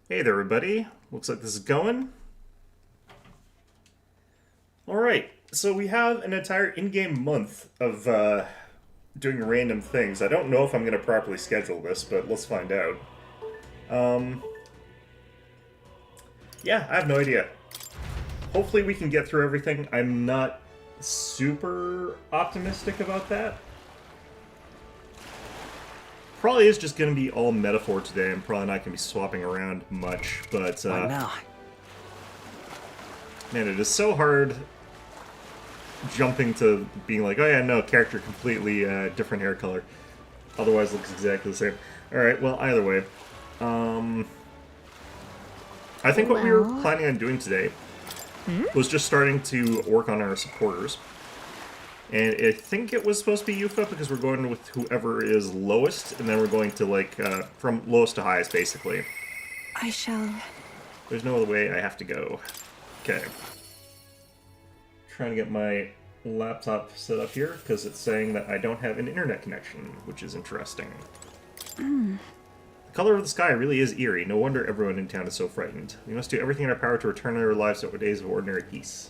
Hey there, everybody. Looks like this is going. Alright, so we have an entire in-game month of doing random things. I don't know if I'm going to properly schedule this, but let's find out. Um, yeah, I have no idea. Hopefully we can get through everything. I'm not super optimistic about that. Probably is just going to be all metaphor today. I'm probably not going to be swapping around much, but What now? man, it is so hard jumping to being like, oh yeah, no, character completely different hair color. Otherwise looks exactly the same. Alright, well, either way. I think what we were planning on doing today was just starting to work on our supporters. And I think it was supposed to be Yufa because we're going with whoever is lowest, and then we're going to, like, from lowest to highest, basically. I shall... There's no other way I have to go. Okay. Trying to get my laptop set up here because it's saying that I don't have an internet connection, which is interesting. The color of the sky really is eerie. No wonder everyone in town is so frightened. We must do everything in our power to return our lives to days of ordinary peace.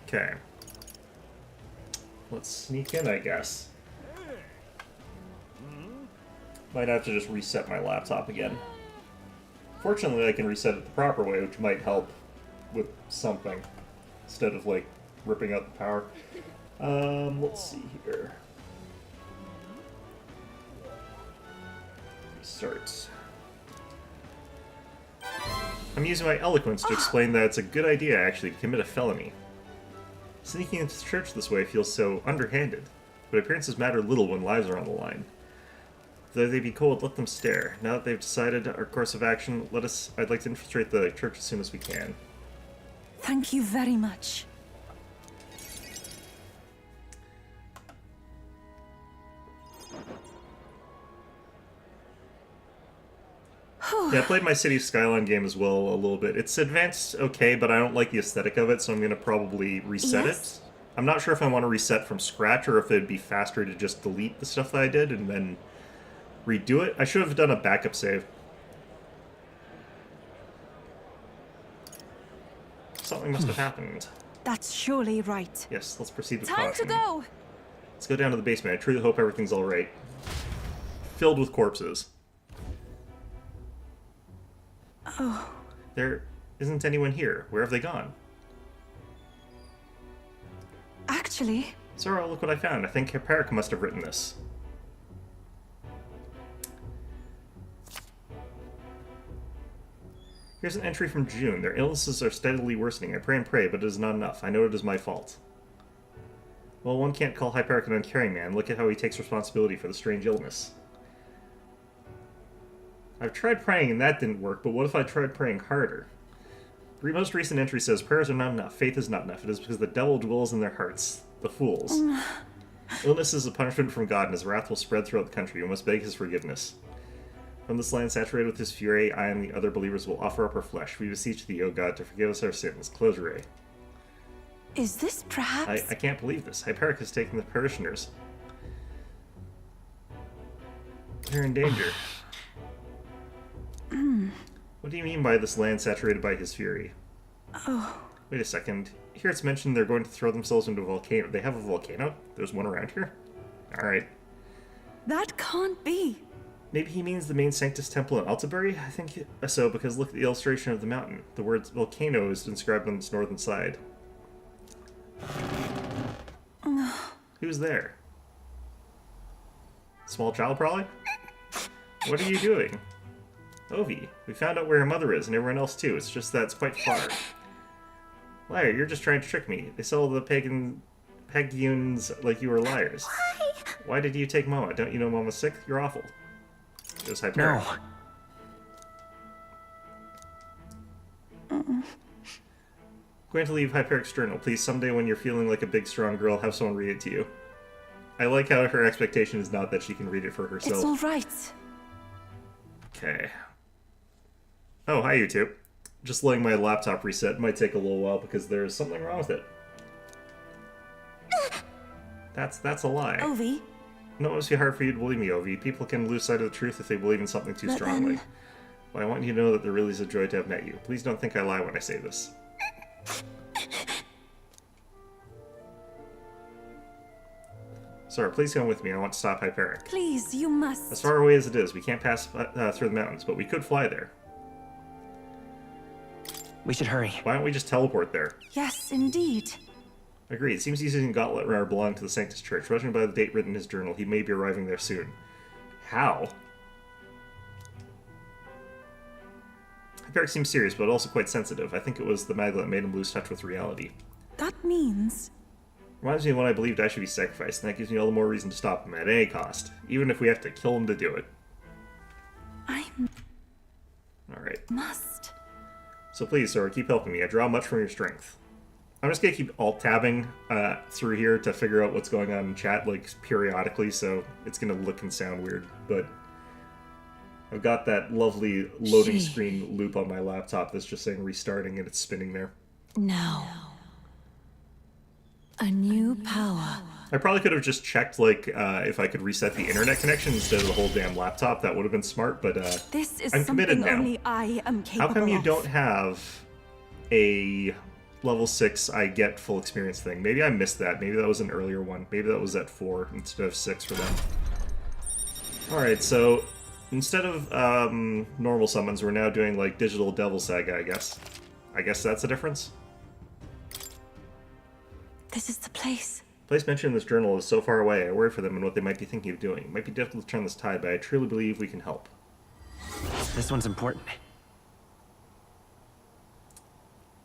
Okay. Let's sneak in, I guess. Might have to just reset my laptop again. Fortunately, I can reset it the proper way, which might help with something, instead of, like, ripping out the power. Let's see here. Restart. I'm using my eloquence to explain that it's a good idea, actually, to commit a felony. Sneaking into the church this way feels so underhanded, but appearances matter little when lives are on the line. Though they be cold, let them stare. Now that they've decided our course of action, I'd like to infiltrate the church as soon as we can. Thank you very much. Yeah, I played my City Skyline game as well a little bit. It's advanced okay, but I don't like the aesthetic of it, so I'm going to probably reset Yes? it. I'm not sure if I want to reset from scratch or if it'd be faster to just delete the stuff that I did and then redo it. I should have done a backup save. Something must have happened. That's surely right. Yes, let's proceed with Time caution. to go! Let's go down to the basement. I truly hope everything's alright. Filled with corpses. Oh, There isn't anyone here. Where have they gone? actually, Zora, look what I found. I think Hyperic must have written this. Here's an entry from June. Their illnesses are steadily worsening. I pray and pray, but it is not enough. I know it is my fault. Well, one can't call Hyperic an uncaring man. Look at how he takes responsibility for the strange illness. I've tried praying and that didn't work, but what if I tried praying harder? The most recent entry says, prayers are not enough, faith is not enough. It is because the devil dwells in their hearts. The fools. Illness is a punishment from God, and his wrath will spread throughout the country. We must beg his forgiveness. From this land saturated with his fury, I and the other believers will offer up our flesh. We beseech thee, O God, to forgive us our sins. Close Ray. is this perhaps... I can't believe this. Hyperic has taken the parishioners. They're in danger. What do you mean by this land saturated by his fury? Oh, Wait a second. Here it's mentioned they're going to throw themselves into a volcano. They have a volcano? There's one around here? Alright. that can't be. Maybe he means the main Sanctus Temple in Altabury? I think so, because look at the illustration of the mountain. The word volcano is inscribed on its northern side. Who's there? Small child, probably? What are you doing? Ovi, we found out where her mother is, and everyone else too. It's just that it's quite far. Liar, you're just trying to trick me. They sell the Pagans like you were liars. Why did you take Mama? Don't you know Mama's sick? You're awful. It was Hyperic. No. Going to leave Hyperic's journal. Please, someday when you're feeling like a big, strong girl, have someone read it to you. I like how her expectation is not that she can read it for herself. It's all right. Okay. Oh, hi, YouTube. Just letting my laptop reset might take a little while because there's something wrong with it. That's a lie. Ovi, No, it must be hard for you to believe me, Ovi. People can lose sight of the truth if they believe in something too But strongly. then... But I want you to know that there really is a joy to have met you. Please don't think I lie when I say this. Sir, please come with me. I want to stop Hyperic. Please, you must. As far away as it is, we can't pass through the mountains, but we could fly there. We should hurry. Why don't we just teleport there? Yes, indeed. Agreed. Seems he's using Gauntlet Runner belonging to the Sanctus Church. Judging by the date written in his journal, he may be arriving there soon. How? Hyperic seems serious, but also quite sensitive. I think it was the Magla that made him lose touch with reality. That means... Reminds me of when I believed I should be sacrificed, and that gives me all the more reason to stop him at any cost, even if we have to kill him to do it. I Alright. must. So please, sir, keep helping me. I draw much from your strength. I'm just gonna keep alt-tabbing through here to figure out what's going on in chat, like, periodically, so it's gonna look and sound weird, but I've got that lovely loading screen loop on my laptop that's just saying restarting and it's spinning there. Now. A new power. I probably could have just checked, like, if I could reset the internet connection instead of the whole damn laptop. That would have been smart, but This is I'm committed something now. only I am capable How come you of. don't have a level 6 I get full experience thing? Maybe I missed that. Maybe that was an earlier one. Maybe that was at 4 instead of 6 for them. Alright, so instead of normal summons, we're now doing, like, digital Devil Saga, I guess. I guess that's the difference? This is the place. The place mentioned in this journal is so far away. I worry for them and what they might be thinking of doing. It might be difficult to turn this tide, but I truly believe we can help. This one's important.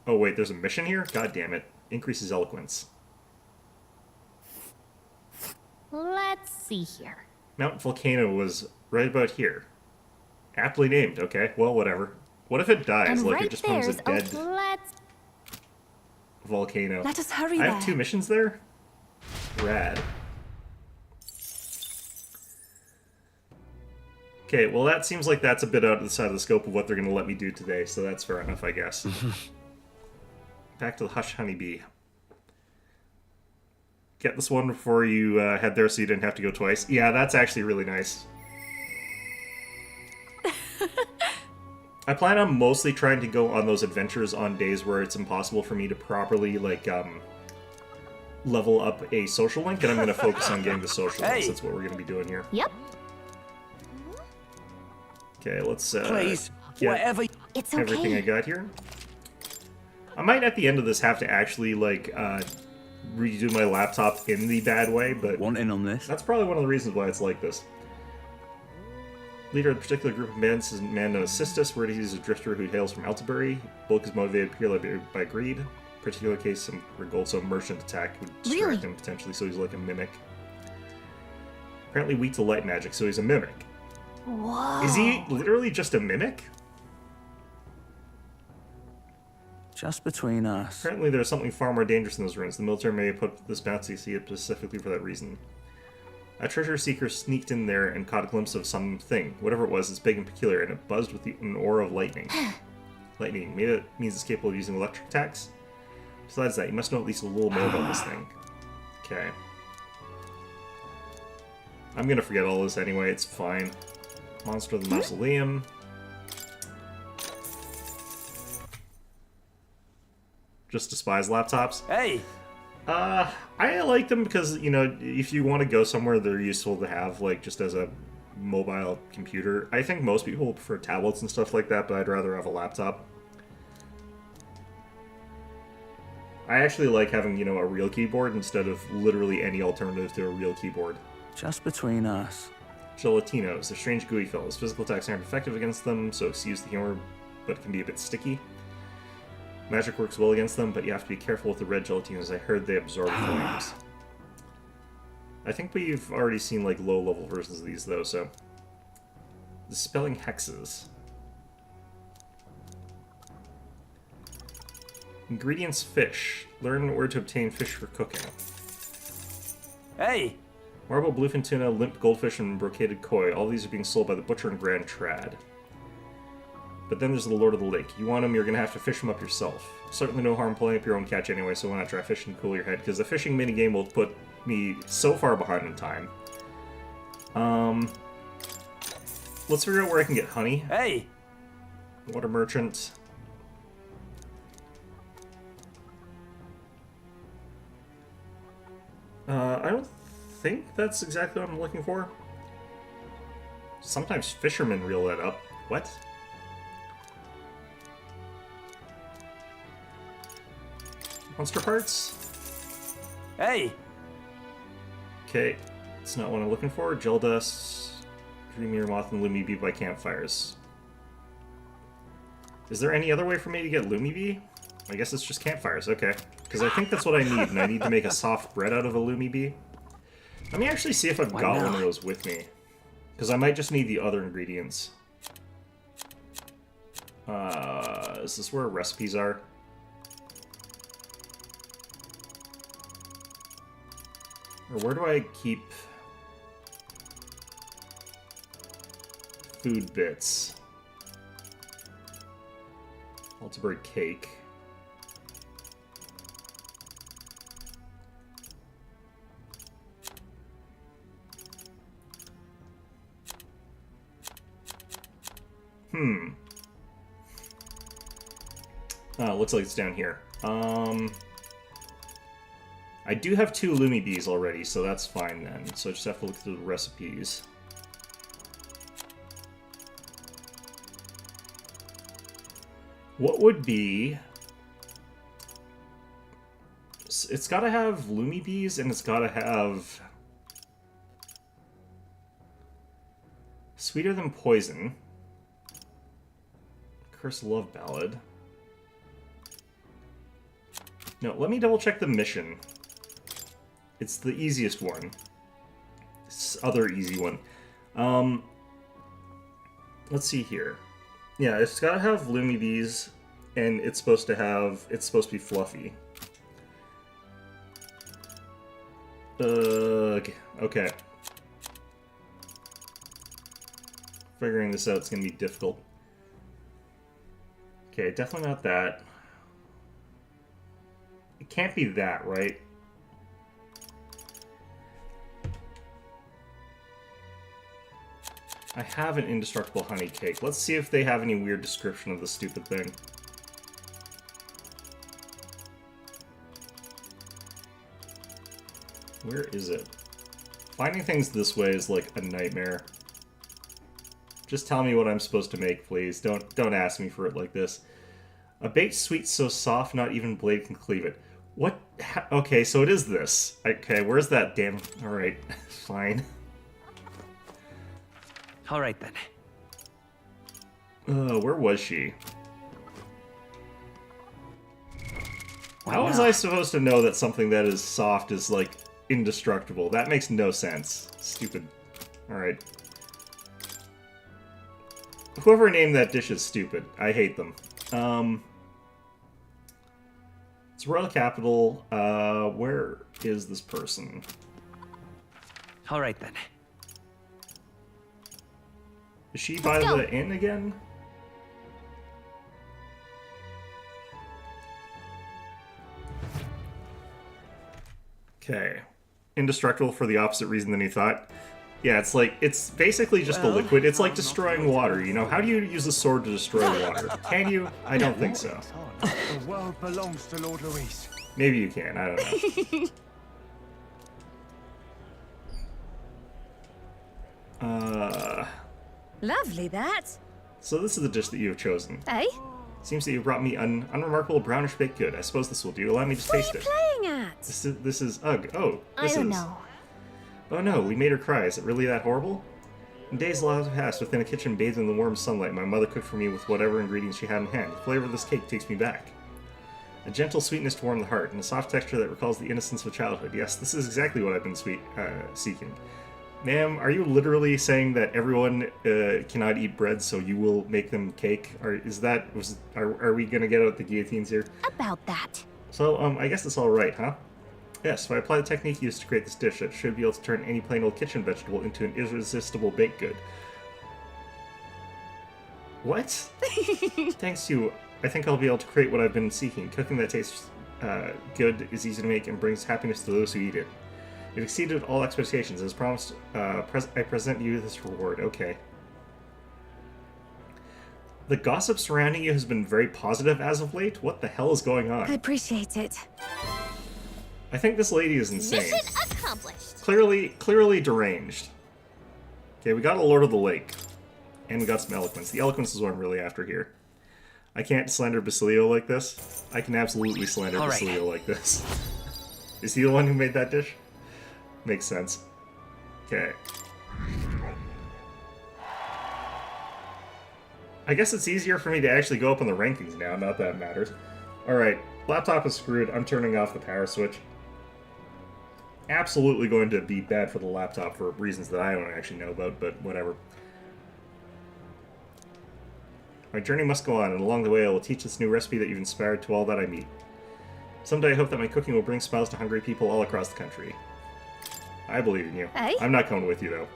Oh wait, there's a mission here? God damn it. Increases eloquence. Let's see here. Mount Volcano was right about here. Aptly named, okay. Well, whatever. What if it dies? And Like, right it just becomes a there's dead let's volcano. Let us hurry I there. have 2 missions there? Rad. Okay, well that seems like that's a bit out of the side of the scope of what they're going to let me do today, so that's fair enough, I guess. Back to the Hush Honeybee. Get this one before you head there so you didn't have to go twice. Yeah, that's actually really nice. I plan on mostly trying to go on those adventures on days where it's impossible for me to properly, like, level up a social link, and I'm going to focus on getting the social links. That's what we're going to be doing here. Yep. Okay, let's Please, get whatever. It's everything I okay. got here. I might, at the end of this, have to actually, like, redo my laptop in the bad way, but Want in on this? that's probably one of the reasons why it's like this. Leader of a particular group of men is a man known as Sistus. Word he's a drifter who hails from Altabury. Bulk is motivated purely by greed. Particular case, some gold, so a merchant attack would distract Really? him potentially, so he's like a mimic. Apparently weak to light magic, so he's a mimic. Whoa. Is he literally just a mimic? Just between us. Apparently there's something far more dangerous in those ruins. The military may have put this bounty specifically for that reason. A treasure seeker sneaked in there and caught a glimpse of something. Whatever it was, it's big and peculiar, and it buzzed with an aura of lightning. Lightning. Maybe it means it's capable of using electric attacks? Besides that, you must know at least a little more about this thing. Okay. I'm gonna forget all this anyway, it's fine. Monster of the Mausoleum. Just despise laptops. Hey! I like them because, you know, if you want to go somewhere, they're useful to have, like, just as a mobile computer. I think most people prefer tablets and stuff like that, but I'd rather have a laptop. I actually like having, you know, a real keyboard instead of literally any alternative to a real keyboard. Just between us. Gelatinos, they're strange gooey fellows. Physical attacks aren't effective against them, so excuse the humor, but it can be a bit sticky. Magic works well against them, but you have to be careful with the red gelatinos. I heard they absorb flames. I think we've already seen, like, low-level versions of these, though, so... Dispelling hexes. Ingredients fish. Learn where to obtain fish for cooking. Hey! Marble bluefin tuna, limp goldfish, and brocaded koi. All these are being sold by the butcher in Grand Trad. But then there's the Lord of the Lake. You want them, you're going to have to fish them up yourself. Certainly no harm pulling up your own catch anyway, so why not try fishing to cool your head? Because the fishing minigame will put me so far behind in time. Let's figure out where I can get honey. Hey! Water merchant. I don't think that's exactly what I'm looking for. Sometimes fishermen reel that up. What? Monster parts? Hey! Okay, it's not what I'm looking for. Gel dust, Dreamier Moth, and Lumi Bee by campfires. Is there any other way for me to get Lumi Bee? I guess it's just campfires, okay. Because I think that's what I need, and I need to make a soft bread out of a Lumi Bee. Let me actually see if I've got one of those with me. Because I might just need the other ingredients. Is this where recipes are? Or where do I keep food bits? Altabird cake. Looks like it's down here. I do have 2 Lumi Bees already, so that's fine then. So I just have to look through the recipes. What would be... It's gotta have Lumi Bees, and it's gotta have... Sweeter Than Poison. Curse Love Ballad. No, let me double check the mission. It's the easiest one. This other easy one. Let's see here. Yeah, it's gotta have Lumi Bees, and it's supposed to be fluffy. Okay. Figuring this out is gonna be difficult. Okay, definitely not that. It can't be that, right? I have an indestructible honey cake. Let's see if they have any weird description of the stupid thing. Where is it? Finding things this way is like a nightmare. Just tell me what I'm supposed to make, please. Don't ask me for it like this. A baked sweet so soft not even blade can cleave it. What? Okay, so it is this. Okay, where's that damn... Alright, fine. Alright then. Where was she? Why How was not? I supposed to know that something that is soft is, like, indestructible? That makes no sense. Stupid. Alright. Whoever named that dish is stupid. I hate them. It's Royal Capital. Where is this person? Alright then. Is she by the inn again? Okay. Indestructible for the opposite reason than you thought. Yeah, it's basically just a liquid. It's like destroying water, you know? How do you use a sword to destroy water? Can you? I don't think so. The world belongs to Lord Louis. Maybe you can, I don't know. Lovely, that. So this is the dish that you have chosen. Eh? Seems that you brought me an unremarkable brownish baked good. I suppose this will do. Allow me to taste it. What are you playing at? This is ugh. Oh, this I don't is. know. Oh no, we made her cry. Is it really that horrible? In days long past, within a kitchen bathed in the warm sunlight, my mother cooked for me with whatever ingredients she had in hand. The flavor of this cake takes me back. A gentle sweetness to warm the heart, and a soft texture that recalls the innocence of childhood. Yes, this is exactly what I've been seeking. Ma'am, are you literally saying that everyone cannot eat bread, so you will make them cake? Or are we gonna get out the guillotines here? About that. So, I guess it's all right, huh? Yes, if I apply the technique used to create this dish, it should be able to turn any plain old kitchen vegetable into an irresistible baked good. What? Thanks to you, I think I'll be able to create what I've been seeking. Cooking that tastes good is easy to make and brings happiness to those who eat it. It exceeded all expectations. As promised, I present you this reward. Okay. The gossip surrounding you has been very positive as of late. What the hell is going on? I appreciate it. I think this lady is insane. Mission accomplished. Clearly deranged. Okay, we got a Lord of the Lake. And we got some eloquence. The eloquence is what I'm really after here. I can't slander Basilio like this. I can absolutely slander Basilio like this. Is he the one who made that dish? Makes sense. Okay. I guess it's easier for me to actually go up on the rankings now, not that it matters. Alright, laptop is screwed. I'm turning off the power switch. Absolutely going to be bad for the laptop for reasons that I don't actually know about, but whatever. My journey must go on, and along the way I will teach this new recipe that you've inspired to all that I meet. Someday I hope that my cooking will bring smiles to hungry people all across the country. I believe in you. Hey? I'm not coming with you, though.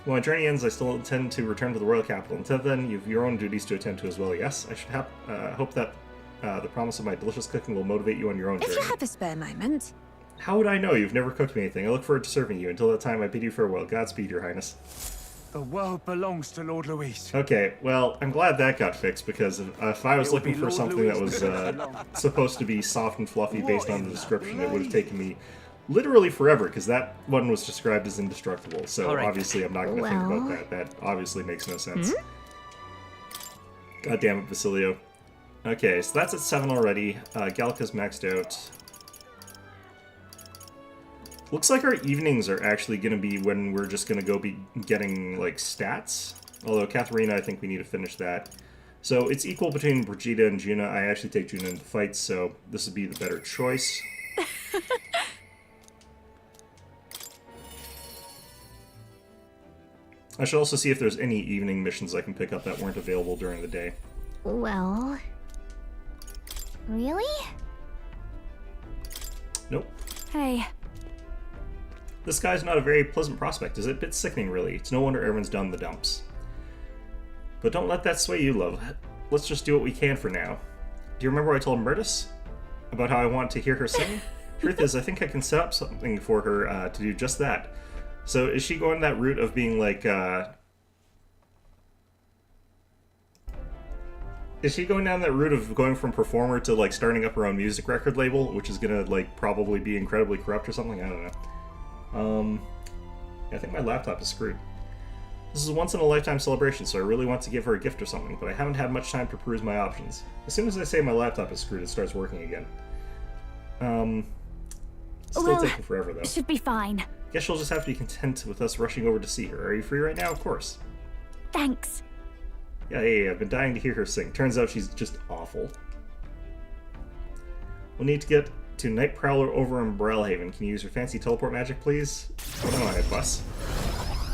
When my journey ends, I still intend to return to the royal capital. Until then, you have your own duties to attend to as well. Yes, I should hope that the promise of my delicious cooking will motivate you on your own journey. If you have a spare moment. How would I know? You've never cooked me anything. I look forward to serving you. Until that time, I bid you farewell. Godspeed, Your Highness. The world belongs to Lord Louis. Okay, well, I'm glad that got fixed, because if I was looking for something that was supposed to be soft and fluffy based on the description, it would have taken me literally forever, because that one was described as indestructible, so obviously I'm not going to think about that. That obviously makes no sense. God damn it, Basilio. Okay, so that's at 7 already. Gallica's maxed out. Looks like our evenings are actually going to be when we're just going to go be getting, like, stats. Although, Katharina, I think we need to finish that. So, it's equal between Brigida and Juna. I actually take Juna into fights, so this would be the better choice. I should also see if there's any evening missions I can pick up that weren't available during the day. Well... Really? Nope. Hey. This guy's not a very pleasant prospect, is it? A bit sickening, really. It's no wonder everyone's done the dumps. But don't let that sway you, love. Let's just do what we can for now. Do you remember what I told Myrtis? About how I want to hear her sing? Truth is, I think I can set up something for her to do just that. So is she going that route of being like, Is she going down that route of going from performer to, like, starting up her own music record label, which is gonna, like, probably be incredibly corrupt or something? I don't know. I think my laptop is screwed. This is a once-in-a-lifetime celebration, so I really want to give her a gift or something, but I haven't had much time to peruse my options. As soon as I say my laptop is screwed, it starts working again. Still taking forever, though. Should be fine. Guess she'll just have to be content with us rushing over to see her. Are you free right now? Of course. Thanks. Yeah, I've been dying to hear her sing. Turns out she's just awful. We'll need to get to Night Prowler over in Brellhaven. Can you use your fancy teleport magic, please? Oh no, I bus.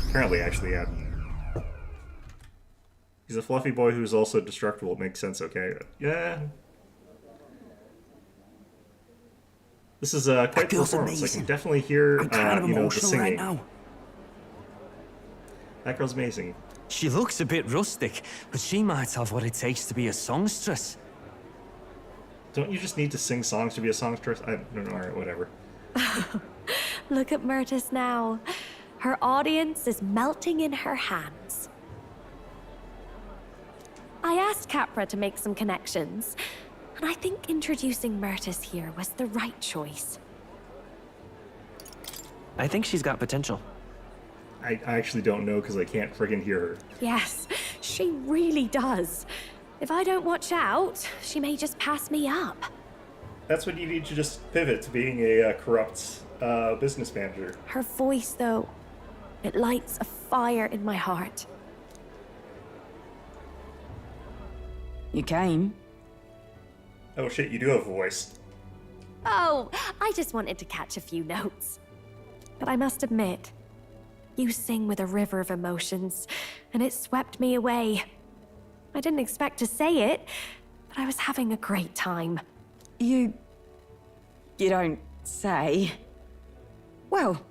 Apparently, actually, yeah. He's a fluffy boy who's also destructible. It makes sense, okay? Yeah. This is quite the performance. Amazing. I can definitely hear, I'm kind of you know, the emotional singing. right now. That girl's amazing. She looks a bit rustic, but she might have what it takes to be a songstress. Don't you just need to sing songs to be a songstress? I don't know, alright, whatever. Look at Myrtis now. Her audience is melting in her hands. I asked Capra to make some connections, and I think introducing Myrtis here was the right choice. I think she's got potential. I actually don't know because I can't friggin' hear her. Yes, she really does. If I don't watch out, she may just pass me up. That's when you need to just pivot to being a corrupt business manager. Her voice, though, it lights a fire in my heart. You came? Oh shit, you do have a voice. Oh, I just wanted to catch a few notes. But I must admit, you sing with a river of emotions, and it swept me away. I didn't expect to say it, but I was having a great time. You don't say. Well,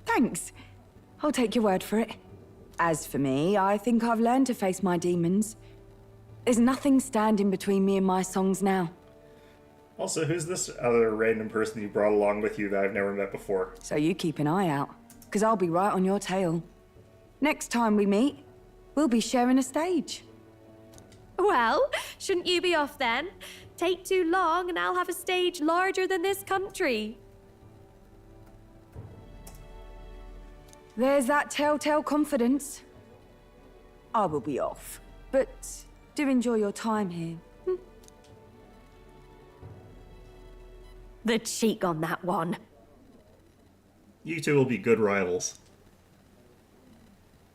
thanks. I'll take your word for it. As for me, I think I've learned to face my demons. There's nothing standing between me and my songs now. Also, who's this other random person you brought along with you that I've never met before? So you keep an eye out, because I'll be right on your tail. Next time we meet, we'll be sharing a stage. Well, shouldn't you be off then? Take too long and I'll have a stage larger than this country. There's that telltale confidence. I will be off, but do enjoy your time here. The cheek on that one. You two will be good rivals.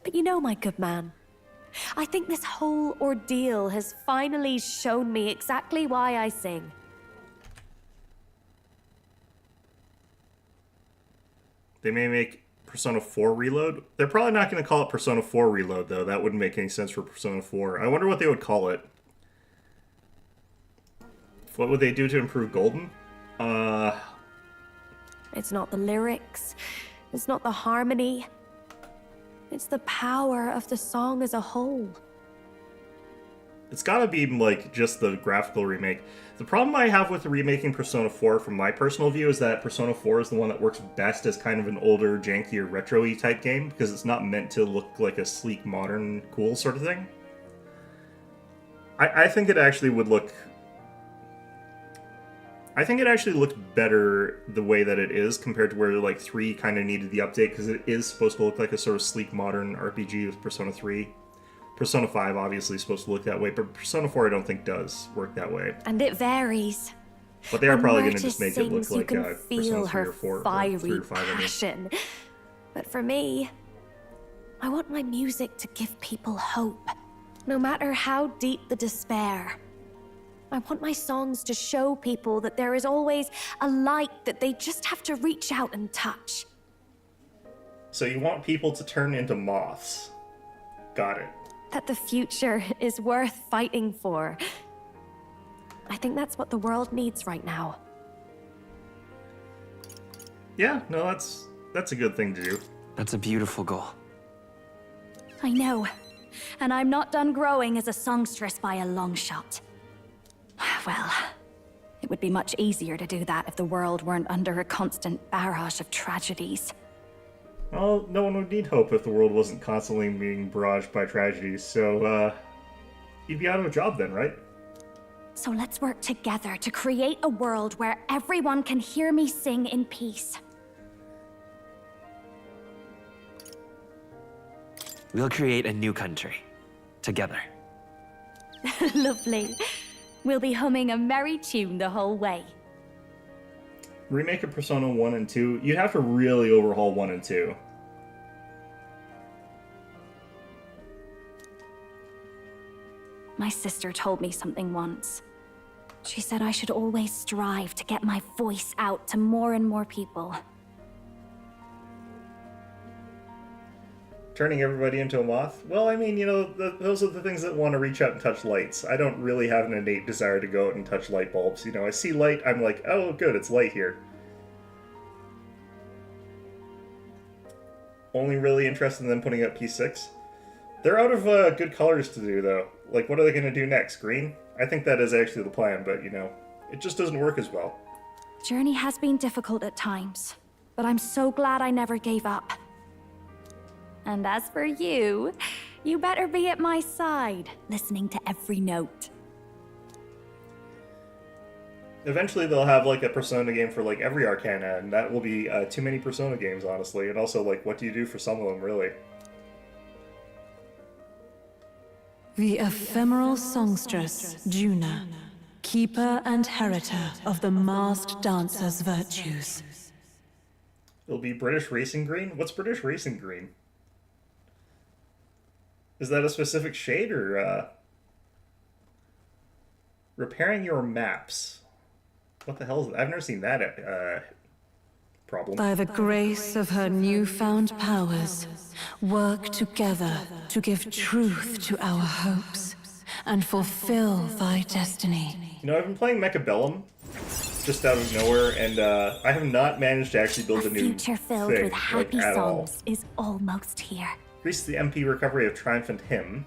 But you know, my good man, I think this whole ordeal has finally shown me exactly why I sing. They may make Persona 4 Reload. They're probably not going to call it Persona 4 Reload, though. That wouldn't make any sense for Persona 4. I wonder what they would call it. What would they do to improve Golden? It's not the lyrics, it's not the harmony, it's the power of the song as a whole. It's gotta be, like, just the graphical remake. The problem I have with the remaking Persona 4, from my personal view, is that Persona 4 is the one that works best as kind of an older, jankier, retro-y type game, because it's not meant to look like a sleek, modern, cool sort of thing. I think it actually would look... I think it actually looked better the way that it is compared to where, like, 3 kind of needed the update, because it is supposed to look like a sort of sleek, modern RPG with Persona 3. Persona 5 obviously is supposed to look that way, but Persona 4 I don't think does work that way. And it varies. But they are When probably going to Myrtis just make it look sings, you like can Persona feel 3 her or 4. fiery 3 or 5, I mean. passion. But for me, I want my music to give people hope, no matter how deep the despair. I want my songs to show people that there is always a light that they just have to reach out and touch. So you want people to turn into moths. Got it. That the future is worth fighting for. I think that's what the world needs right now. Yeah, no, that's a good thing to do. That's a beautiful goal. I know. And I'm not done growing as a songstress by a long shot. Well, it would be much easier to do that if the world weren't under a constant barrage of tragedies. Well, no one would need hope if the world wasn't constantly being barraged by tragedies, so, you'd be out of a job then, right? So let's work together to create a world where everyone can hear me sing in peace. We'll create a new country. Together. Lovely. We'll be humming a merry tune the whole way. Remake of Persona 1 and 2, you'd have to really overhaul 1 and 2. My sister told me something once. She said I should always strive to get my voice out to more and more people. Turning everybody into a moth? Well, I mean, you know, those are the things that want to reach out and touch lights. I don't really have an innate desire to go out and touch light bulbs. You know, I see light, I'm like, oh, good, it's light here. Only really interested in them putting up P6. They're out of good colors to do, though. Like, what are they going to do next? Green? I think that is actually the plan, but, you know, it just doesn't work as well. Journey has been difficult at times, but I'm so glad I never gave up. And as for you, you better be at my side, listening to every note. Eventually they'll have, like, a Persona game for, like, every Arcana, and that will be too many Persona games, honestly. And also, like, what do you do for some of them, really? The ephemeral songstress, Juna, keeper and heritor of the masked dancer's virtues. It'll be British Racing Green? What's British Racing Green? Is that a specific shade, or, repairing your maps? What the hell is that? I've never seen that, problem. By the grace of her newfound powers, work together to give truth to our hopes and fulfill thy destiny. You know, I've been playing Mechabellum just out of nowhere, and I have not managed to actually build a new future filled thing, with happy like, at all. songs is almost here. Increase the MP recovery of Triumphant Hymn.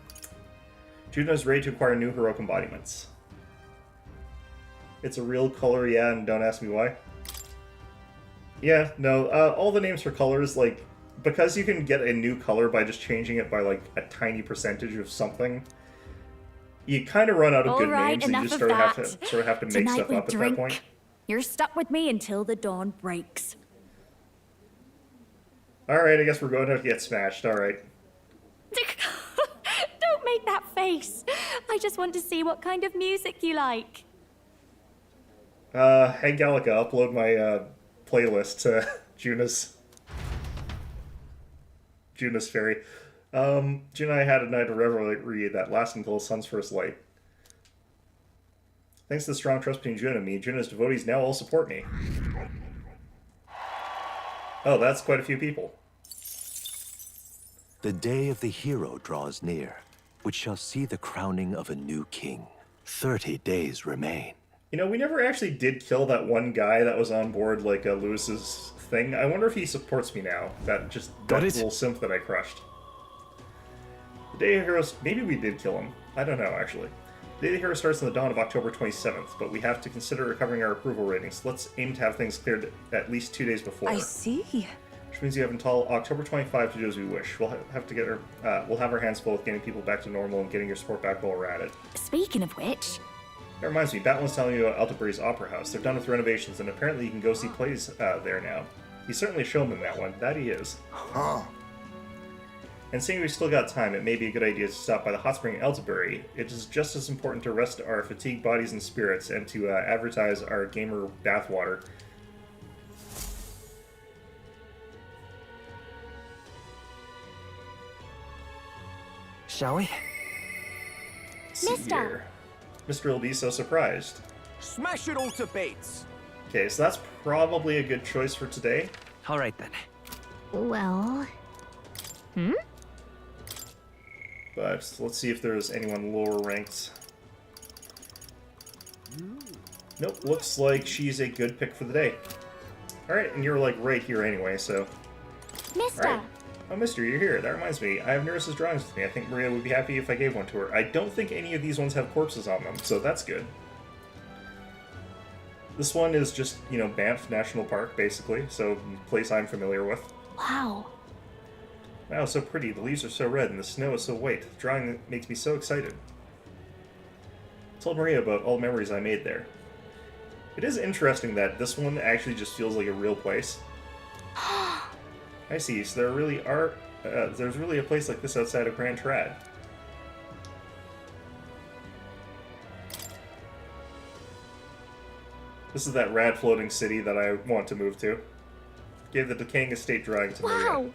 Juno is ready to acquire new heroic embodiments. It's a real color, yeah, and don't ask me why. Yeah, no, all the names for colors, like, because you can get a new color by just changing it by, like, a tiny percentage of something, you kind of run out of good names, and you just sort of have to make Tonight stuff we up at drink. that point. You're stuck with me until the dawn breaks. Alright, I guess we're going to get smashed, alright. Don't make that face. I just want to see what kind of music you like. Hey Gallica, upload my, playlist to Juna's Fairy. Juna and I had a night of revelry that lasted until the sun's first light. Thanks to the strong trust between Juna and me, Juna's devotees now all support me. Oh, that's quite a few people. The day of the hero draws near, which shall see the crowning of a new king. 30 days remain. You know, we never actually did kill that one guy that was on board, like, Lewis's thing. I wonder if he supports me now. That little simp that I crushed. The Day of Heroes... Maybe we did kill him. I don't know, actually. The Day of the Hero starts on the dawn of October 27th, but we have to consider recovering our approval ratings. Let's aim to have things cleared at least 2 days before. I see. Which means you have until October 25 to do as we wish. We'll have to get we'll have our hands full with getting people back to normal and getting your support back while we're at it. Speaking of which... That reminds me, Bat was telling me about Altabury's Opera House. They're done with renovations, and apparently you can go see plays there now. He's certainly a showman, that one. That he is. Huh. And seeing we've still got time, it may be a good idea to stop by the hot spring in Altabury. It is just as important to rest our fatigued bodies and spirits, and to advertise our gamer bathwater. Shall we? Mister! Mr. will be so surprised. Smash it all to bits! Okay, so that's probably a good choice for today. All right then. Well... But let's see if there's anyone lower ranked. Nope, looks like she's a good pick for the day. Alright, and you're like right here anyway, so... Mister! Alright. Oh, mister, you're here. That reminds me, I have Neris's drawings with me. I think Maria would be happy if I gave one to her. I don't think any of these ones have corpses on them, so that's good. This one is just, you know, Banff National Park, basically, so a place I'm familiar with. Wow. Wow, so pretty. The leaves are so red and the snow is so white. The drawing makes me so excited. I told Maria about all the memories I made there. It is interesting that this one actually just feels like a real place. I see, so there really are... there's really a place like this outside of Grand Trad. This is that rad floating city that I want to move to. Gave the decaying estate drawing to Maria. Wow.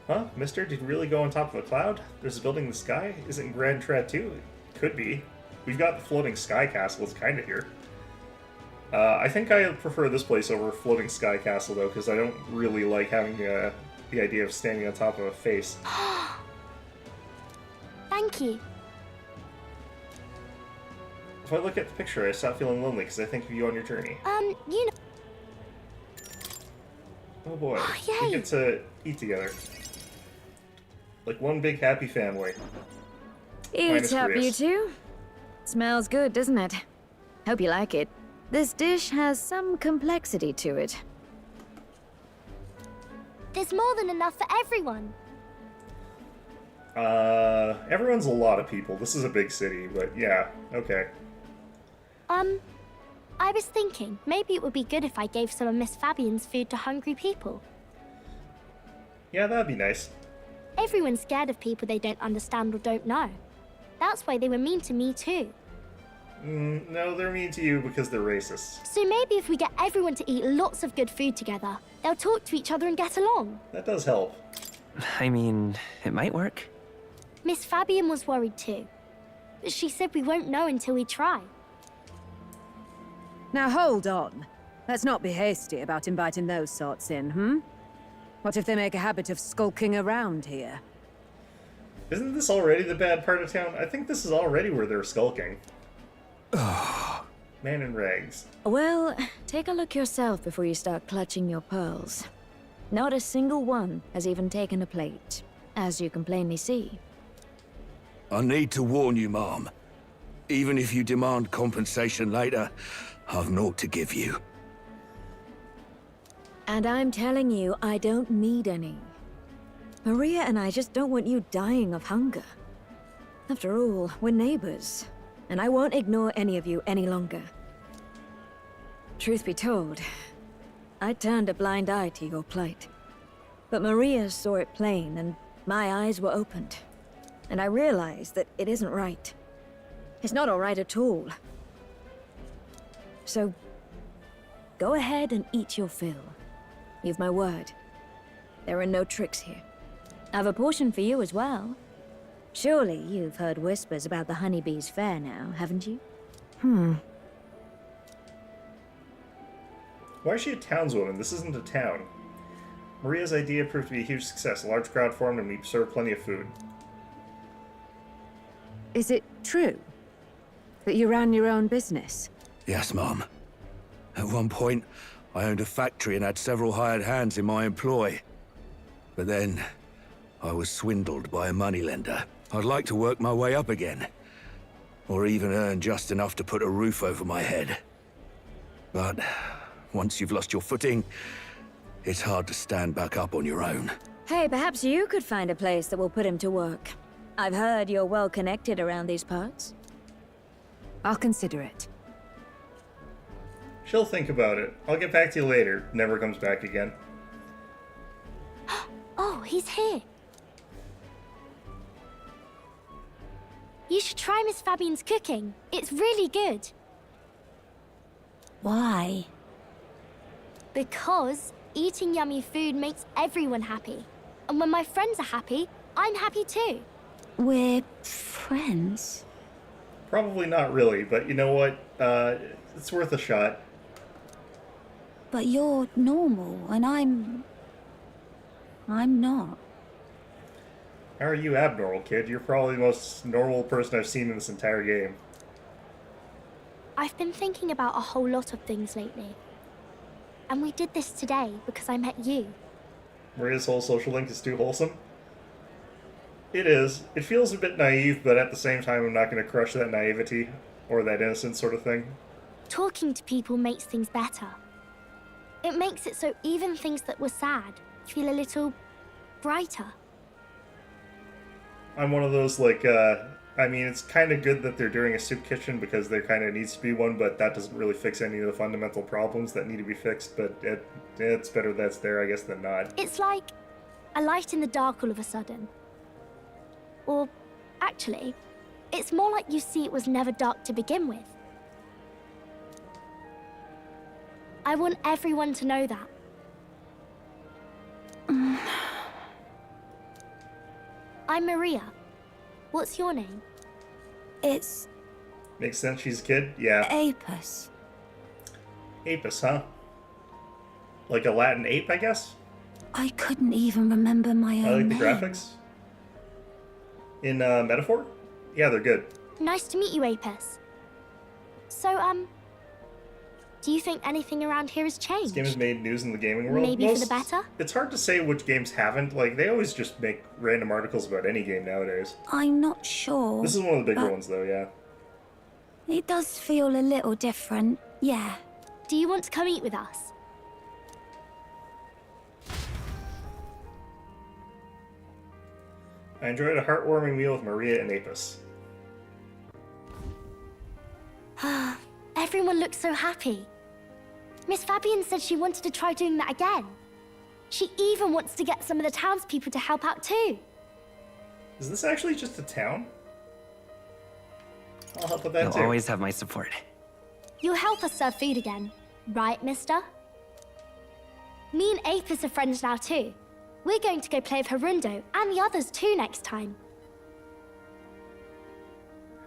Huh? Mister, did you really go on top of a cloud? There's a building in the sky? Isn't Grand Trad too? It could be. We've got the floating sky castle, it's kinda here. I think I prefer this place over Floating Sky Castle, though, because I don't really like having the idea of standing on top of a face. Thank you. If I look at the picture, I stop feeling lonely, because I think of you on your journey. You know... Oh boy, yay. we get to eat together. Like one big happy family. Eat up, you Rias. two. Smells good, doesn't it? Hope you like it. This dish has some complexity to it. There's more than enough for everyone. Everyone's a lot of people. This is a big city, but yeah, okay. I was thinking, maybe it would be good if I gave some of Miss Fabian's food to hungry people. Yeah, that'd be nice. Everyone's scared of people they don't understand or don't know. That's why they were mean to me too. No, they're mean to you because they're racist. So maybe if we get everyone to eat lots of good food together, they'll talk to each other and get along. That does help. I mean, it might work. Miss Fabian was worried too. But she said we won't know until we try. Now hold on. Let's not be hasty about inviting those sorts in, What if they make a habit of skulking around here? Isn't this already the bad part of town? I think this is already where they're skulking. Man in rags. Well, take a look yourself before you start clutching your pearls. Not a single one has even taken a plate, as you can plainly see. I need to warn you, Mom. Even if you demand compensation later, I've naught to give you. And I'm telling you, I don't need any. Maria and I just don't want you dying of hunger. After all, we're neighbors, and I won't ignore any of you any longer. Truth be told, I turned a blind eye to your plight. But Maria saw it plain, and my eyes were opened. And I realized that it isn't right. It's not all right at all. So, go ahead and eat your fill. You've my word. There are no tricks here. I've a portion for you as well. Surely you've heard whispers about the honeybees fair now, haven't you? Why is she a townswoman? This isn't a town. Maria's idea proved to be a huge success. A large crowd formed and we served plenty of food. Is it true that you ran your own business? Yes, Mum. At one point, I owned a factory and had several hired hands in my employ. But then, I was swindled by a moneylender. I'd like to work my way up again. Or even earn just enough to put a roof over my head. But once you've lost your footing, it's hard to stand back up on your own. Hey, perhaps you could find a place that will put him to work. I've heard you're well connected around these parts. I'll consider it. She'll think about it. I'll get back to you later. Never comes back again. Oh, he's here. You should try Miss Fabian's cooking. It's really good. Why? Because eating yummy food makes everyone happy. And when my friends are happy, I'm happy too. We're friends. Probably not really, but you know what? It's worth a shot. But you're normal, and I'm not. How are you abnormal, kid? You're probably the most normal person I've seen in this entire game. I've been thinking about a whole lot of things lately. And we did this today because I met you. Maria's whole social link is too wholesome? It is. It feels a bit naive, but at the same time I'm not going to crush that naivety, or that innocence sort of thing. Talking to people makes things better. It makes it so even things that were sad feel a little brighter. I'm one of those, like, I mean, it's kind of good that they're doing a soup kitchen because there kind of needs to be one, but that doesn't really fix any of the fundamental problems that need to be fixed, but it's better that's there, I guess, than not. It's like a light in the dark all of a sudden. Or, actually, it's more like you see it was never dark to begin with. I want everyone to know that. I'm Maria. What's your name? It's Makes sense, she's a kid? Yeah. Apis. Apis, huh? Like a Latin ape, I guess? I couldn't even remember my own I like the name. graphics. In Metaphor? Yeah, they're good. Nice to meet you, Apis. So, do you think anything around here has This changed? game has made news in the gaming world. Maybe for the better? It's hard to say which games haven't. Like, they always just make random articles about any game nowadays. I'm not sure. This is one of the bigger but ones, though, yeah. It does feel a little different, yeah. Do you want to come eat with us? I enjoyed a heartwarming meal with Maria and Apis. Everyone looks so happy. Miss Fabian said she wanted to try doing that again. She even wants to get some of the townspeople to help out too. Is this actually just a town? I'll help with that You'll too. always have my support. You'll help us serve food again, right, mister? Me and Apis are friends now too. We're going to go play with Harundo and the others too next time.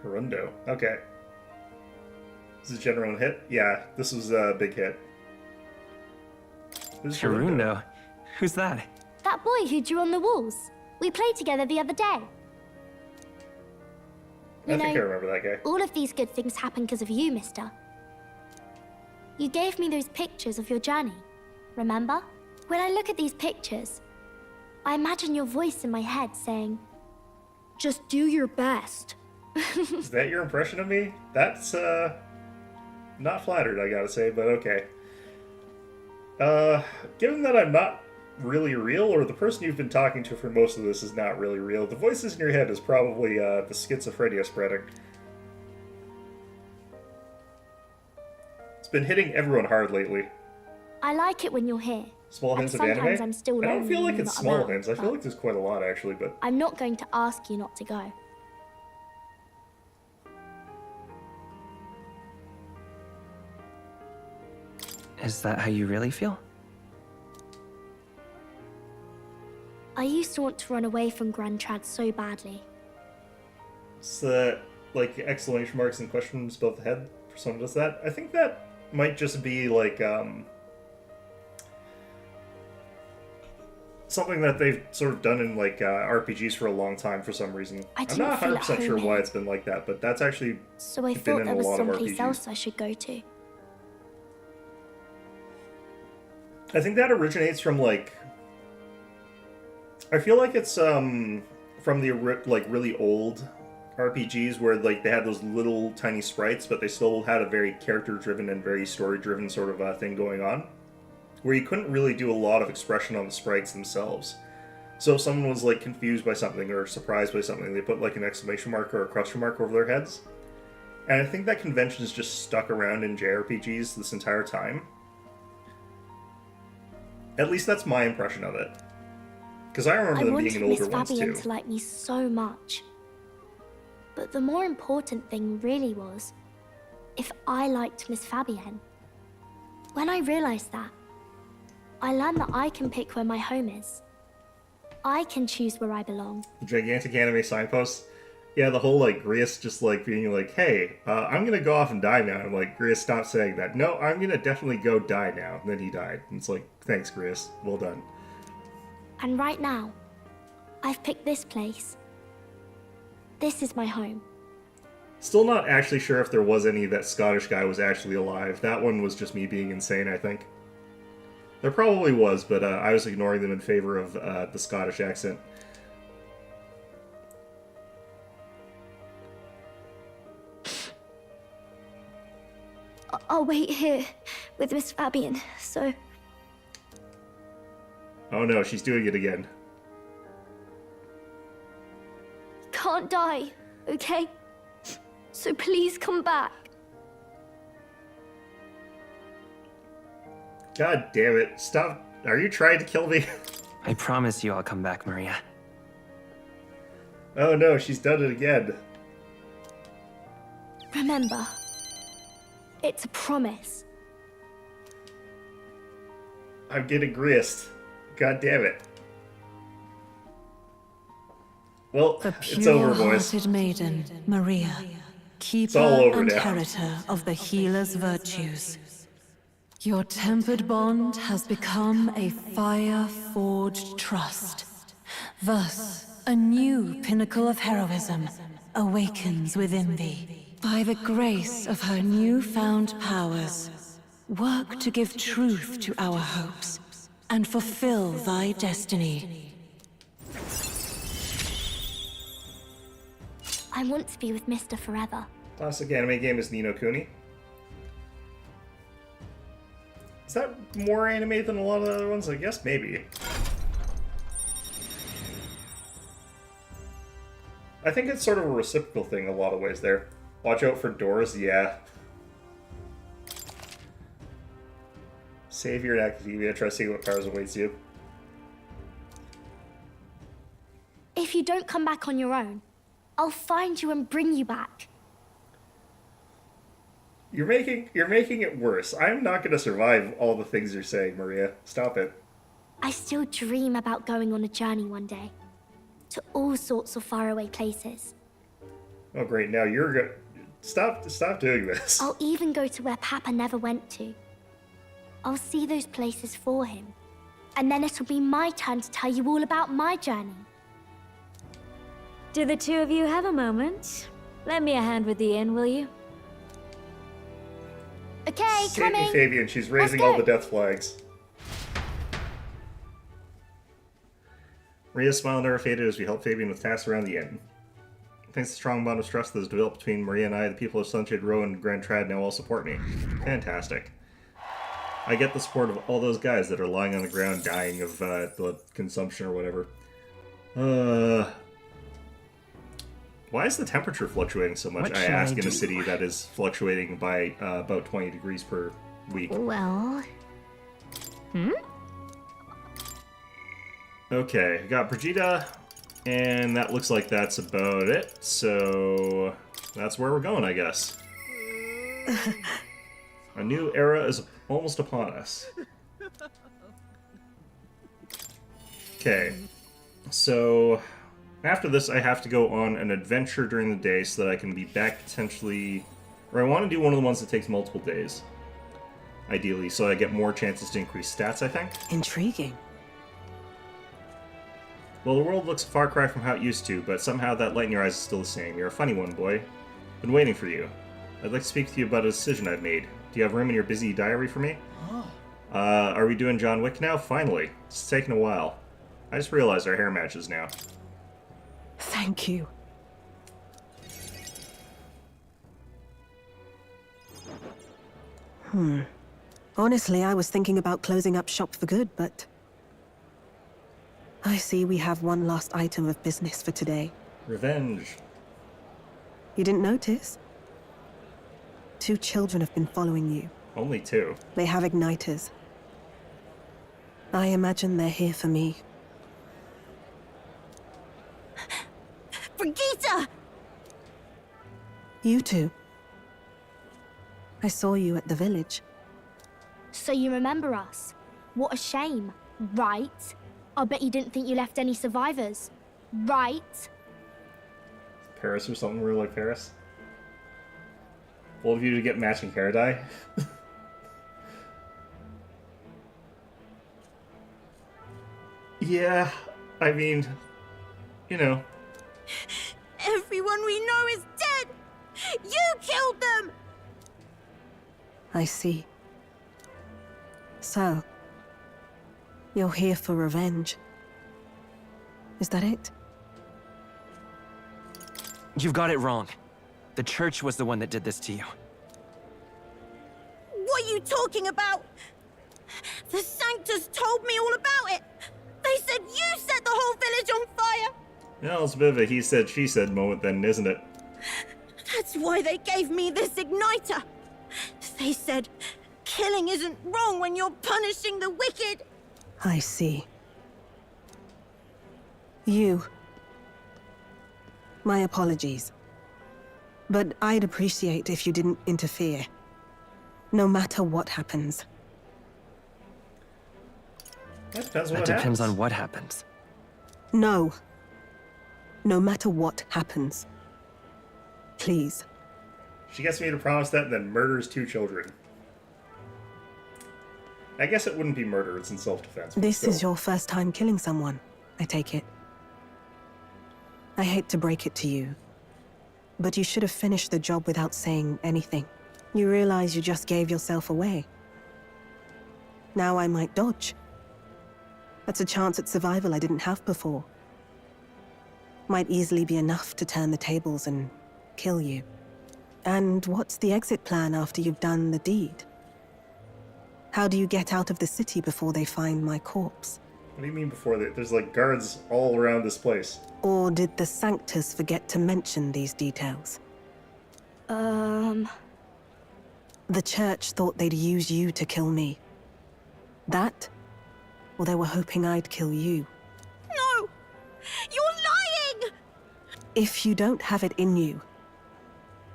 Harundo. Okay. Is this a general hit? Yeah, this was a big hit. Who's Harundo? Who's that? That boy who drew on the walls. We played together the other day. I think I remember that guy. All of these good things happen because of you, mister. You gave me those pictures of your journey, remember? When I look at these pictures, I imagine your voice in my head saying, "Just do your best." Is that your impression of me? That's, Not flattered, I gotta say, but okay. Given that I'm not really real, or the person you've been talking to for most of this is not really real, the voices in your head is probably, the schizophrenia spreading. It's been hitting everyone hard lately. I like it when you're here. Small hints of anime? Sometimes I'm still lonely I don't feel like when it's you're small not hints. I feel around, like there's quite a lot, actually, but... I'm not going to ask you not to go. Is that how you really feel? I used to want to run away from Grand Trad so badly. It's the, like, exclamation marks and questions above the head for someone who does that. I think that might just be, like, something that they've sort of done in, like, RPGs for a long time for some reason. I'm not 100% sure why it's been like that, but that's actually So I been thought in there a was lot of someplace RPGs. else I should go to. I think that originates from, like... I feel like it's, from the, like, really old RPGs where, like, they had those little tiny sprites, but they still had a very character-driven and very story-driven sort of thing going on, where you couldn't really do a lot of expression on the sprites themselves. So if someone was, like, confused by something or surprised by something, they put, like, an exclamation mark or a question mark over their heads. And I think that convention is just stuck around in JRPGs this entire time. At least that's my impression of it. Because I remember them being in older ones too. I wanted Miss Fabian to like me so much. But the more important thing really was if I liked Miss Fabienne. When I realized that, I learned that I can pick where my home is. I can choose where I belong. Gigantic anime signposts. Yeah, the whole, like, Grius just, like, being like, hey, I'm gonna go off and die now. I'm like, Grius, stop saying that. No, I'm gonna definitely go die now. And then he died. And it's like, thanks, Grius. Well done. And right now, I've picked this place. This is my home. Still not actually sure if there was any that Scottish guy was actually alive. That one was just me being insane, I think. There probably was, but I was ignoring them in favor of the Scottish accent. I'll wait here with Miss Fabian, so... Oh no, she's doing it again. Can't die, okay? So please come back. God damn it. Stop. Are you trying to kill me? I promise you I'll come back, Maria. Oh no, she's done it again. Remember, it's a promise. I'm getting grist. God damn it. Well, The it's over, boys. pure-hearted maiden, Maria, keeper all over and now. inheritor of the healer's virtues. Your tempered bond has become a fire-forged trust. Thus, a new pinnacle of heroism awakens within thee. By the grace of her newfound powers, work to give truth to our hopes and fulfill thy destiny. I want to be with Mr. forever. Classic anime game is Ni no Kuni. Is that more anime than a lot of the other ones? I guess maybe. I think it's sort of a reciprocal thing in a lot of ways there. Watch out for doors, yeah. Save your academia, try seeing what powers awaits you. If you don't come back on your own, I'll find you and bring you back. You're making it worse. I'm not gonna survive all the things you're saying, Maria. Stop it. I still dream about going on a journey one day. To all sorts of faraway places. Oh great, now you're gonna... Stop doing this. I'll even go to where Papa never went to. I'll see those places for him. And then it'll be my turn to tell you all about my journey. Do the two of you have a moment? Lend me a hand with the inn, will you? Okay, Save me, coming. Fabian. She's raising Let's all go. the death flags. Maria's smile never faded as we helped Fabian with tasks around the inn. Thanks to the strong bond of trust that has developed between Maria and I, the people of Sunshade Row and Grand Trad now all support me. Fantastic. I get the support of all those guys that are lying on the ground dying of blood consumption or whatever. Why is the temperature fluctuating so much? I ask in a city that is fluctuating by about 20 degrees per week. Well... Okay, I got Brigida, and that looks like that's about it. So that's where we're going, I guess. A new era is almost upon us. Okay, so after this I have to go on an adventure during the day so that I can be back potentially... Or I want to do one of the ones that takes multiple days. Ideally, so I get more chances to increase stats, I think. Intriguing. Well, the world looks a far cry from how it used to, but somehow that light in your eyes is still the same. You're a funny one, boy. Been waiting for you. I'd like to speak to you about a decision I've made. Do you have room in your busy diary for me? Are we doing John Wick now? Finally. It's taken a while. I just realized our hair matches now. Thank you. Honestly, I was thinking about closing up shop for good, but... I see we have one last item of business for today. Revenge. You didn't notice? 2 children have been following you. Only 2. They have igniters. I imagine they're here for me. Brigitte! You 2. I saw you at the village. So you remember us? What a shame, right? I bet you didn't think you left any survivors, right? Paris or something real like Paris? Bold of you to get matching hair dye? Yeah, I mean, you know. Everyone we know is dead! You killed them! I see. So, you're here for revenge. Is that it? You've got it wrong. The church was the one that did this to you. What are you talking about? The Sanctus told me all about it! They said you set the whole village on fire! Well, it's a bit of a he said, she said moment then, isn't it? That's why they gave me this igniter! They said, killing isn't wrong when you're punishing the wicked! I see. You. My apologies. But I'd appreciate if you didn't interfere. No matter what happens. That depends on That what depends happens. on what happens. No. No matter what happens. Please. She gets me to promise that and then murders 2 children. I guess it wouldn't be murder, it's in self-defense. This is your first time killing someone, I take it. I hate to break it to you, but you should have finished the job without saying anything. You realize you just gave yourself away. Now I might dodge. That's a chance at survival I didn't have before. Might easily be enough to turn the tables and kill you. And what's the exit plan after you've done the deed? How do you get out of the city before they find my corpse? What do you mean before that? There's like guards all around this place. Or did the Sanctus forget to mention these details? The church thought they'd use you to kill me. That? Or they were hoping I'd kill you. No! You're lying! If you don't have it in you,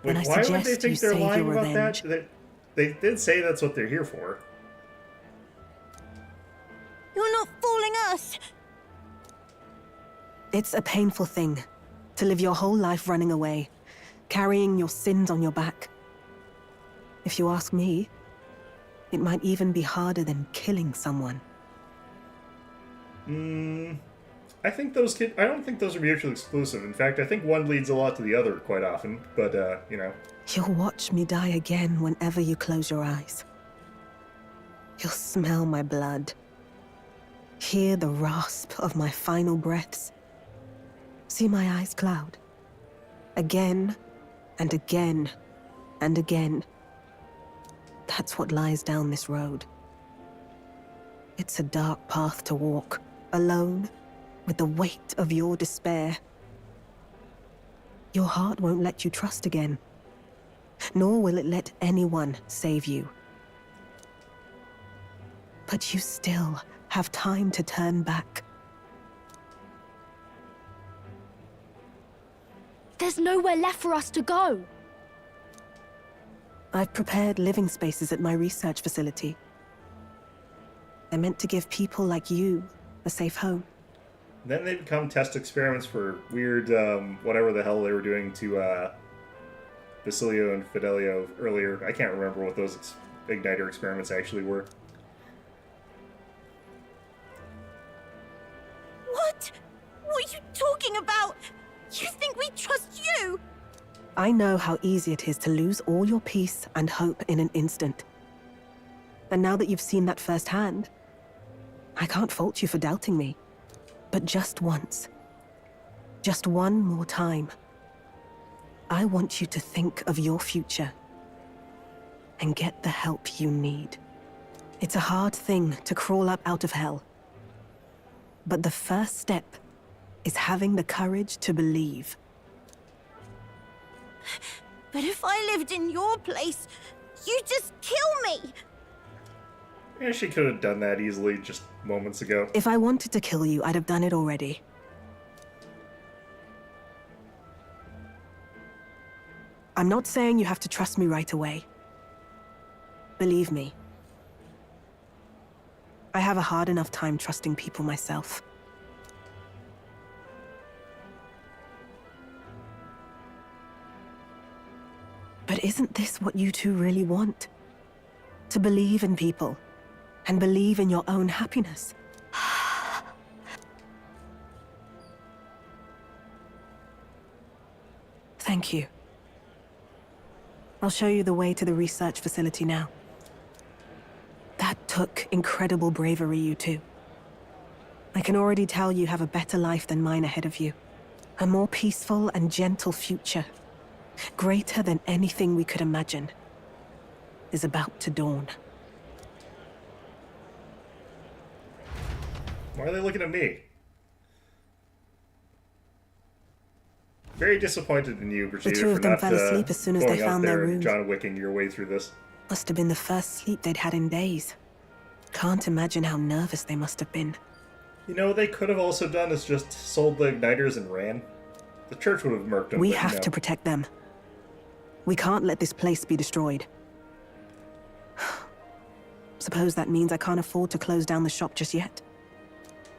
Wait, then I why would they suggest you think they're save lying your about revenge. that? They did say that's what they're here for. You're not fooling us! It's a painful thing, to live your whole life running away, carrying your sins on your back. If you ask me, it might even be harder than killing someone. I think those I don't think those are mutually exclusive. In fact, I think one leads a lot to the other quite often, but, you know. You'll watch me die again whenever you close your eyes. You'll smell my blood. Hear the rasp of my final breaths. See my eyes cloud. Again, and again, and again. That's what lies down this road. It's a dark path to walk, alone, with the weight of your despair. Your heart won't let you trust again, nor will it let anyone save you. But you still have time to turn back. There's nowhere left for us to go. I've prepared living spaces at my research facility. They're meant to give people like you a safe home. Then they become test experiments for weird, whatever the hell they were doing to Basilio and Fidelio earlier. I can't remember what those igniter experiments actually were. What? What are you talking about? You think we trust you? I know how easy it is to lose all your peace and hope in an instant. And now that you've seen that firsthand, I can't fault you for doubting me. But just once, just one more time, I want you to think of your future and get the help you need. It's a hard thing to crawl up out of hell, but the first step is having the courage to believe. But if I lived in your place, you'd just kill me! Yeah, she could have done that easily just moments ago. If I wanted to kill you, I'd have done it already. I'm not saying you have to trust me right away. Believe me, I have a hard enough time trusting people myself. But isn't this what you two really want? To believe in people, and believe in your own happiness. Thank you. I'll show you the way to the research facility now. That took incredible bravery, you two. I can already tell you have a better life than mine ahead of you. A more peaceful and gentle future, greater than anything we could imagine, is about to dawn. Why are they looking at me? Very disappointed in you, Brigida, The two of for them not fell asleep as soon as they going out found their there and room. John Wicking your way through this. Must have been the first sleep they'd had in days. Can't imagine how nervous they must have been. You know, what they could have also done is just sold the igniters and ran. The church would have murked them. We but, have to protect them. We can't let this place be destroyed. Suppose that means I can't afford to close down the shop just yet.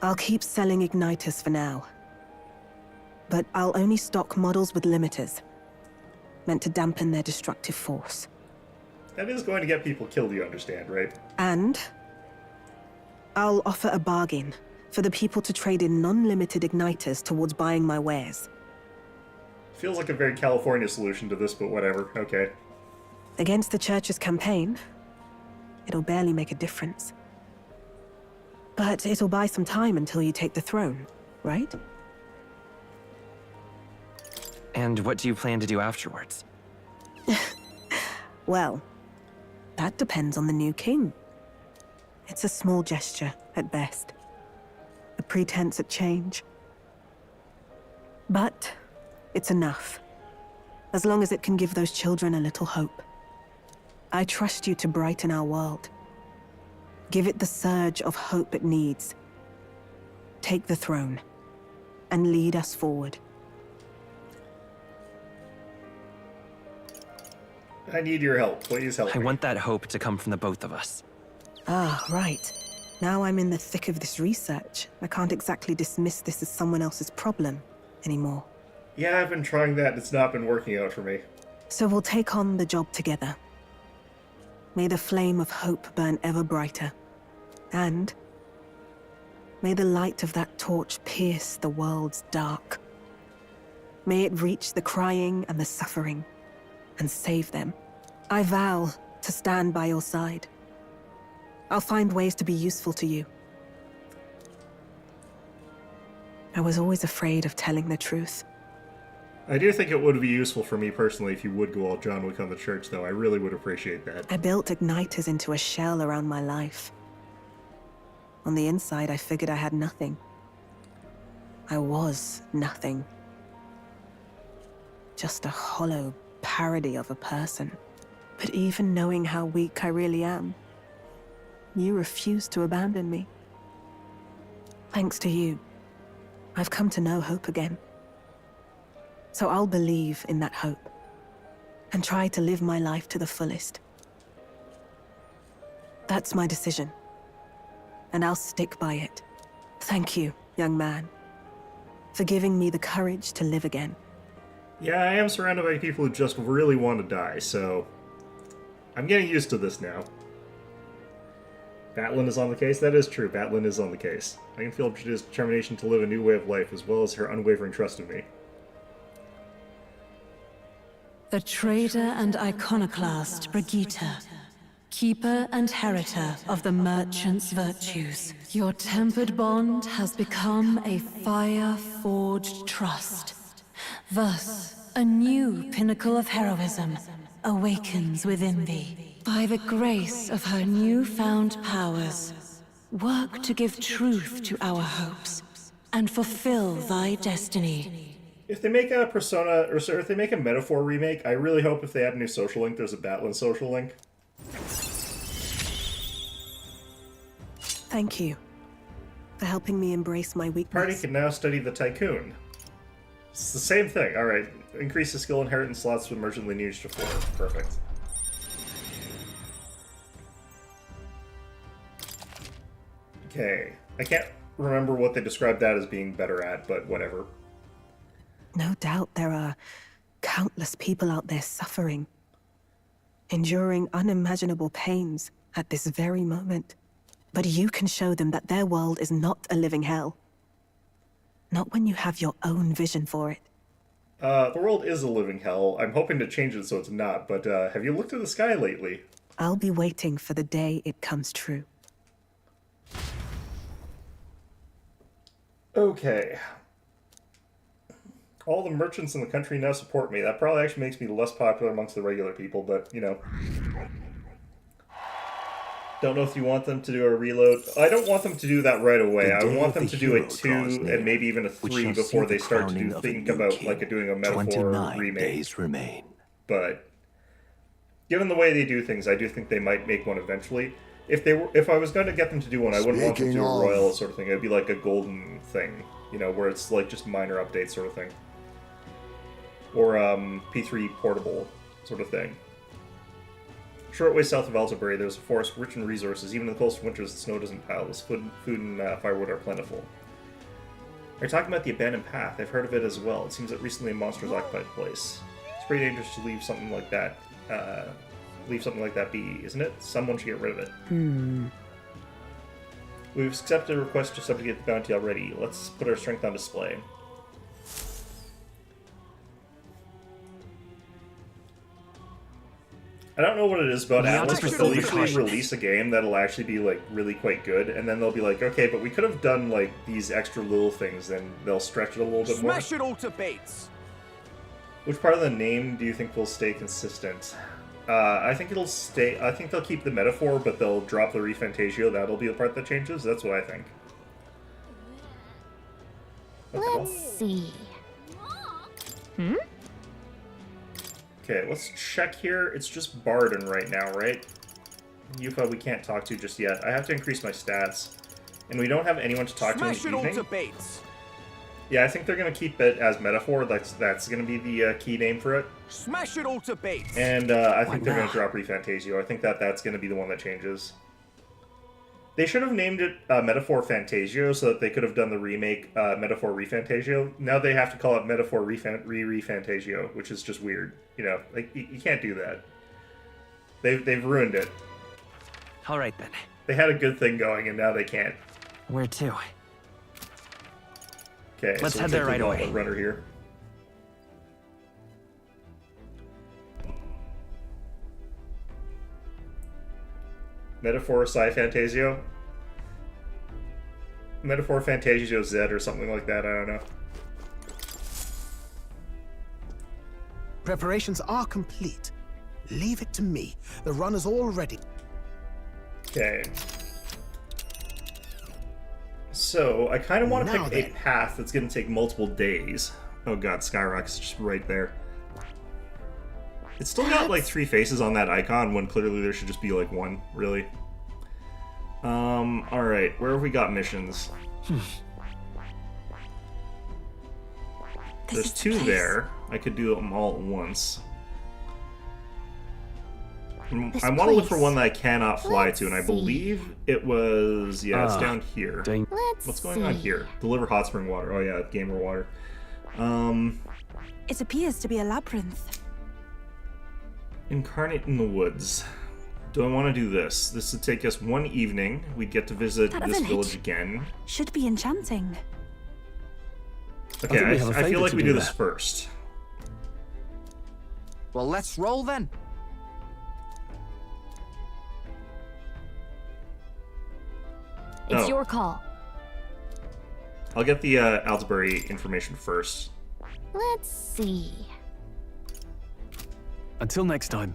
I'll keep selling igniters for now. But I'll only stock models with limiters, meant to dampen their destructive force. That is going to get people killed, you understand, right? And I'll offer a bargain for the people to trade in non-limited igniters towards buying my wares. Feels like a very California solution to this, but whatever. Okay. Against the church's campaign, it'll barely make a difference. But it'll buy some time until you take the throne, right? And what do you plan to do afterwards? Well, that depends on the new king. It's a small gesture, at best. A pretense at change. But it's enough. As long as it can give those children a little hope. I trust you to brighten our world. Give it the surge of hope it needs. Take the throne, and lead us forward. I need your help. Please help me. I want that hope to come from the both of us. Ah, right. Now I'm in the thick of this research. I can't exactly dismiss this as someone else's problem anymore. Yeah, I've been trying that. It's not been working out for me. So we'll take on the job together. May the flame of hope burn ever brighter. And may the light of that torch pierce the world's dark. May it reach the crying and the suffering and save them. I vow to stand by your side. I'll find ways to be useful to you. I was always afraid of telling the truth. I do think it would be useful for me personally if you would go all John Wick on the church, though. I really would appreciate that. I built igniters into a shell around my life. On the inside, I figured I had nothing. I was nothing. Just a hollow parody of a person. But even knowing how weak I really am, you refused to abandon me. Thanks to you, I've come to know hope again. So I'll believe in that hope, and try to live my life to the fullest. That's my decision, and I'll stick by it. Thank you, young man, for giving me the courage to live again. Yeah, I am surrounded by people who just really want to die, so I'm getting used to this now. Batlin is on the case? That is true, Batlin is on the case. I can feel Judith's determination to live a new way of life, as well as her unwavering trust in me. The traitor and iconoclast Brigitte, keeper and heritor of the merchant's virtues. Your tempered bond has become a fire-forged trust. Thus, a new pinnacle of heroism awakens within thee. By the grace of her newfound powers, work to give truth to our hopes and fulfill thy destiny. If they make a Persona, or sorry, if they make a Metaphor remake, I really hope if they add a new social link, there's a Batlin social link. Thank you for helping me embrace my weakness. Party can now study the Tycoon. It's the same thing. Alright. Increase the skill inheritance slots with merchant lineage to 4. Perfect. Okay. I can't remember what they described that as being better at, but whatever. No doubt there are countless people out there suffering, enduring unimaginable pains at this very moment. But you can show them that their world is not a living hell. Not when you have your own vision for it. The world is a living hell. I'm hoping to change it so it's not, but have you looked at the sky lately? I'll be waiting for the day it comes true. Okay. All the merchants in the country now support me. That probably actually makes me less popular amongst the regular people, but, you know. Don't know if you want them to do a reload. I don't want them to do that right away. I want them to do a 2 and maybe even a 3 before they start to think about like doing a Metaphor remake. Days remain. But given the way they do things, I do think they might make one eventually. If I was going to get them to do one, I wouldn't want them to do a royal sort of thing. It'd be like a golden thing, you know, where it's like just minor updates sort of thing. Or P3 portable sort of thing. Short way south of Altabury, there's a forest rich in resources. Even in the cold winters, the snow doesn't pile. The food and firewood are plentiful. They're talking about the abandoned path. I've heard of it as well. It seems that recently a monster has occupied the place. It's pretty dangerous to leave something like that. Be, isn't it? Someone should get rid of it. We've accepted a request to subjugate the bounty already. Let's put our strength on display. I don't know what it is about Atlas, but they'll usually release a game that'll actually be like really quite good, and then they'll be like, okay, but we could have done like these extra little things, and they'll stretch it a little bit more. Smash it all to bits. Which part of the name do you think will stay consistent? I think it'll stay. I think they'll keep the Metaphor, but they'll drop the Refantazio. That'll be the part that changes. That's what I think. Let's see. Okay, let's check here. It's just Barden right now, right? Yufa we can't talk to just yet. I have to increase my stats. And we don't have anyone to talk to in the evening. Yeah, I think they're going to keep it as Metaphor. That's going to be the key name for it. Smash it all to bits. And I think they're going to drop Refantazio. I think that's going to be the one that changes. They should have named it Metaphor Fantasio so that they could have done the remake Metaphor Refantazio. Now they have to call it Metaphor Refantazio, which is just weird. You know, like you can't do that. They've ruined it. All right then. They had a good thing going, and now they can't. Where to? Okay, let's so head there right away. Runner here. Metaphor Psi Fantasio? Metaphor Fantasio Z or something like that, I don't know. Preparations are complete. Leave it to me. The run is all ready. Okay. So, I kind of want to pick a path that's going to take multiple days. Oh god, Skyrock's just right there. It's still got like 3 faces on that icon when clearly there should just be like 1, really. Alright, where have we got missions? There's 2 there. I could do them all at once. I want to look for one that I cannot fly to, and I believe it was... Yeah, it's down here. What's going on here? Deliver hot spring water. Oh yeah, gamer water. It appears to be a labyrinth. Incarnate in the woods. Do I want to do this? This would take us 1 evening. We'd get to visit this village again. Should be enchanting. Okay, I feel like we do this first. Well, let's roll then. It's your call. I'll get the Aldsbury information first. Let's see. Until next time.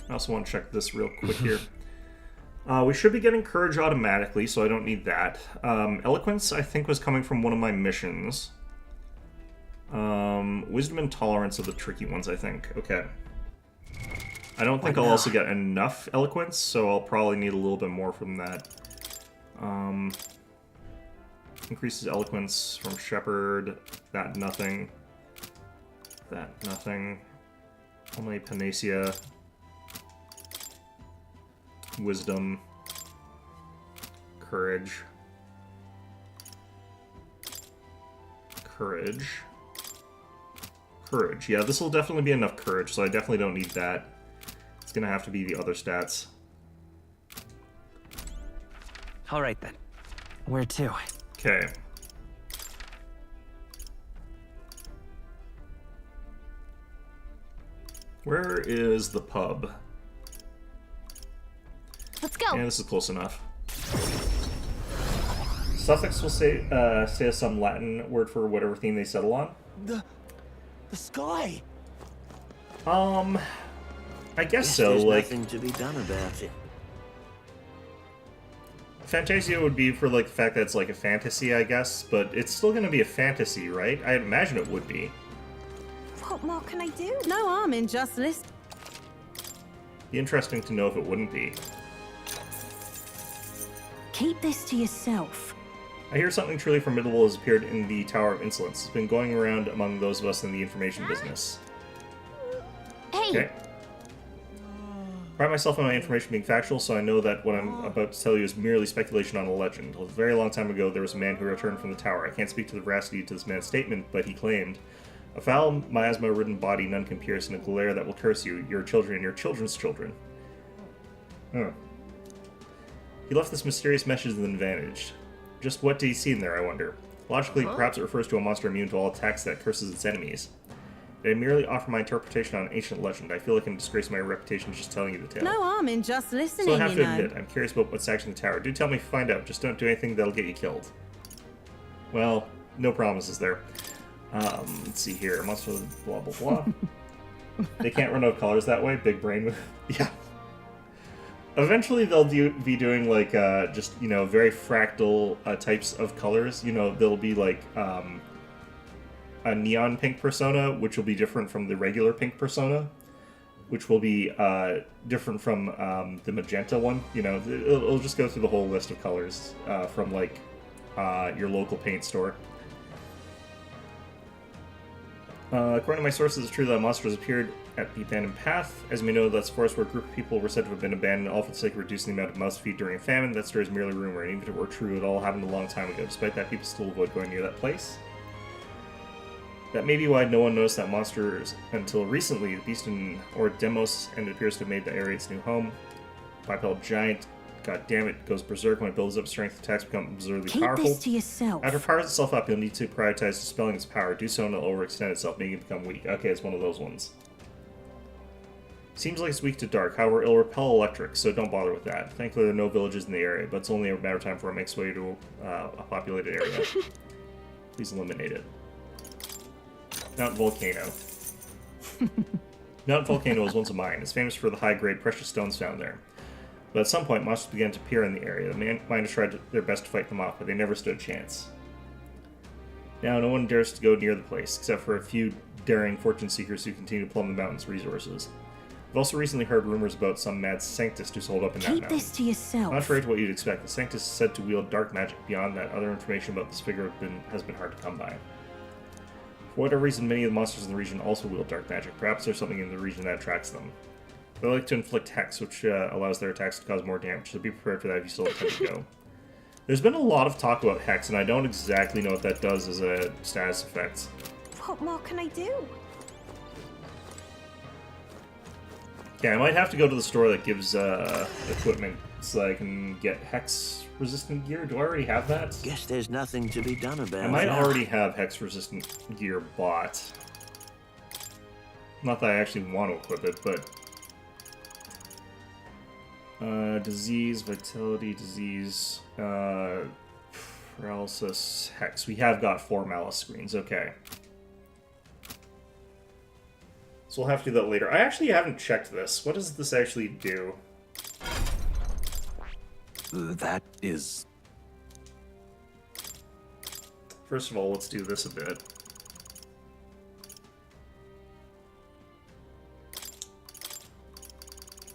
I also want to check this real quick here. We should be getting courage automatically, so I don't need that. Eloquence, I think, was coming from one of my missions. Wisdom and tolerance are the tricky ones, I think. Okay. I don't think I'll also get enough eloquence, so I'll probably need a little bit more from that. Increases eloquence from Shepherd. That nothing. That nothing. Only Panacea. Wisdom. Courage. Courage. Courage. Yeah, this will definitely be enough courage, so I definitely don't need that. It's gonna have to be the other stats. Alright then. Where to? Okay. Where is the pub? Let's go. Yeah, this is close enough. Suffix will say some Latin word for whatever theme they settle on. The sky. I guess so. There's like nothing to be done about it. Fantasia would be for like the fact that it's like a fantasy, I guess, but it's still going to be a fantasy, right? I imagine it would be. What more can I do? No harm in just listening. Be interesting to know if it wouldn't be. Keep this to yourself. I hear something truly formidable has appeared in the Tower of Insolence. It's been going around among those of us in the information business. Hey! Okay. Pride myself on my information being factual, so I know that what I'm about to tell you is merely speculation on a legend. A very long time ago, there was a man who returned from the tower. I can't speak to the veracity to this man's statement, but he claimed, "A foul, miasma-ridden body none can pierce, and a glare that will curse you, your children, and your children's children." Huh. He left this mysterious message and then vanished. Just what did he see in there, I wonder? Logically, perhaps it refers to a monster immune to all attacks that curses its enemies. Did I merely offer my interpretation on an ancient legend? I feel like I'm disgracing my reputation just telling you the tale. No harm in just listening, So I have to admit, I'm curious about what's actually in the tower. Do tell me if you find out. Just don't do anything that'll get you killed. Well, no promises there. Let's see here. Monster blah blah blah. They can't run out of colors that way. Big brain move. Yeah. Eventually they'll be doing like just, you know, very fractal types of colors. You know, there'll be like a neon pink persona, which will be different from the regular pink persona, which will be different from the magenta one. You know, it'll just go through the whole list of colors from like your local paint store. According to my sources, it's true that monsters appeared at the abandoned path. As we know, that's a forest where a group of people were said to have been abandoned, all for the sake of reducing the amount of mouse feed during a famine. That story is merely rumor, and even if it were true, it all happened a long time ago. Despite that, people still avoid going near that place. That may be why no one noticed that monsters until recently. The beast or Demos, and it appears to have made the area its new home. Bipedal giant, god damn it, goes berserk when it builds up strength. Attacks become absurdly powerful. Keep this to yourself. After it powers itself up, you'll need to prioritize dispelling its power. Do so and it'll overextend itself, making it become weak. Okay, it's one of those ones. Seems like it's weak to dark, however, it'll repel electric, so don't bother with that. Thankfully, there are no villages in the area, but it's only a matter of time before it makes its way to a populated area. Please eliminate it. Mount Volcano. Mount Volcano was once a mine. It's famous for the high-grade precious stones found there. But at some point, monsters began to appear in the area. The miners tried their best to fight them off, but they never stood a chance. Now, no one dares to go near the place, except for a few daring fortune seekers who continue to plumb the mountain's resources. I've also recently heard rumors about some mad sanctist who's holed up in that mountain. Keep this to yourself. Contrary to what you'd expect, the sanctist is said to wield dark magic. Beyond that, other information about this figure has been hard to come by. For whatever reason, many of the monsters in the region also wield dark magic. Perhaps there's something in the region that attracts them. They like to inflict hex, which allows their attacks to cause more damage, so be prepared for that if you still intend to go. There's been a lot of talk about hex, and I don't exactly know what that does as a status effect. What more can I do? Okay, I might have to go to the store that gives equipment so I can get hex-resistant gear. Do I already have that? Guess there's nothing to be done about it. I might already have hex-resistant gear bought. Not that I actually want to equip it, but... disease, vitality, disease, paralysis, hex. We have got 4 malice screens, okay. So we'll have to do that later. I actually haven't checked this. What does this actually do? That is... First of all, let's do this a bit.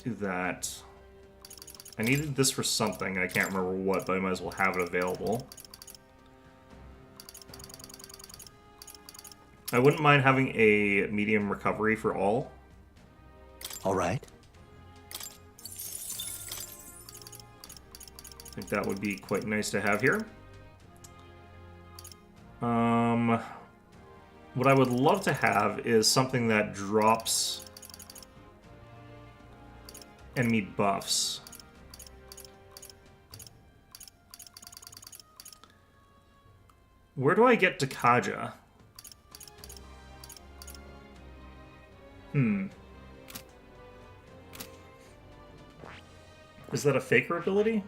Do that. I needed this for something. I can't remember what, but I might as well have it available. I wouldn't mind having a medium recovery for all. All right. I think that would be quite nice to have here. What I would love to have is something that drops enemy buffs. Where do I get Dakaja? Is that a faker ability?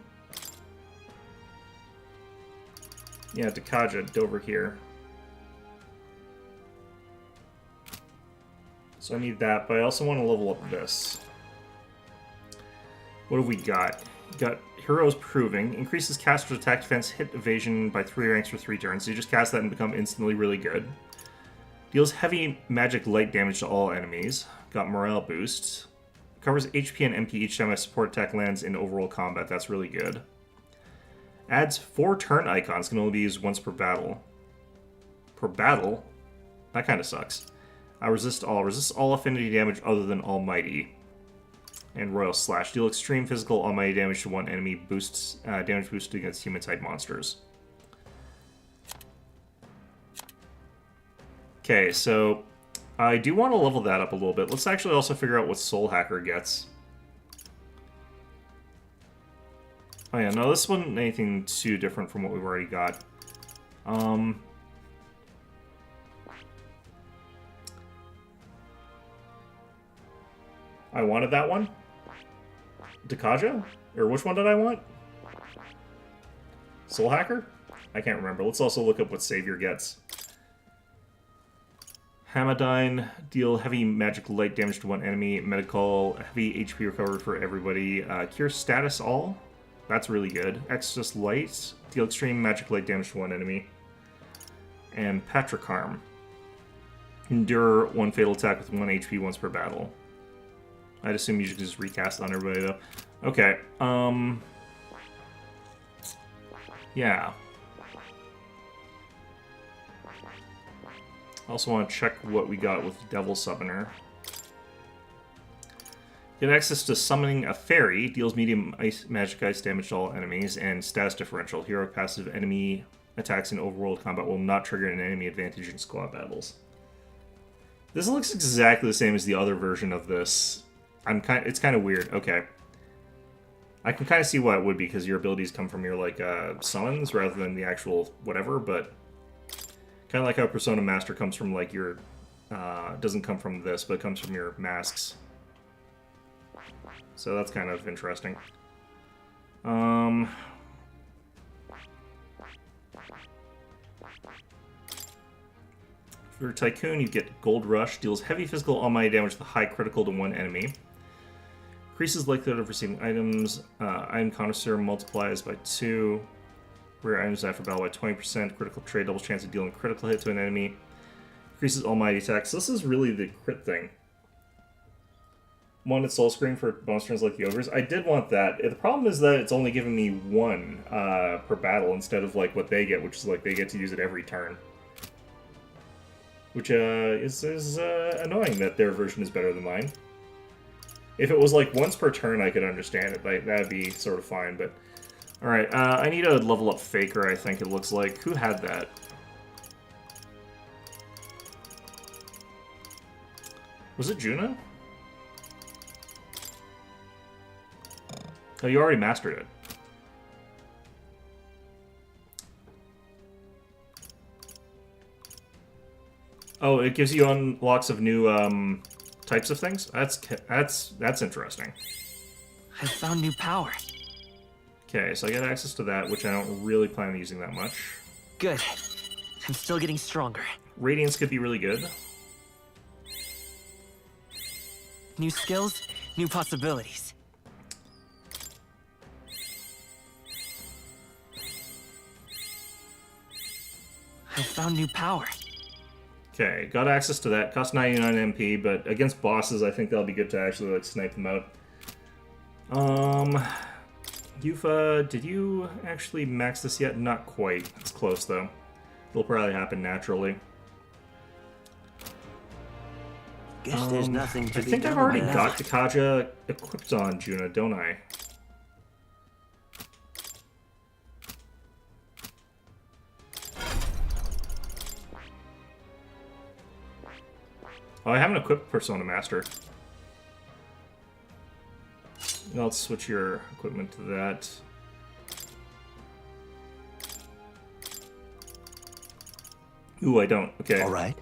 Yeah, Dakaja, over here. So I need that, but I also want to level up this. What have we got? Got Heroes Proving. Increases caster's attack, defense, hit, evasion by 3 ranks for 3 turns. So you just cast that and become instantly really good. Deals heavy magic light damage to all enemies. Got morale boost. Covers HP and MP each time a support attack lands in overall combat. That's really good. Adds 4 turn icons. Can only be used once per battle. Per battle? That kind of sucks. Resist all. Resists all affinity damage other than Almighty. And Royal Slash. Deal extreme physical almighty damage to one enemy. Boosts damage boosted against human-type monsters. Okay, so I do want to level that up a little bit. Let's actually also figure out what Soul Hacker gets. Oh yeah, no, this wasn't anything too different from what we've already got. I wanted that one. Dakaja? Or which one did I want? Soul Hacker? I can't remember. Let's also look up what Savior gets. Hamadine, deal heavy magic light damage to one enemy. Medical, heavy HP recovery for everybody. Cure status all. That's really good. Exorcist light, deal extreme magic light damage to one enemy. And Patricarm. Endure 1 fatal attack with 1 HP once per battle. I'd assume you should just recast on everybody, though. Okay, yeah. Also want to check what we got with Devil Summoner. Get access to Summoning a Fairy. Deals medium magic ice damage to all enemies. And status differential. Hero passive enemy attacks in overworld combat will not trigger an enemy advantage in squad battles. This looks exactly the same as the other version of this. It's kind of weird. Okay. I can kind of see why it would be, because your abilities come from your, like, summons rather than the actual whatever, but kind of like how Persona Master comes from, like, your, doesn't come from this, but it comes from your masks. So that's kind of interesting. For Tycoon, you get Gold Rush, deals heavy physical almighty damage with high critical to one enemy. Increases likelihood of receiving items. Item Connoisseur multiplies by 2. Rare items after battle by 20%. Critical trade, double chance of dealing critical hit to an enemy. Increases almighty attack. So this is really the crit thing. Wanted Soul Screen for bonus turns like the Ogres. I did want that. The problem is that it's only giving me 1 per battle instead of like what they get, which is like they get to use it every turn. Which is annoying that their version is better than mine. If it was like once per turn, I could understand it. Like, that'd be sort of fine, but... Alright, I need a level up Faker, I think it looks like. Who had that? Was it Juna? Oh, you already mastered it. Oh, it gives you unlocks of new types of things? That's interesting. I found new power. Okay, so I get access to that, which I don't really plan on using that much. Good. I'm still getting stronger. Radiance could be really good. New skills, new possibilities. I found new power. Okay, got access to that. Cost 99 MP, but against bosses, I think that'll be good to actually like snipe them out. Yufa, did you actually max this yet? Not quite. It's close though. It'll probably happen naturally. Guess there's nothing to I be think I've done already with got that. Takaja equipped on Juna, don't I? Oh, I haven't equipped Persona Master. Let's switch your equipment to that. Ooh, I don't. Okay. Alright.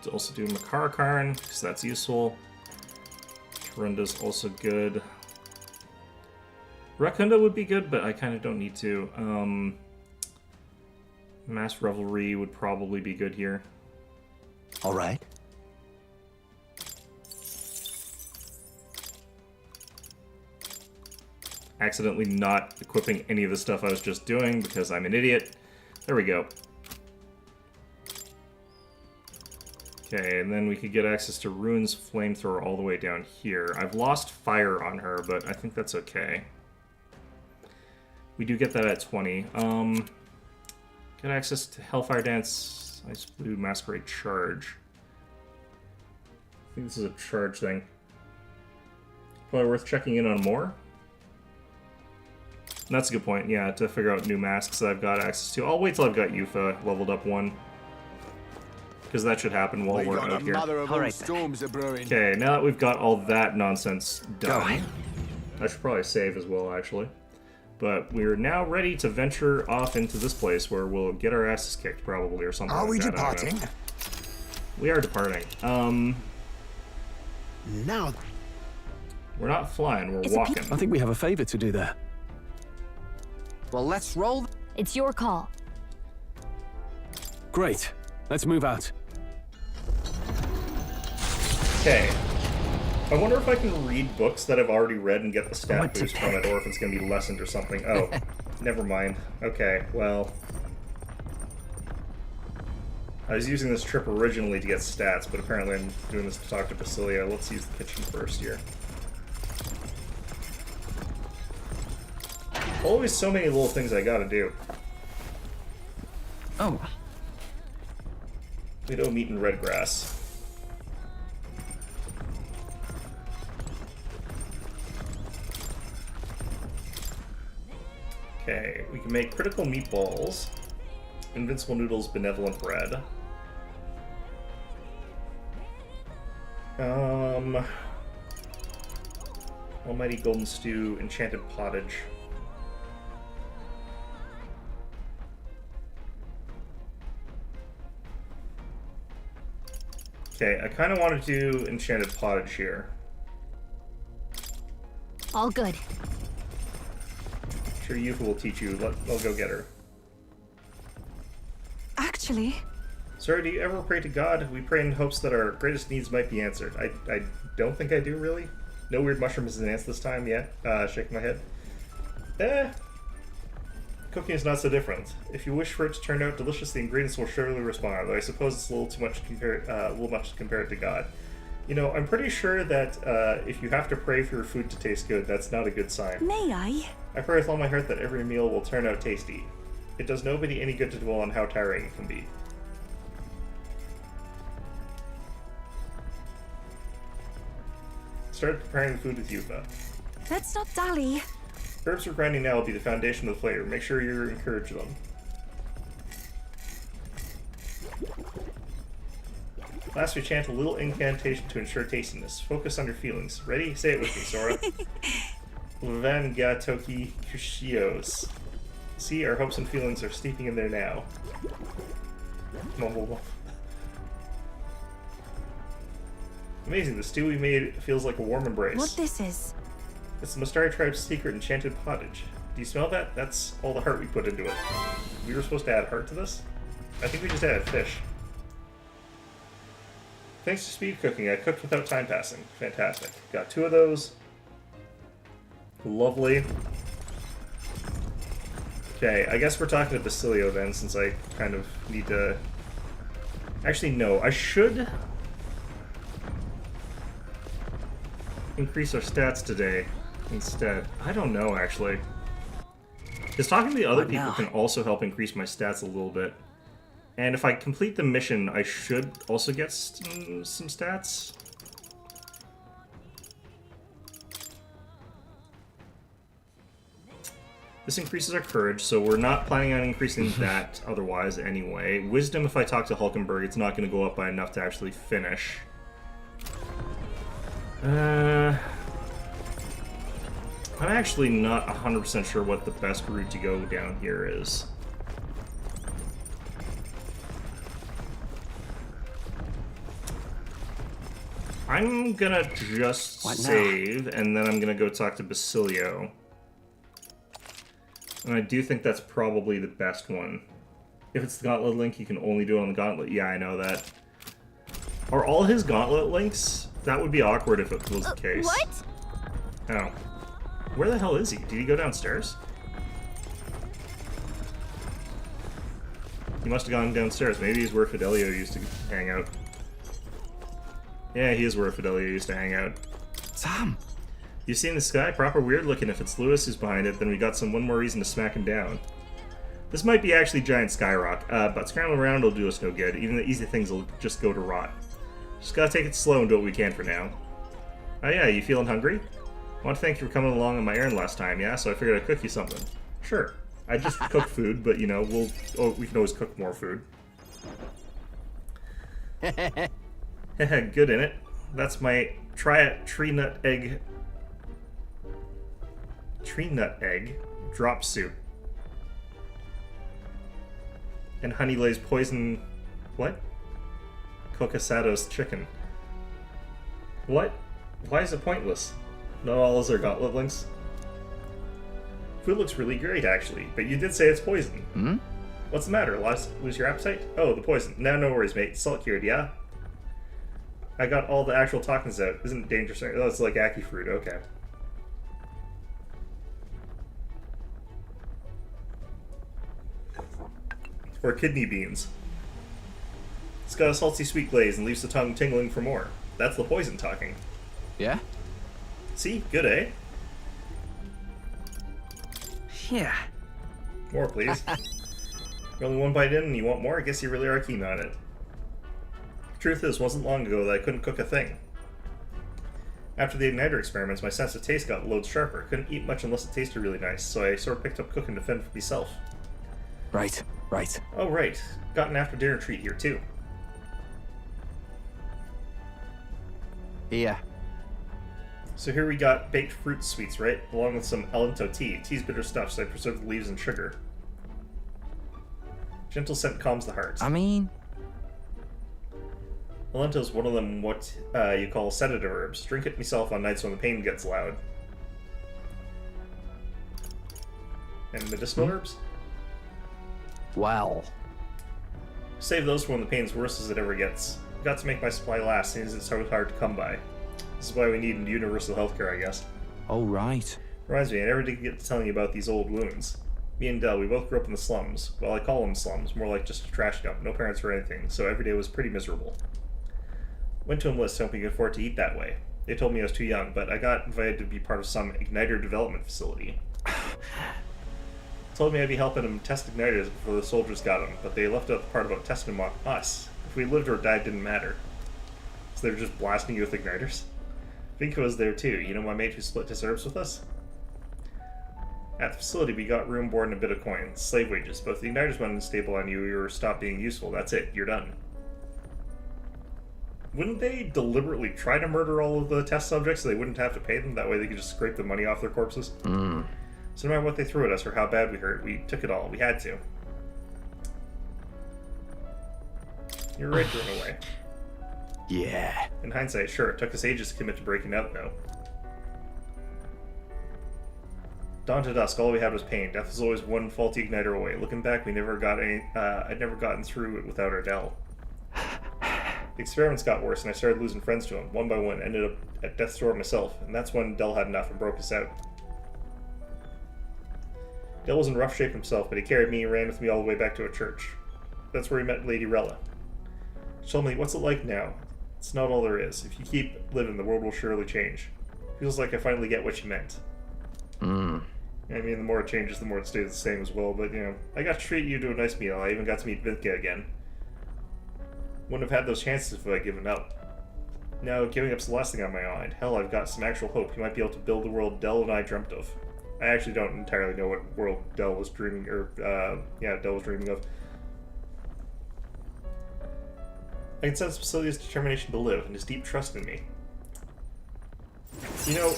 To also do Makarakarn, because that's useful. Tarunda's also good. Rakunda would be good, but I kind of don't need to. Mass Revelry would probably be good here. Alright. Accidentally not equipping any of the stuff I was just doing because I'm an idiot. There we go. Okay, and then we could get access to Rune's Flamethrower all the way down here. I've lost fire on her, but I think that's okay. We do get that at 20. Get access to Hellfire Dance, Ice Blue, Masquerade Charge. I think this is a charge thing. Probably worth checking in on more. That's a good point, yeah, to figure out new masks that I've got access to. I'll wait till I've got Yufa leveled up 1. Because that should happen while we're out here. Okay, now that we've got all that nonsense done, I should probably save as well, actually. But we're now ready to venture off into this place where we'll get our asses kicked, probably, or something Are we like that. I don't departing? know. We are departing. Now... We're not flying, we're walking. I think we have a favor to do there. Well, let's roll. It's your call. Great. Let's move out. Okay. I wonder if I can read books that I've already read and get the stat boost from it, or if it's going to be lessened or something. Oh, never mind. Okay, well... I was using this trip originally to get stats, but apparently I'm doing this to talk to Basilia. Let's use the kitchen first here. Always so many little things I gotta do. Oh. Widow meat and red grass. Okay, we can make critical meatballs, invincible noodles, benevolent bread. Almighty golden stew, enchanted pottage. Okay, I kind of want to do enchanted pottage here. All good. Sure, Yufa will teach you. I'll go get her. Naturally. Sir, do you ever pray to God? We pray in hopes that our greatest needs might be answered. I don't think I do, really. No weird mushrooms in ants this time yet. Shaking my head. Cooking is not so different. If you wish for it to turn out delicious, the ingredients will surely respond, though I suppose it's a little too much compared to God. You know, I'm pretty sure that if you have to pray for your food to taste good, that's not a good sign. May I? I pray with all my heart that every meal will turn out tasty. It does nobody any good to dwell on how tiring it can be. Start preparing the food with Yuba. Let's not dally. Herbs we're grinding now will be the foundation of the flavor. Make sure you encourage them. Last, we chant a little incantation to ensure tastiness. Focus on your feelings. Ready? Say it with me, Sora. Levangatoki Kushios. See, our hopes and feelings are steeping in there now. Mumble. Amazing, the stew we made feels like a warm embrace. What this is? It's the Mastari tribe's secret enchanted pottage. Do you smell that? That's all the heart we put into it. We were supposed to add heart to this? I think we just added fish. Thanks to speed cooking, I cooked without time passing. Fantastic. Got 2 of those. Lovely. Okay, I guess we're talking to Basilio then, since I kind of need to... Actually, no. I should increase our stats today instead. I don't know, actually. Because talking to the other people can also help increase my stats a little bit. And if I complete the mission, I should also get some stats. This increases our courage, so we're not planning on increasing that otherwise anyway. Wisdom, if I talk to Hulkenberg, it's not going to go up by enough to actually finish. I'm actually not 100% sure what the best route to go down here is. I'm gonna just save, and then I'm gonna go talk to Basilio. And I do think that's probably the best one. If it's the Gauntlet link, you can only do it on the Gauntlet. Yeah, I know that. Are all his Gauntlet links? That would be awkward if it was the case. What? Oh. Where the hell is he? Did he go downstairs? He must have gone downstairs. Maybe he's where Fidelio used to hang out. Yeah, he is where Fidelio used to hang out. Sam! You seen the sky? Proper weird looking. If it's Lewis who's behind it, then we got one more reason to smack him down. This might be actually giant skyrock, but scrambling around will do us no good. Even the easy things will just go to rot. Just gotta take it slow and do what we can for now. Oh yeah, you feeling hungry? I want to thank you for coming along on my errand last time, yeah? So I figured I'd cook you something. Sure. I just cook food, but you know, we can always cook more food. Good in it. That's my tree nut egg drop soup. And Honey lays poison... What? Cocasado's chicken. What? Why is it pointless? Not all is our Gauntlet links. Food looks really great, actually, but you did say it's poison. Hmm? What's the matter? Lose your appetite? Oh, the poison. No worries, mate. Salt cured, yeah? I got all the actual toxins out. Isn't it dangerous? Oh, it's like ackee fruit. Okay. Or kidney beans. It's got a salty sweet glaze and leaves the tongue tingling for more. That's the poison talking. Yeah? See? Good, eh? Yeah. More, please. You're only one bite in and you want more? I guess you really are keen on it. Truth is, wasn't long ago that I couldn't cook a thing. After the igniter experiments, my sense of taste got loads sharper. Couldn't eat much unless it tasted really nice, so I sort of picked up cooking to fend for myself. Right. Oh, right. Got an after-dinner treat here, too. Yeah. So here we got baked fruit sweets, right? Along with some Alento tea. Tea's bitter stuff, so I preserved the leaves and sugar. Gentle scent calms the heart. I mean... Alento's one of them what you call sedative herbs. Drink it myself on nights when the pain gets loud. And medicinal herbs? Wow. Save those for when the pain's worse as it ever gets. I've got to make my supply last, since it's so hard to come by. This is why we need universal healthcare, I guess. Oh, right. Reminds me, I never did get to telling you about these old wounds. Me and Del, we both grew up in the slums. Well, I call them slums, more like just a trash dump. No parents or anything, so every day was pretty miserable. Went to enlist, hoping I could afford to eat that way. They told me I was too young, but I got invited to be part of some igniter development facility. Told me I'd be helping them test igniters before the soldiers got them, but they left out the part about testing them on us. If we lived or died, didn't matter. So they were just blasting you with igniters? Vinko was there too. You know my mate who split his herbs with us? At the facility, we got room, board, and a bit of coins. Slave wages. But if the igniters went unstable on you, or stopped being useful, that's it. You're done. Wouldn't they deliberately try to murder all of the test subjects so they wouldn't have to pay them? That way they could just scrape the money off their corpses? So no matter what they threw at us or how bad we hurt, we took it all. We had to. You're right to run away. Yeah. In hindsight, sure, it took us ages to commit to breaking out, though. Dawn to dusk, all we had was pain. Death was always one faulty igniter away. Looking back, we never got any. I'd never gotten through it without our Del. The experiments got worse, and I started losing friends to him. One by one, ended up at death's door myself, and that's when Del had enough and broke us out. Del was in rough shape himself, but he carried me and ran with me all the way back to a church. That's where he met Lady Rella. She told me, "What's it like now? It's not all there is. If you keep living, the world will surely change." Feels like I finally get what she meant. I mean, the more it changes, the more it stays the same as well, but, you know, I got to treat you to a nice meal. I even got to meet Vinka again. Wouldn't have had those chances if I'd given up. No, giving up's the last thing on my mind. Hell, I've got some actual hope. You might be able to build the world Del and I dreamt of. I actually don't entirely know what world Del was dreaming, Del was dreaming of. I can sense Basilia's determination to live and his deep trust in me. You know,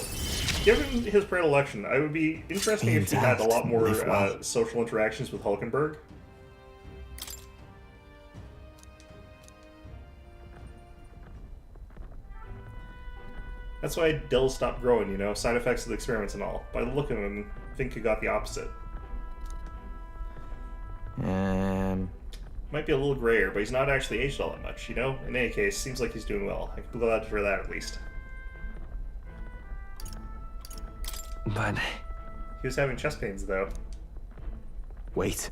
given his predilection, I would be interested if he had a lot more social interactions with Hulkenberg. That's why Del stopped growing, you know, side effects of the experiments and all. By the look of him, I think he got the opposite. Might be a little grayer, but he's not actually aged all that much, you know? In any case, seems like he's doing well. I'm glad for that, at least. But... he was having chest pains, though. Wait.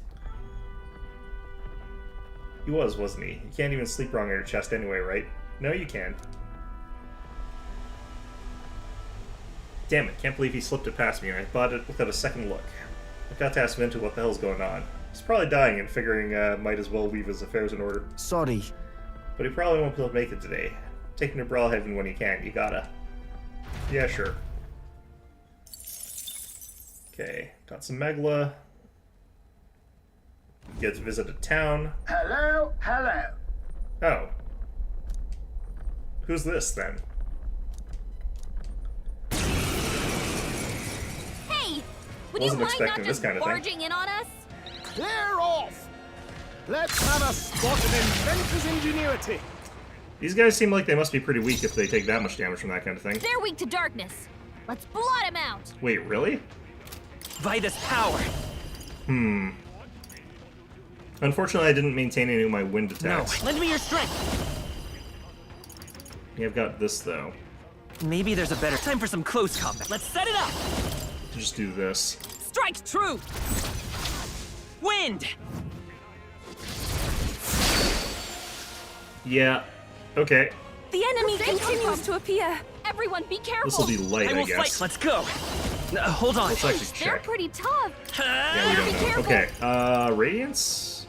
He was, wasn't he? You can't even sleep wrong on your chest anyway, right? No, you can. Damn it, can't believe he slipped it past me, and I bought it without a second look. I got to ask Vinto what the hell's going on. He's probably dying and figuring might as well leave his affairs in order. Sorry. But he probably won't be able to make it today. Take him to Brawlhaven when he can, you gotta. Yeah, sure. Okay, got some Megla. Get to visit a town. Hello, hello. Oh. Who's this, then? Hey! Would Wasn't you mind expecting not this just kind of thing. barging in on us? Clear off! Let's have a spot of inventor's ingenuity. These guys seem like they must be pretty weak if they take that much damage from that kind of thing. They're weak to darkness. Let's blot him out. Wait, really? By this power. Unfortunately, I didn't maintain any of my wind attacks. No, lend me your strength. Yeah, I've got this, though. Maybe there's a better time for some close combat. Let's set it up. Just do this. Strike true. Wind. Yeah. Okay. The enemy continues to appear. Everyone, be careful. This will be light, I will guess. fight. Let's go. Hold on. Let's actually They're check. pretty tough. Yeah, we don't know. Okay. Radiance?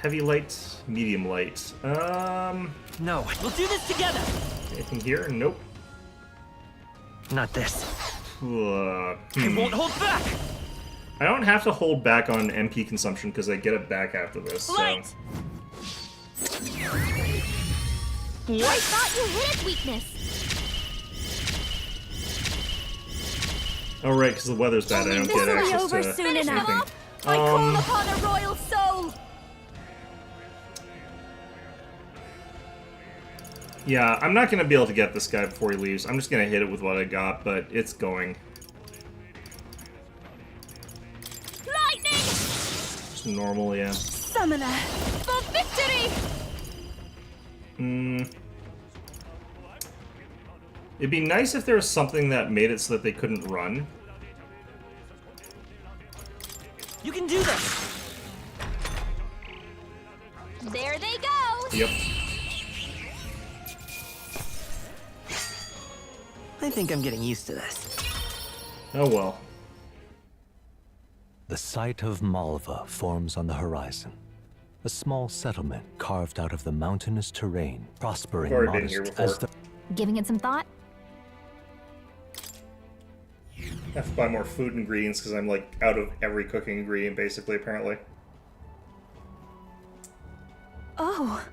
Heavy light? Medium light? No, we'll do this together. Anything here? Nope. Not this. I won't hold back. I don't have to hold back on MP consumption because I get it back after this. So. Light. I thought you hit his weakness. Oh right, because the weather's bad. I don't get access to Finish them anything. off. I call upon a royal soul. Yeah, I'm not going to be able to get this guy before he leaves. I'm just going to hit it with what I got, but it's going. Lightning! Just normal, yeah. Summoner. Fulfill Victory! It'd be nice if there was something that made it so that they couldn't run. You can do this! There they go! Yep. I think I'm getting used to this. Oh well. The site of Malva forms on the horizon. A small settlement carved out of the mountainous terrain, prospering I've already been here modest before. as the... Giving it some thought? I have to buy more food ingredients because I'm like out of every cooking ingredient basically, apparently. Oh.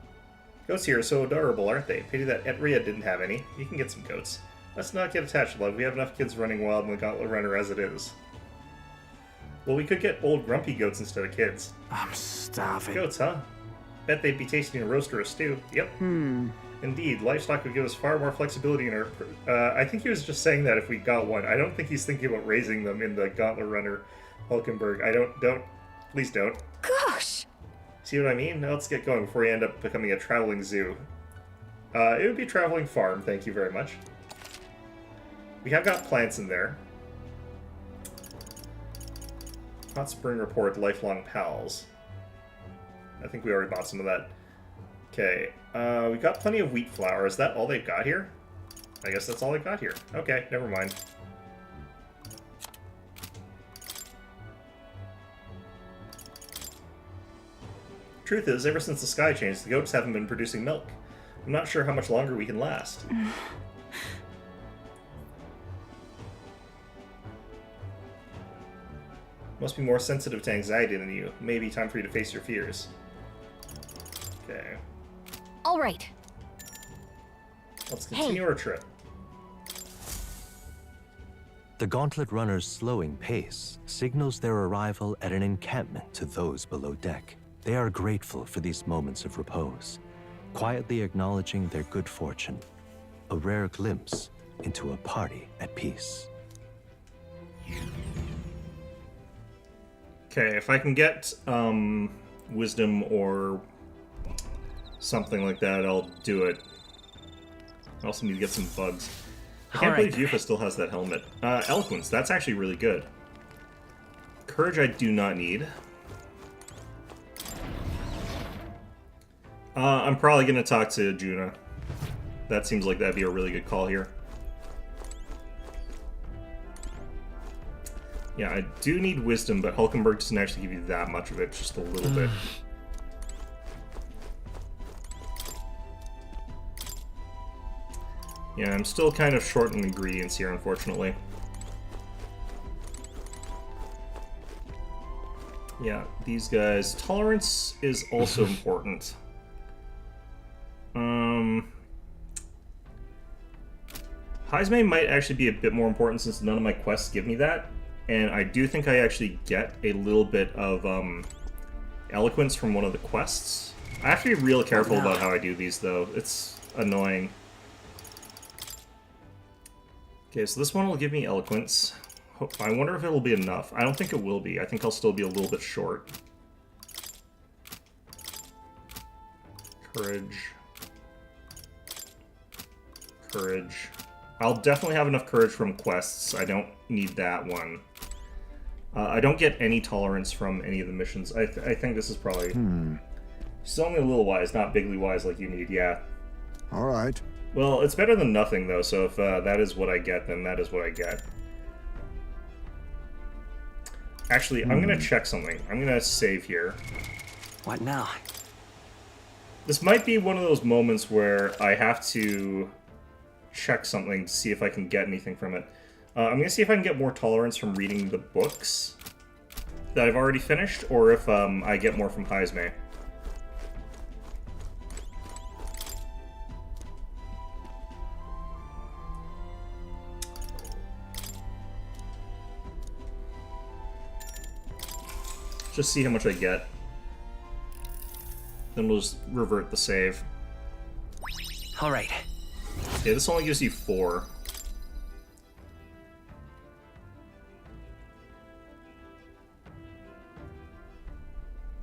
Goats here are so adorable, aren't they? Pity that Etria didn't have any. You can get some goats. Let's not get attached, love. We have enough kids running wild in the Gauntlet Runner as it is. Well, we could get old grumpy goats instead of kids. I'm starving. Goats, huh? Bet they'd be tasting a roast or a stew. Yep. Indeed, livestock would give us far more flexibility in our... I think he was just saying that if we got one. I don't think he's thinking about raising them in the Gauntlet Runner Hulkenberg. Please don't. Gosh! See what I mean? Now let's get going before you end up becoming a traveling zoo. It would be a traveling farm, thank you very much. We have got plants in there. Hot Spring Report, Lifelong Pals. I think we already bought some of that. Okay, we got plenty of wheat flour. Is that all they've got here? I guess that's all they got here. Okay, never mind. Truth is, ever since the sky changed, the goats haven't been producing milk. I'm not sure how much longer we can last. Must be more sensitive to anxiety than you. Maybe time for you to face your fears. Okay. All right. Let's continue our trip. The Gauntlet Runner's slowing pace signals their arrival at an encampment to those below deck. They are grateful for these moments of repose, quietly acknowledging their good fortune, a rare glimpse into a party at peace. Okay, if I can get wisdom or something like that, I'll do it. I also need to get some bugs. I can't believe Yufa still has that helmet. Eloquence, that's actually really good. Courage I do not need. I'm probably going to talk to Juna. That seems like that'd be a really good call here. Yeah, I do need wisdom, but Hulkenberg doesn't actually give you that much of it, just a little bit. Yeah, I'm still kind of short on ingredients here, unfortunately. Yeah, these guys. Tolerance is also important. Heisme might actually be a bit more important since none of my quests give me that. And I do think I actually get a little bit of eloquence from one of the quests. I have to be real careful about how I do these, though. It's annoying. Okay, so this one will give me eloquence. I wonder if it'll be enough. I don't think it will be. I think I'll still be a little bit short. Courage. Courage. I'll definitely have enough courage from quests. I don't need that one. I don't get any tolerance from any of the missions. I think this is probably... She's only a little wise, not bigly wise like you need, yeah. Alright. Well, it's better than nothing, though, so if that is what I get, then that is what I get. Actually, I'm gonna check something. I'm gonna save here. What now? This might be one of those moments where I have to check something to see if I can get anything from it. I'm gonna see if I can get more tolerance from reading the books that I've already finished, or if I get more from Heisme. Just see how much I get. Then we'll just revert the save. Alright. Yeah, this only gives you 4.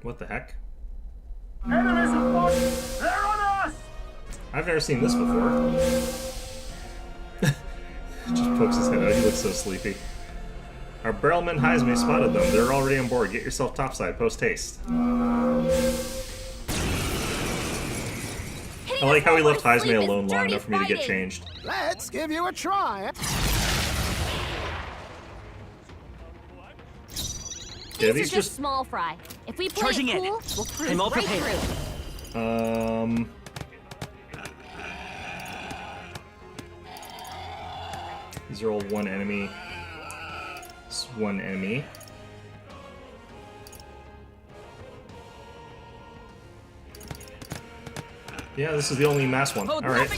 What the heck? Enemies I've never seen this before. Just pokes his head out. He looks so sleepy. Our barrelman Heisme spotted them. They're already on board. Get yourself topside, post haste. I like how he left Heisme alone long enough for me to get changed. Let's give you a try. Yeah, these are just small fry. If we play Charging it cool, in. we'll cruise I'm all right prepared. through. These are all one enemy. This is one enemy. Yeah, this is the only mass one. Alright.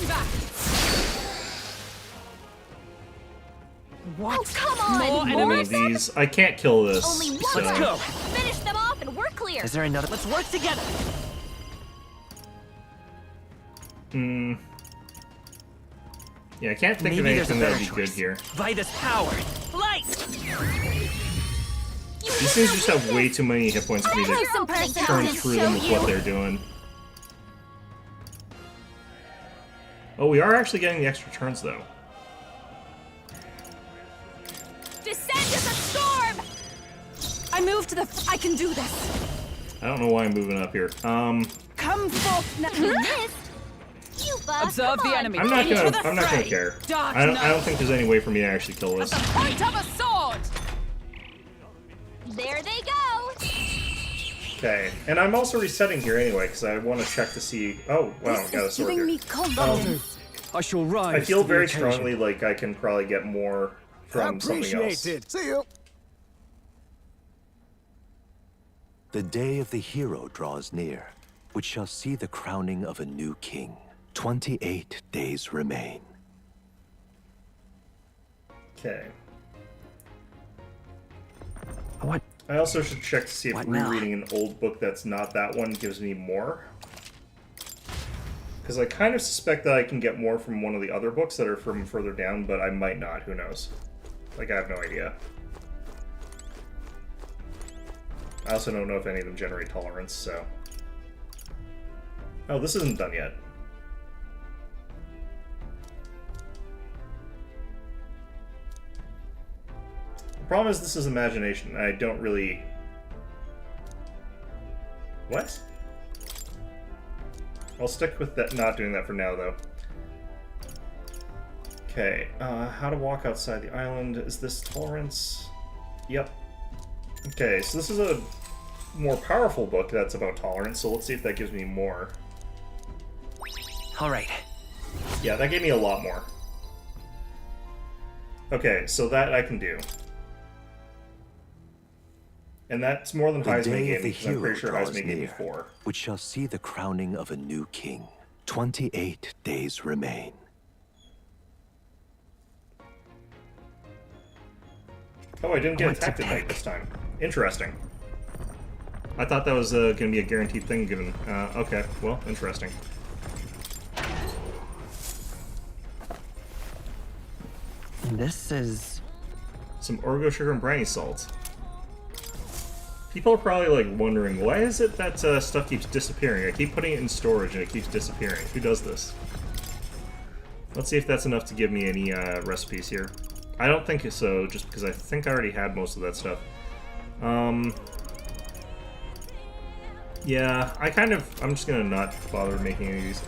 What? Oh, come on! All of these. I can't kill this. Only one. So. Let's go. Finish them off and we're clear. Is there another? Let's work together. Yeah, I can't think of Maybe there's a anything that would better be good choice. here. Vitus power. Light. These things just have way too many hit points for me to turn through them with what they're doing. Oh, we are actually getting the extra turns, though. Descend as a storm! I move to the... I can do this. I don't know why I'm moving up here. Come forth now. You bug. Observe the enemy. I'm not gonna care. I don't think there's any way for me to actually kill this. Point of a sword. There they go. Okay, and I'm also resetting here anyway because I want to check to see. Oh wow, got a sword here. I shall rise. I feel to the very occasion. strongly like I can probably get more from something else. Appreciated. See you. The day of the hero draws near, which shall see the crowning of a new king. 28 days remain. Okay. What? I also should check to see if What now? rereading an old book that's not that one gives me more. Because I kind of suspect that I can get more from one of the other books that are from further down, but I might not. Who knows? Like, I have no idea. I also don't know if any of them generate tolerance, so... Oh, this isn't done yet. The problem is this is imagination, and I don't really... What? I'll stick with that, not doing that for now, though. Okay, how to walk outside the island. Is this tolerance? Yep. Okay, so this is a more powerful book that's about tolerance, so let's see if that gives me more. All right. Yeah, that gave me a lot more. Okay, so that I can do. And that's more than The Heisme day gave of me, the because I'm pretty sure hero Heisme draws gave me near, 4. which shall see the crowning of a new king. 28 days remain. Oh, I didn't get attacked at night this time. Interesting. I thought that was going to be a guaranteed thing given... okay, well, interesting. This is... Some Orgo sugar and briny salt. People are probably, like, wondering, why is it that stuff keeps disappearing? I keep putting it in storage and it keeps disappearing. Who does this? Let's see if that's enough to give me any recipes here. I don't think so, just because I think I already had most of that stuff. Yeah, I'm just gonna not bother making any of these.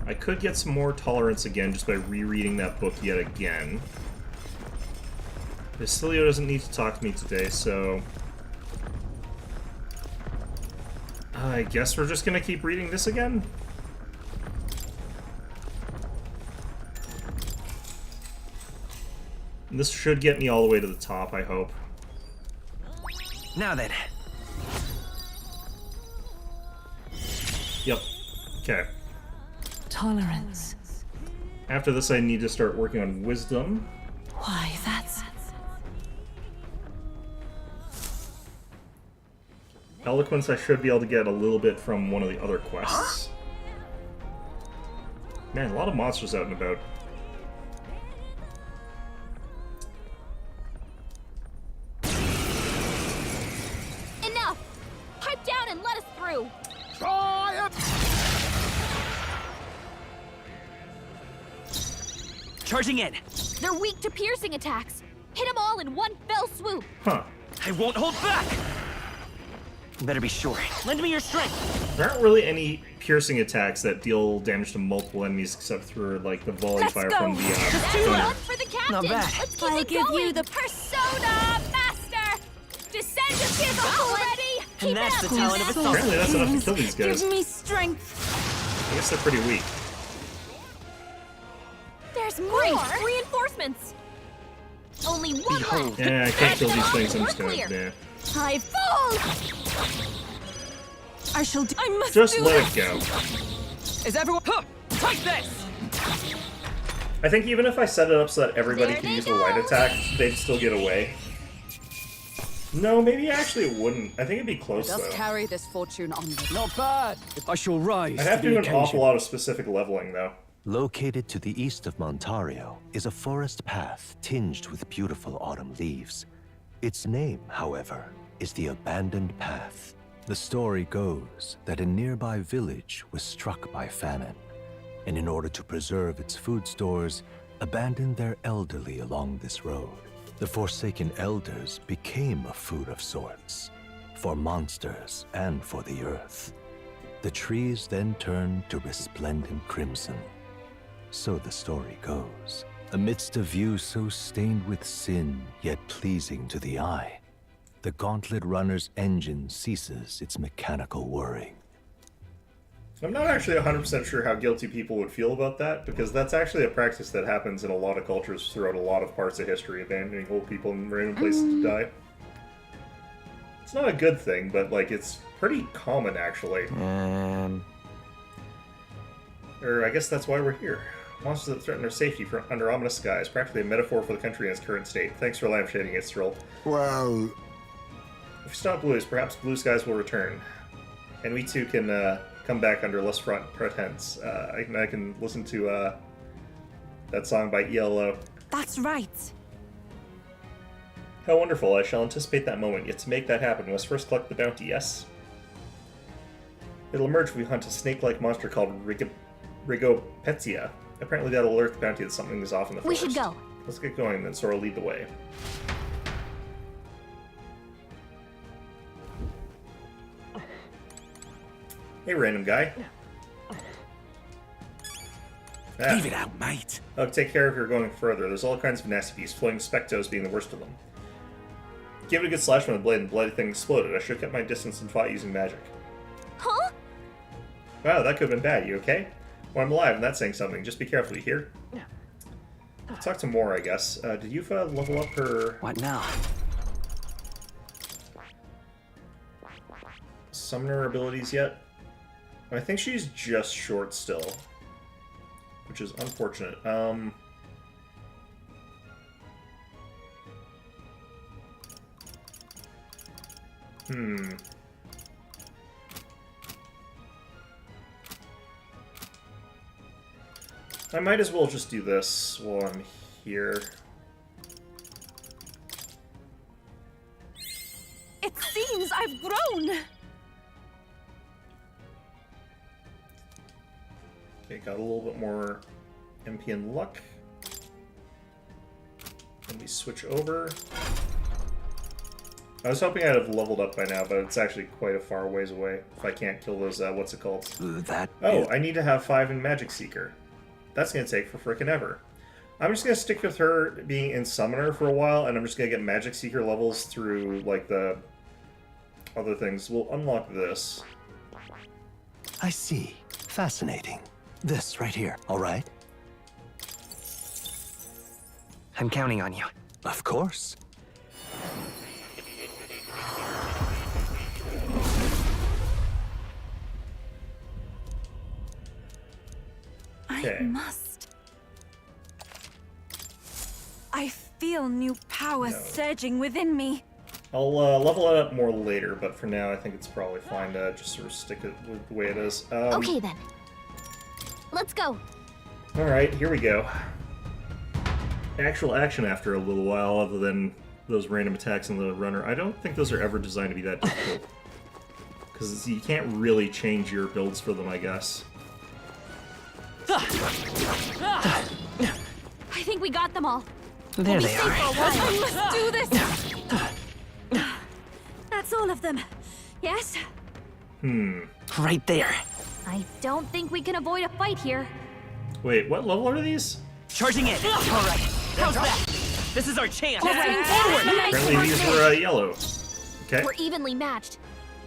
I could get some more tolerance again just by rereading that book yet again. Basilio doesn't need to talk to me today, so... I guess we're just gonna keep reading this again? And this should get me all the way to the top, I hope. Now then. Yep. Okay. Tolerance. After this, I need to start working on wisdom. Why, that's... Eloquence, I should be able to get a little bit from one of the other quests. Man, a lot of monsters out and about. and let us through. Try it! Charging in. They're weak to piercing attacks. Hit them all in one fell swoop. Huh. I won't hold back. Better be sure. Lend me your strength. There aren't really any piercing attacks that deal damage to multiple enemies except for like the volley fire from the One for the captain. Not bad. Let's keep I'll it give going. you the Persona Master. Descend to fizzle already. And that's the talent of a Apparently that's enough to kill these Give guys. me strength. I guess they're pretty weak. There's more reinforcements. Only one left. Yeah, I can't kill these things. I'm We're just gonna. clear. Yeah. I fall. I shall do. I must Just do let it. it go. Is everyone? Huh, take this. I think even if I set it up so that everybody There can they use a light attack, they'd still get away. No, maybe actually it wouldn't. I think it'd be close though. carry this fortune on. Not bad. I shall rise I'd have to to do the an occasion. awful lot of specific leveling though. Located to the east of Montario is a forest path tinged with beautiful autumn leaves. Its name, however, is the Abandoned Path. The story goes that a nearby village was struck by famine, and in order to preserve its food stores, abandoned their elderly along this road. The forsaken elders became a food of sorts, for monsters and for the earth. The trees then turned to resplendent crimson. So the story goes. Amidst a view so stained with sin, yet pleasing to the eye, the Gauntlet Runner's engine ceases its mechanical whirring. I'm not actually 100% sure how guilty people would feel about that, because that's actually a practice that happens in a lot of cultures throughout a lot of parts of history, abandoning old people in random places to die. It's not a good thing, but like it's pretty common actually. Or I guess that's why we're here. Monsters that threaten our safety from under ominous skies, practically a metaphor for the country in its current state. Thanks for lampshading it, Stroll. Well... If we stop blues, perhaps blue skies will return. And we too can come back under less pretense. I can listen to that song by ELO. That's right. How wonderful. I shall anticipate that moment. Yet to make that happen, we must first collect the bounty, yes? It'll emerge if we hunt a snake-like monster called Rigopetia. Apparently that'll alert the bounty that something is off in the We forest. should go. Let's get going then, Sora will lead the way. Hey, random guy. Leave it out, mate. Oh, take care if you're going further. There's all kinds of nasty beasts, floating spectos being the worst of them. Give it a good slash from the blade and the bloody thing exploded. I should have kept my distance and fought using magic. Huh? Wow, that could have been bad. You okay? Well, I'm alive, and that's saying something. Just be careful, you hear? Talk to Mora, I guess. Did Yufa level up her... What now? Summoner abilities yet? I think she's just short still. Which is unfortunate. I might as well just do this while I'm here. It seems I've grown. Okay, got a little bit more MP and luck. And we switch over. I was hoping I'd have leveled up by now, but it's actually quite a far ways away. If I can't kill those, what's it called? I need to have 5 in Magic Seeker. That's going to take for frickin' ever. I'm just going to stick with her being in Summoner for a while, and I'm just going to get Magic Seeker levels through, like, the other things. We'll unlock this. I see. Fascinating. This right here, all right? I'm counting on you. Of course. Okay. I must. I feel new power surging within me. I'll level it up more later, but for now I think it's probably fine to just sort of stick it with the way it is. Okay then. Let's go. Alright, here we go. Actual action after a little while, other than those random attacks on the runner. I don't think those are ever designed to be that difficult. Because you can't really change your builds for them, I guess. I think we got them all. There We'll be they safe are. for a while. I must do this! That's all of them. Yes? Right there. I don't think we can avoid a fight here. Wait, what level are these? Charging in. All right. How's that? This is our chance. Apparently these were yellow. Okay. We're evenly matched.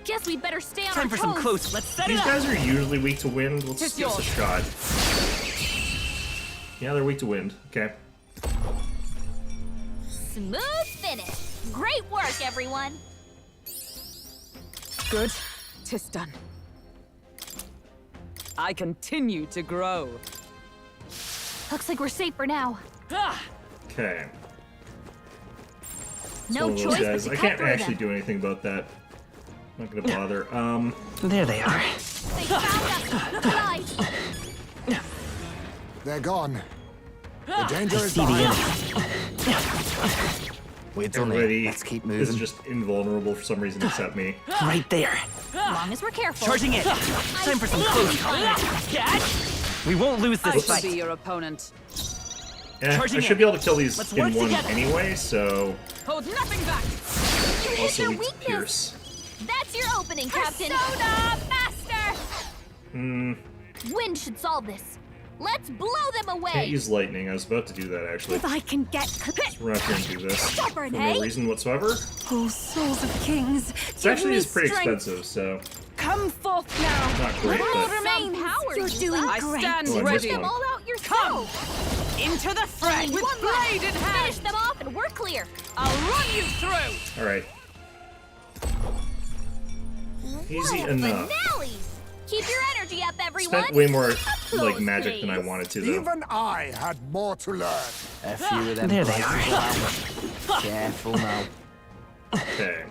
Guess we'd better stay on Time our for toes. some close. Let's set These it up. guys are usually weak to wind. Let's It's give this a shot. Yeah, they're weak to wind. Okay. Smooth finish. Great work, everyone. Good. 'Tis done. I continue to grow. Looks like we're safe for now. Okay. No One of those choice but guys. to I cut can't through actually them. do anything about that. Not gonna bother. There they are. They found us. Guys, They're gone. The danger I is see the behind. enemy. We're done here. Everybody Let's keep is moving. just invulnerable for some reason except me. Right there. as long as we're careful. Charging in. Time for some close combat. Catch. We won't lose I this shall fight. be your opponent. Yeah, I Charging should in. be able to kill these Let's in work one together. anyway, so Hold nothing back. You hit also their weak to weakness. Pierce. That's your opening, Captain. Persona faster. Wind should solve this. Let's blow them away. Can't use lightning. I was about to do that actually. If I can get... Let's run out here and do this for Stubborn, no hey? reason whatsoever. Oh, souls of kings, It actually is pretty expensive, so Come forth now. not great. All But remains. Power, You're doing I great. stand Oh, I missed ready. them one. all out yourself. Into the fray with One blade in left. hand. Finish them off and we're clear. I'll run you through. all right, easy What enough. finales. Keep your energy up, everyone. Spent way more Applause, like magic than I please. wanted to though. Even I had more to learn. A few of them There they places are. around. Careful now. Okay.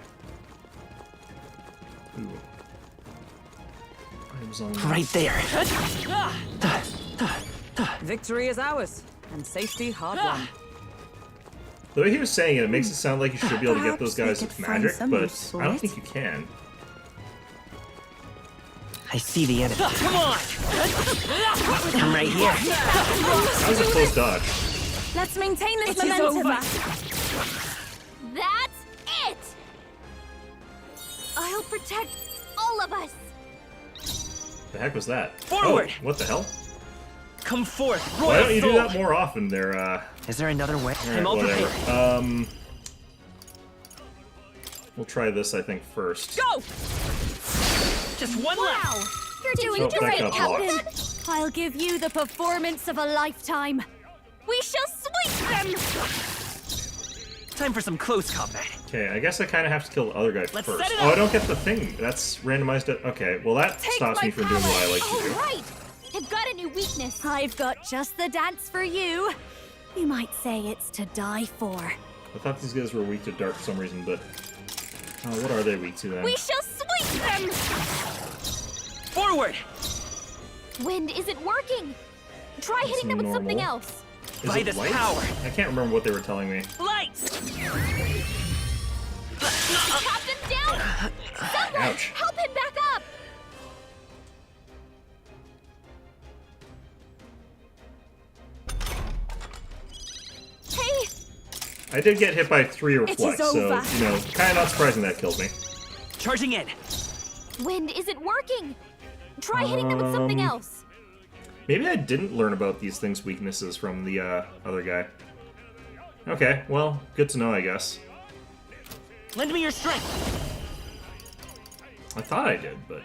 Ooh. Items on Right there. Victory is ours, and safety hard won. The way he was saying it, it makes it sound like you should be able to get those Perhaps guys we with could find magic, some but use for I don't it. think you can. I see the enemy. Come on. I'm right here. That was a close dodge. Let's maintain this It is momentum. over. That's it. I'll protect all of us. The heck was that? Forward! Oh, what the hell? Come forth. Why Royal don't you do soul. that more often there, Is there another way? Alright, I'm all whatever. prepared. We'll try this, I think, first. Go! Just one Wow, left. you're doing Oh, that great, got Captain. blocked. I'll give you the performance of a lifetime. We shall sweep them. Time for some close combat. Okay, I guess I kind of have to kill the other guy Let's first. set it Oh, I up. don't get the thing. That's randomized. Okay, well that stops me from doing what I like to All do. right. They've got a new weakness. I've got just the dance for you. You might say it's to die for. I thought these guys were weak to dark for some reason, but what are they weak to then? We shall sweep them. Forward. Wind isn't working. Try hitting them with something normal. else. Is By it this light? power. I can't remember what they were telling me. Light. Captain's down. Someone Ouch. help him back up. Hey, I did get hit by 3 is reflects, so, over. kind of not surprising that killed me. Charging in. wind isn't working. Try hitting them with something Um, else. Maybe I didn't learn about these things' weaknesses from the other guy. Okay, well, good to know, I guess. Lend me your strength. I thought I did, but...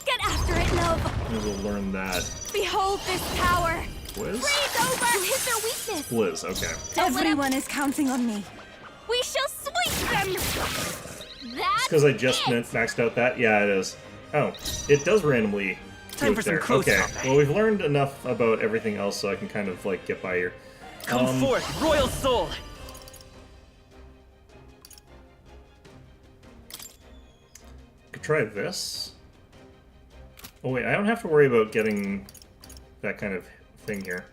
Get after it, love. Maybe we'll learn that. Behold this power. Blizz? Freeze over. Hit their weakness. Blizz, okay. Everyone is counting on me. We shall sweep them. That's Because I just maxed out that? Yeah, it is. Oh, it does randomly Time do it for some there. close Okay, combat. well, we've learned enough about everything else so I can kind of, like, get by here. Come forth, royal soul. Could try this. Oh wait, I don't have to worry about getting that kind of thing here.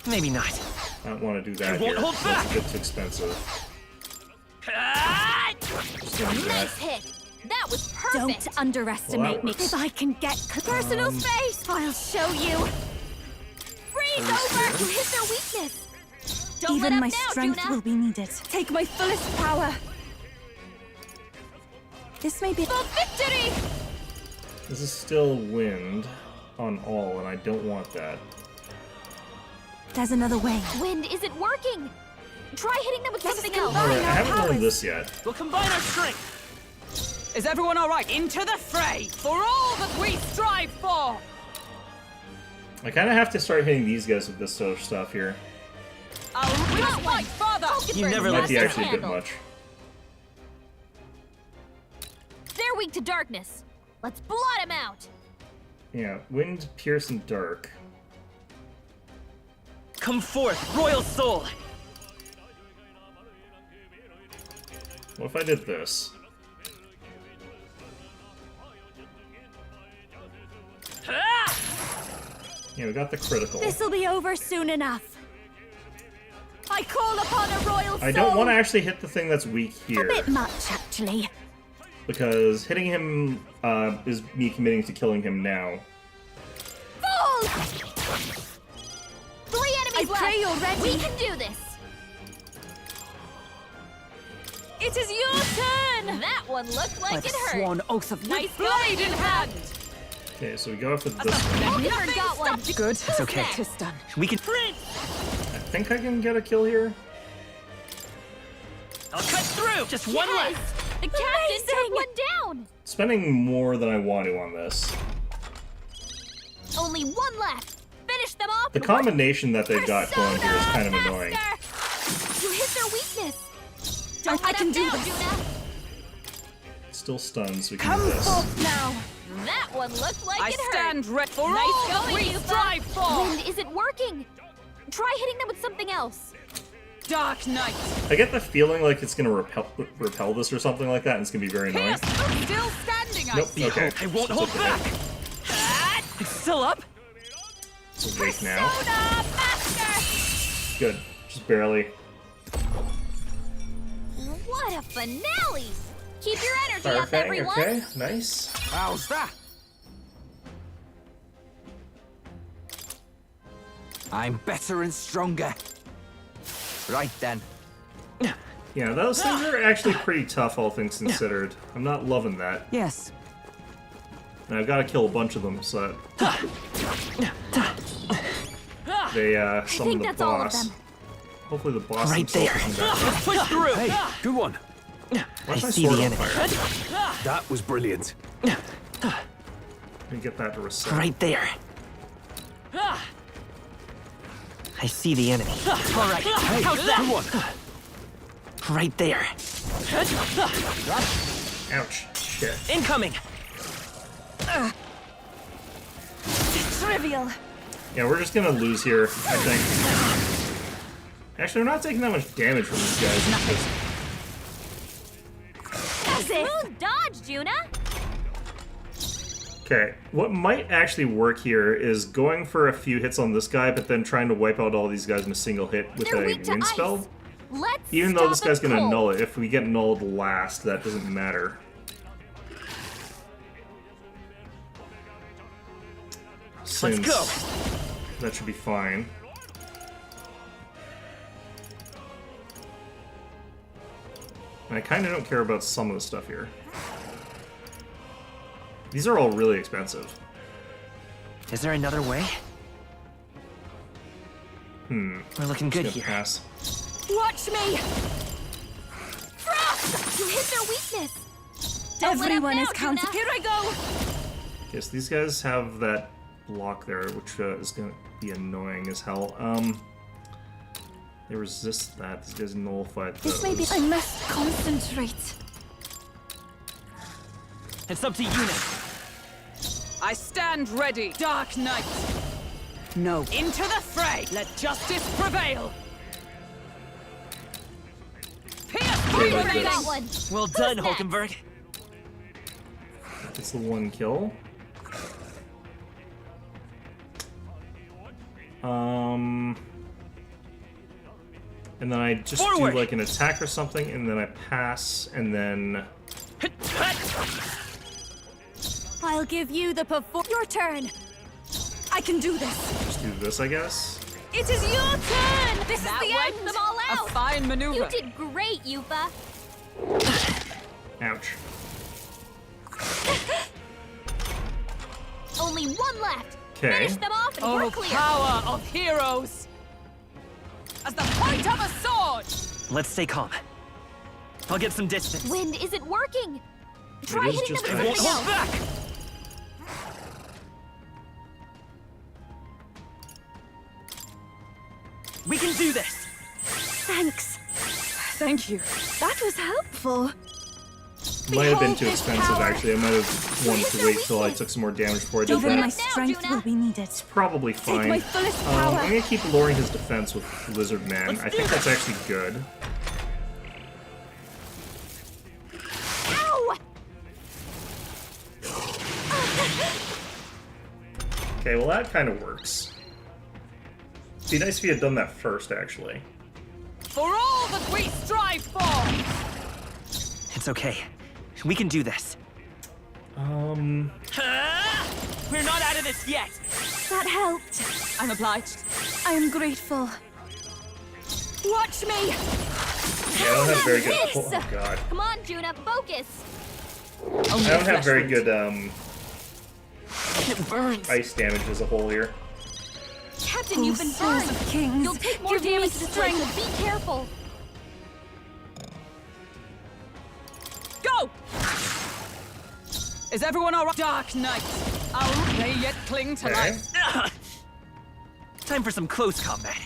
Maybe not. I don't want to do that I won't here. hold That's back. a bit too expensive. Just gonna do that. Nice hit. That was perfect. Don't underestimate me. works. If I can get personal space, I'll show you. Freeze over. You hit their weakness. Don't let Even up my now, strength Juna. will be needed. Take my fullest power. This may be For victory. This is still wind on all, and I don't want that. There's another way. Wind isn't working. Try hitting them with something else. Alright, I haven't learned this yet. We'll combine our strength. Is everyone all right? Into the fray for all that we strive for. I kind of have to start hitting these guys with this sort of stuff here. I'll reach my father. You never Might be actually a bit much. They're weak to darkness. Let's blot them out. Yeah, wind, pierce, and dark. Come forth, royal soul. What if I did this? Yeah, we got the critical. This'll be over soon enough. I call upon a royal soul. I don't want to actually hit the thing that's weak A here, bit much, actually. because hitting him is me committing to killing him now. Fall! 3 enemies left. pray you're ready. We can do this. It is your turn. That one looked like it hurt. Sworn oath of Nice blade in hand. Okay, so we go after this one. Hulkenberg got one. Good. It's okay. Who's It's done. We can. I think I can get a kill here. I'll cut through. Just one Yes. left. The captain took one down. Spending more than I want to on this. Only one left. Finish them off. The combination that they've got going here is kind of annoying. You hit their weakness. Don't I let can up do now, this. Juna. Still stuns, we can do this. now. That one looked like I it hurt. stand ready for Nice all that going, we Yufa. strive for. Wind isn't working. Try hitting them with something else. Dark night. I get the feeling like it's gonna repel this or something like that, and it's gonna be very annoying. Pierce, still standing. Nope, I see. okay. I won't It's hold okay. back. It's still up. It's awake now. Soda master. Good. Just barely. What a finale! Keep your energy up, Firefang, everyone. okay, nice. How's that? I'm better and stronger. Right then. Yeah, those things are actually pretty tough, all things considered. I'm not loving that. Yes. And I've got to kill a bunch of them, so that they summon think the that's all of boss. them. Hopefully the boss Right himself there. comes back. Let's push through. Hey, good one. Why's my see sword the on enemy. fire? That was brilliant. Let me get that to reset. Right there. I see the enemy. All right. Hey, How's good that? one. Right there. Ouch. Shit. Incoming. Trivial. Yeah, we're just gonna lose here, I think. Actually, we're not taking that much damage from these guys. It's Smooth dodge, Juna. okay, what might actually work here is going for a few hits on this guy, but then trying to wipe out all these guys in a single hit with They're a weak to wind ice. spell. Let's Even though this stop guy's them gonna cold. null it, if we get nulled last, that doesn't matter. Since Let's go. that should be fine. And I kind of don't care about some of the stuff here. These are all really expensive. Is there another way? Hmm. We're looking good Just here. gonna pass. Watch me. Frost! You hit their weakness. Don't let up Everyone now, is counted. Juna. Here I go. Yes, these guys have that block there, which is gonna be annoying as hell. They resist that. These guys nullify those. This may be. I must concentrate. It's up to you now. I stand ready. Dark night. No. Into the fray. Let justice prevail. Pierce through like the this. Got one. Well done, next? Hulkenberg. It's the one kill. And then I just do like an attack or something, and then I pass, and then... I'll give you the Your turn. I can do this. Just do this, I guess. It is your turn. This That is the wiped end. them all out. A fine maneuver. You did great, Yufa. Ouch. Only one left. Okay. Finish them off and we're Oh, clear. power of heroes! As the point of a sword! Let's stay calm. I'll get some distance. Wind isn't working. Try is hitting just them with ice. something else. Back! We can do this! Thanks. Thank you. That was helpful. Might have been Behold too this expensive, power. actually. I might have wanted to wait till I took some more damage before I did Even my that. strength will be needed. Probably fine. my fullest power. I'm gonna keep lowering his defense with Lizard Man. I think that's actually good. Ow! Okay, well that kind of works. It'd be nice if you had done that first, actually. For all that we strive for! It's okay. We can do this. We're not out of this yet! That helped. I'm obliged. I am grateful. Watch me. Yeah, I don't have very good. Miss. Oh god. Come on, Juna, focus. I don't have very good It burns. ice damage as a whole here. Captain, you've been Souls burned. of kings, You'll take more give me damage this way, so strength. be careful. Go! Is everyone all right? Dark Knight, they yet cling to Okay. life. Time for some close combat.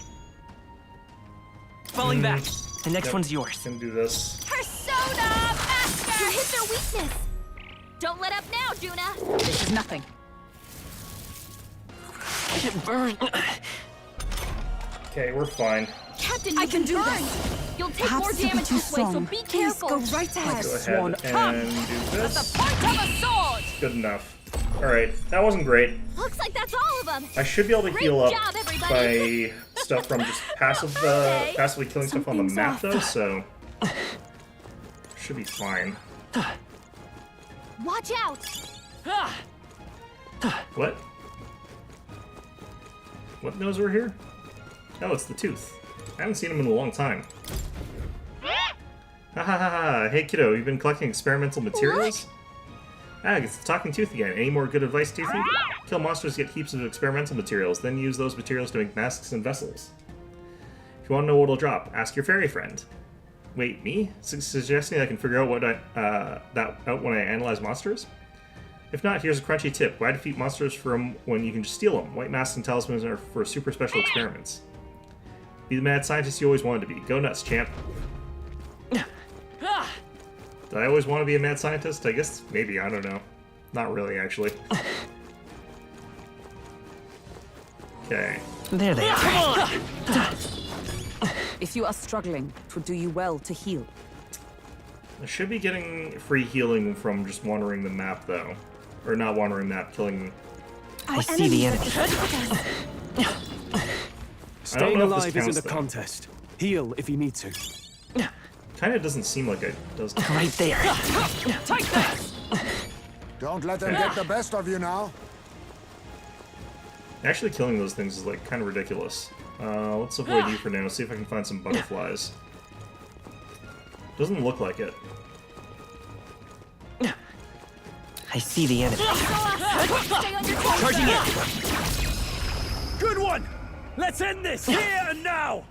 Falling back. The next Yep. one's yours. Can do this. Persona Master! You hit their weakness. Don't let up now, Juna. This is nothing. It burns. Okay, we're fine. Captain, I you've can been do burned. this. You'll take Perhaps more to be damage too this way, so strong. be Please careful. go right ahead. Go Swan, ahead come! and do At this. the point of a sword! Good enough. Alright, that wasn't great. Looks like that's all of them. I should be able to Great heal up job, everybody. by stuff from just passively killing stuff on the Something's map, off. though, so... Should be fine. Watch out. Ah, What? What knows we're here? Oh, it's the tooth. I haven't seen him in a long time. Ha ha ha ha! Hey kiddo, you've been collecting experimental materials? Ah, it's the talking tooth again. Any more good advice, Toothy? Kill monsters, get heaps of experimental materials, then use those materials to make masks and vessels. If you want to know what'll drop, ask your fairy friend. Wait, me? Suggesting I can figure out what that out when I analyze monsters? If not, here's a crunchy tip. Why defeat monsters from when you can just steal them? White masks and talismans are for super special experiments. Be the mad scientist you always wanted to be. Go nuts, champ. ah. Did I always want to be a mad scientist? I guess maybe, I don't know. Not really, actually. Okay. There they are. Come on! If you are struggling, it would do you well to heal. I should be getting free healing from just wandering the map, though. Or not wandering the map, killing... I see the enemy. Staying know if this alive counts, isn't a though. contest. Heal if you need to. Kinda doesn't seem like it does. Right there. Take this! Don't let them get the best of you now. Actually killing those things is, like, kind of ridiculous. Let's avoid you for now. See if I can find some butterflies. Doesn't look like it. I see the enemy. Stay on your toes. Charging in. Good one! Let's end this here and now!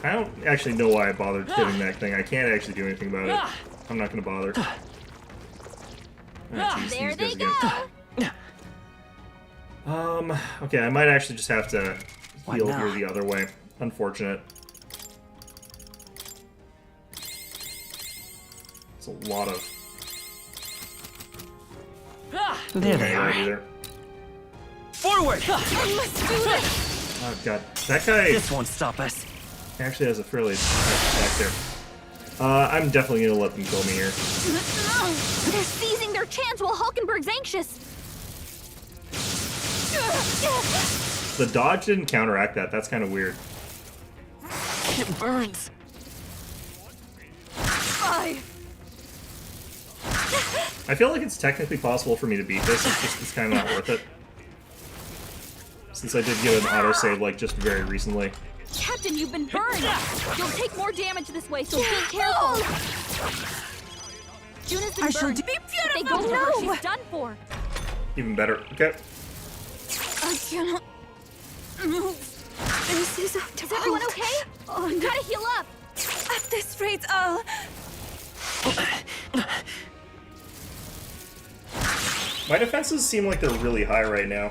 I don't actually know why I bothered hitting that thing. I can't actually do anything about it. I'm not gonna bother. Oh, geez, There these they guys go. again. Okay, I might actually just have to What heal now? here the other way. Unfortunate. It's a lot of... There they are. Either. Forward! Let's do this. Oh god, that guy This won't stop us. actually has a fairly attack there. I'm definitely gonna let them kill me here. They're seizing their chance while Hulkenberg's anxious. The dodge didn't counteract that. That's kind of weird. It burns. I feel like it's technically possible for me to beat this, it's kind of not worth it. Since I did get an autosave, like, just very recently. Captain, you've been burned! You'll take more damage this way, so be careful! Juna's been burned. Be beautiful! They go for her, she's done for! Even better. Okay. I cannot move. This is Is everyone okay? Oh, You gotta heal up! At this rate, I'll... My defenses seem like they're really high right now.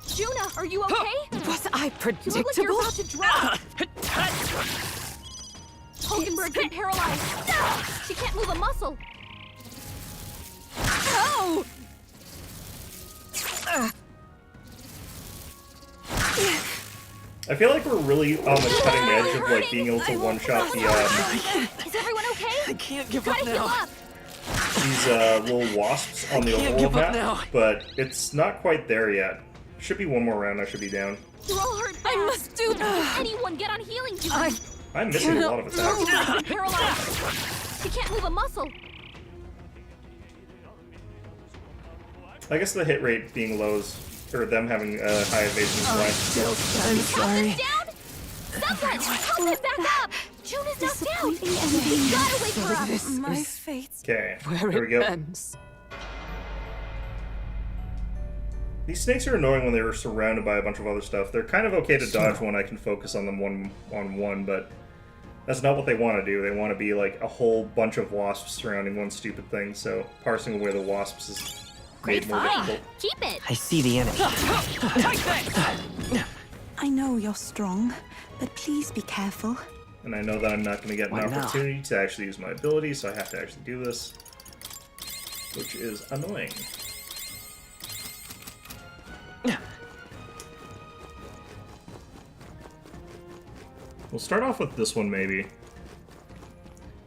Juna, are you okay? Was I predictable? You look like you're about to drop. Hulkenberg's been paralyzed. She can't move a muscle. No! I feel like we're really on the cutting edge of like being able to one-shot the Is everyone okay? I can't give Gotta up heal now. up. these little wasps on the can't overworld give up map, now. but it's not quite there yet. Should be one more round. I should be down. You're all hurt. I must do this. Anyone get on healing juice? I'm missing a lot of attacks. Hulkenberg's been paralyzed. She can't move a muscle. I guess the hit rate being low is, or them having high evasion is why. I'm sorry. Down? Someone, help them back up. Juna's knocked down. We gotta wake her up. My fate. Okay, Where here we go. it ends. These snakes are annoying when they were surrounded by a bunch of other stuff. They're kind of okay to dodge when I can focus on them one-on-one, but that's not what they want to do. They want to be like a whole bunch of wasps surrounding one stupid thing, so parsing away the wasps is made more difficult. Keep it. I see the enemy. I know you're strong, but please be careful. And I know that I'm not going to get an What now? opportunity to actually use my ability, so I have to actually do this, which is annoying. We'll start off with this one, maybe.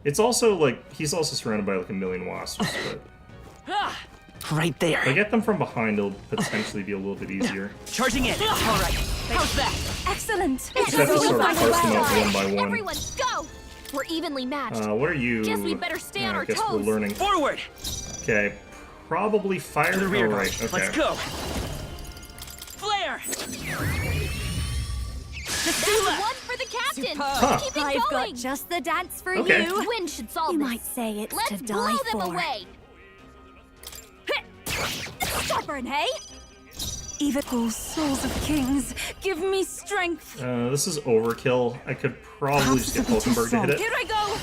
It's also, like, he's also surrounded by, like, a million wasps, but... Right there. If I get them from behind, it'll potentially be a little bit easier. Charging in. All right. How's that? Excellent. Just have to sort of parse them out one by one. Everyone, go! We're evenly matched. What are you? Guess we better stay on I our guess toes. we're learning. Forward. Okay, probably fire. To the rear Oh, guard. right, okay. Let's go. Flare. That's one for the captain. Huh. Keep it I've going. got just the dance for Okay. you. Wind should solve You this. might say it's Let's to blow die them for. away. Stubborn, hey? Evil souls of kings, give me strength. This is overkill. I could probably just get Hulkenberg to hit it. Here I go.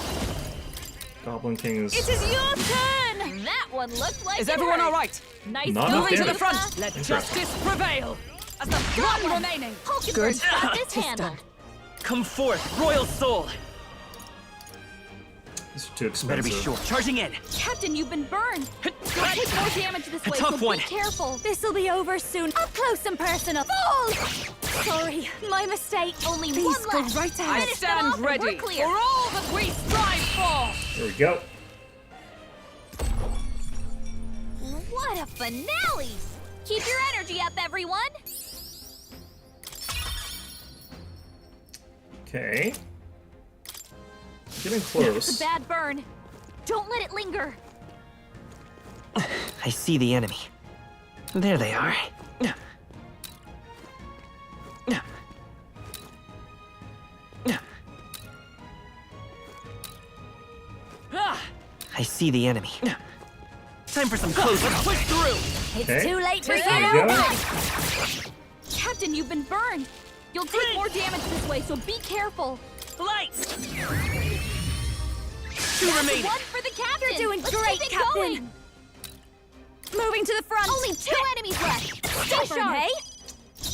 Goblin King is It is your turn. That one looked like Is it everyone hurt. all right? Nice Not going. enough Moving to the damage. front. Let Interesting. justice prevail. As the one remaining. Hulkenberg's got this handled. Come forth, royal soul. This is too expensive. Better be sure. Charging in. Captain, you've been burned. You'll take more damage this way, tough so one. be careful. This'll be over soon. Up close and personal. Fall! Sorry, my mistake. Only Please one go left. right I ahead. Finish them off stand and we're ready clear. for all that we strive for. There we go. What a finale! Keep your energy up, everyone. Okay. Getting It's close. a bad burn. Don't let it linger. I see the enemy. There they are. I see the enemy. Time for some close. Let's push through. It's Okay. too late for There you. we go. Captain, you've been burned. You'll take more damage this way, so be careful. Light. Two That's remaining. one for the captain. You're doing Let's great, keep it Captain. going. Moving to the front. Only 2 enemies left. Stay Stubborn, sharp. hey?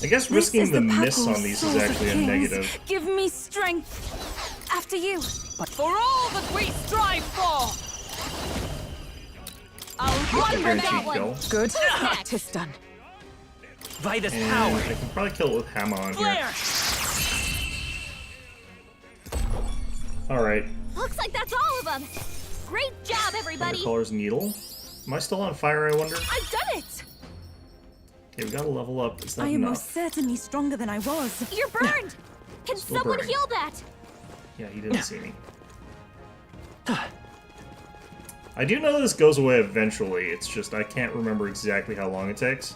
I guess This risking is the the miss purple on these is souls of actually a kings. negative. Give me strength. After you. For all that we strive for. I'll That's a run for guaranteed that one. kill. Good. next? Tis done. Vitus And power. I can probably kill it with Hammer on here. Flare. Alright. Looks like that's all of them. Great job, everybody. Color's Needle. Am I still on fire, I wonder? I've done it. Okay, we gotta level up. Is that I am enough? most certainly stronger than I was. You're burned. Can Still someone burning. heal that? Yeah, he didn't see me. I do know this goes away eventually, it's just I can't remember exactly how long it takes.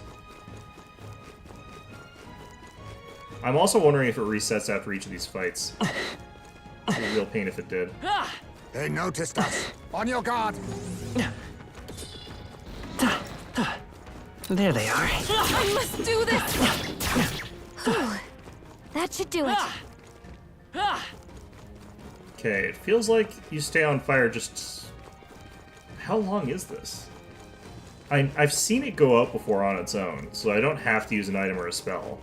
I'm also wondering if it resets after each of these fights. It'd be a real pain if it did. They noticed us. On your guard. There they are. I must do this! That should do it. Okay, it feels like you stay on fire just... How long is this? I've seen it go up before on its own, so I don't have to use an item or a spell.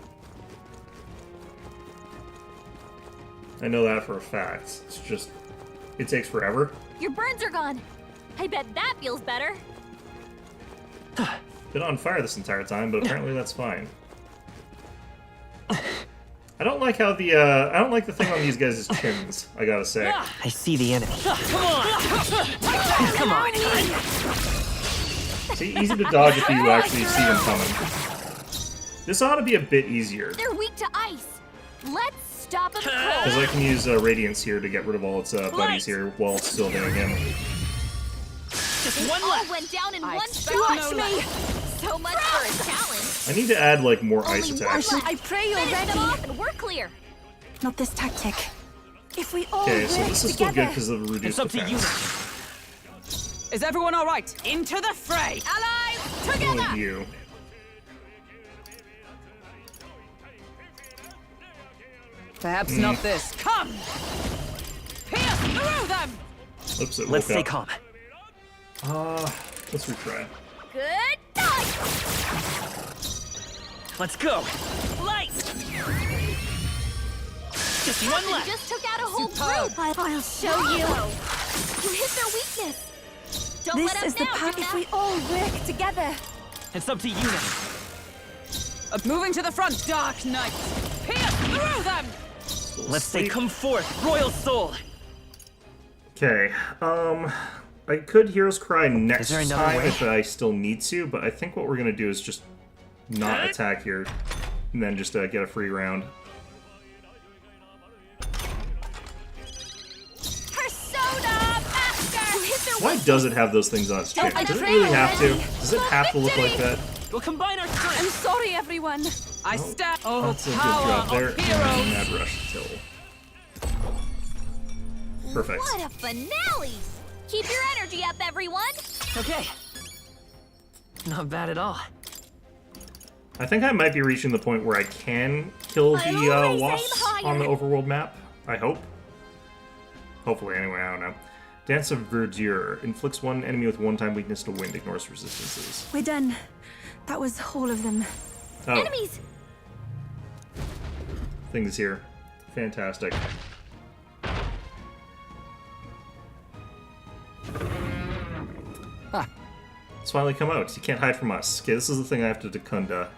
I know that for a fact. It's just... It takes forever. Your burns are gone. I bet that feels better. Been on fire this entire time, but apparently that's fine. I don't like how the, I don't like the thing on these guys' chins, I gotta say. I see the enemy. Come on! Come on! See, easy to dodge if you actually see them coming. This ought to be a bit easier. They're weak to ice. Let's stop them cold. Because I can use Radiance here to get rid of all its buddies here while it's still hitting him. Just one all went down in one shot. Watch me. So much for a challenge. I need to add, like, more ice attacks. I pray you're ready. Off and we're clear. Not this tactic. If we all Okay, so work this is still together. good because of the reduced It's up to you defense. now. Is everyone all right? Into the fray! Allies, together! Only you. Perhaps not this. Come! Pierce through them! Oops, it Let's woke stay up. calm. Let's retry. Good night! Let's go. Light! Just one You left. just took out a whole Superb. group. I'll show you. You hit their weakness. Don't This let up is the now, pack Jimna. if we all work together. It's up to you now. Moving to the front, Dark Knight! Pierce through them! Let's say come forth, Royal Soul. Okay, I could Hero's Cry next there another time way? if I still need to, but I think what we're gonna do is just not attack here, and then just get a free round. Persona Master! Why does it have those things on its chin? I Does it pray really have to? already. Does it have to look like that? We'll combine our strength! I'm sorry, everyone. I stab. Oh, That's a good power job there. of And heroes! Mad Rush Kill. Perfect. What a finale! Keep your energy up, everyone! Okay. Not bad at all. I think I might be reaching the point where I can kill I the always wasps aim on the higher. overworld map. I hope. Hopefully, anyway, I don't know. Dance of Verdure. Inflicts one enemy with one-time weakness to wind. Ignores resistances. We're done. That was all of them. Oh, Enemies! things here. Fantastic. Ah. It's finally come out. You can't hide from us. Okay, this is the thing I have to Dakunda.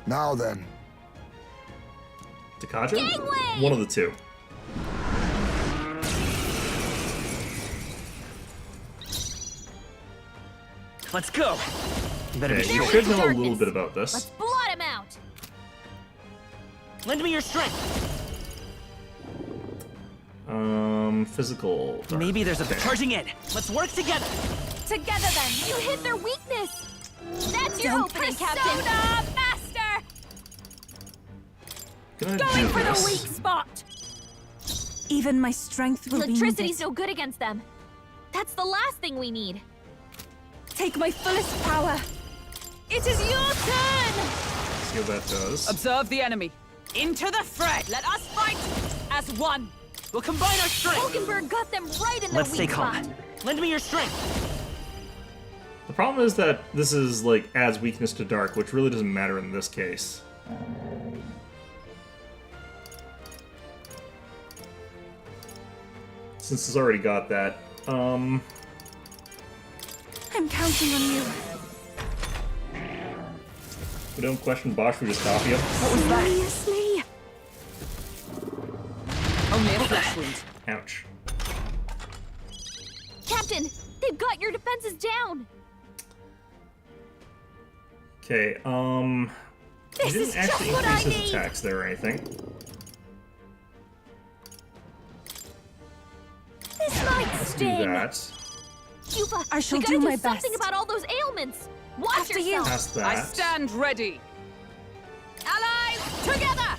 Now then. Takaja? Gangway! One of the two. Let's go. You better be Okay, you sure. should know a little bit about Let's this. blot him out! Lend me your strength. Physical. Maybe there's a Okay. charging in. Let's work together. Together then! You hit their weakness! That's your Don't opening, Persona Captain! Master! Gonna Going do for the this. weak spot! Even my strength will be Electricity's needed. no good against them. That's the last thing we need. Take my fullest power. It is your turn! See what that does. Observe the enemy. Into the fray! Let us fight as one! We'll combine our strength! Hulkenberg got them right in their Let's stay weak calm. spot. Lend me your strength. The problem is that this is, like, adds weakness to Dark, which really doesn't matter in this case. Since it's already got that. I'm counting on you. We don't question Bosch, we just copy him. Seriously? Only a flesh wound. Ouch. Captain, they've got your defenses down. Okay, he This didn't is actually just what increase I his need. attacks there or anything. This might Let's do that. Cuba, I shall we gotta do do my something best. about all those ailments. Watch yourself. Past that. I stand ready. Allies, together!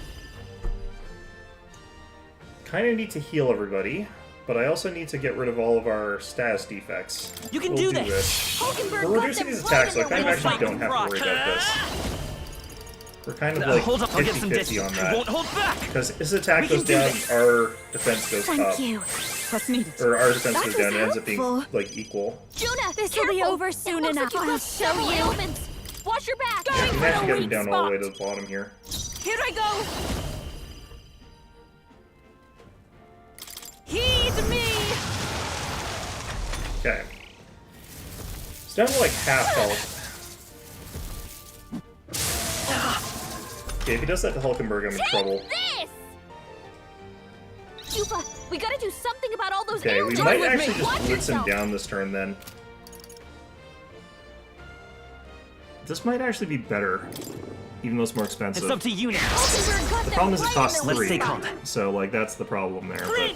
Kind of need to heal everybody, but I also need to get rid of all of our status defects. You can We'll do this. Hulkenberg We're got reducing them these right attacks, so I in kind of their actually way. don't have to worry about this. We're kind of like hold up, I'll get some 50-50 distance. on I won't that. hold back. Because his attack We goes can do down, this. our defense goes Thank up. you. That's needed. Or our defense That goes was down, it ends up being helpful. like equal. Juna, This'll be careful. over soon It looks enough. like you've I'll got several show you. ailments. Watch your back. Yeah, you can actually get him down all the way to the bottom here. Here I go. Heed me. Okay. It's down to like half health. Okay, if he does that to Hulkenberg, I'm in trouble. This! Cuba, we gotta do something about all those Okay, we ailments. might With actually me. just Watch blitz him yourself. down this turn then. This might actually be better, even though it's more expensive. It's up to you now. Hulkenberg got The them problem is it right costs in their 3, Let's stay calm. so like that's the problem there. But...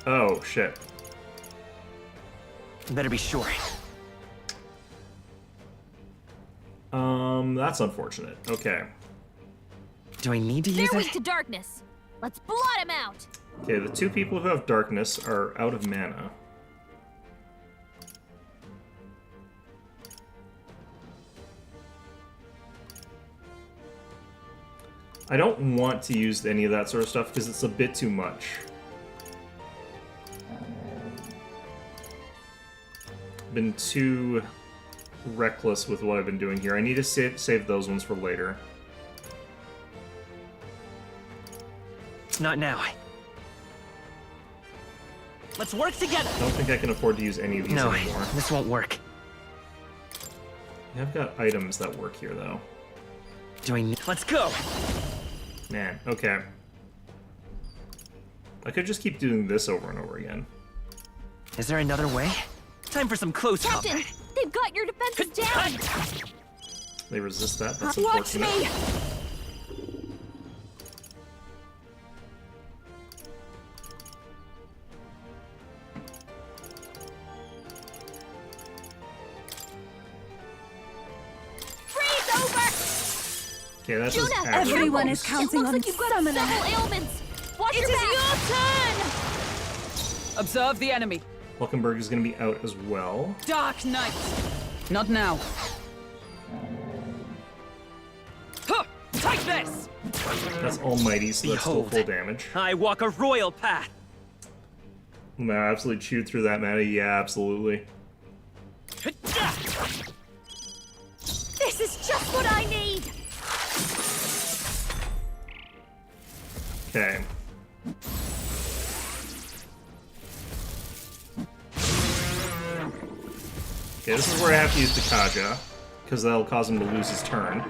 Oh shit! Better be sure. That's unfortunate. Okay. Do I need to They're use weak it? to darkness. Let's blot him out. Okay, the 2 people who have darkness are out of mana. I don't want to use any of that sort of stuff because it's a bit too much. Been too reckless with what I've been doing here. I need to save those ones for later. Not now. Let's work together. I don't think I can afford to use any of these No, anymore. this won't work. I've got items that work here, though. Do I need... Let's go! Man, okay. I could just keep doing this over and over again. Is there another way? Time for some close Captain, combat. they've got your defenses down. They resist that. That's Watch unfortunate. me. Freeze over. Okay, that's Juna, just average. everyone careful. is counting it looks on like you've got stamina. several ailments. Watch It your is back. your turn. Observe the enemy. Hulkenberg is going to be out as well. Dark Knight. Not now. Huh! Take this! That's almighty, so that's still Behold. full damage. I walk a royal path. No, absolutely chewed through that mana. Yeah, absolutely. This is just what I need. Okay. Okay, this is where I have to use the Kaja, because that'll cause him to lose his turn.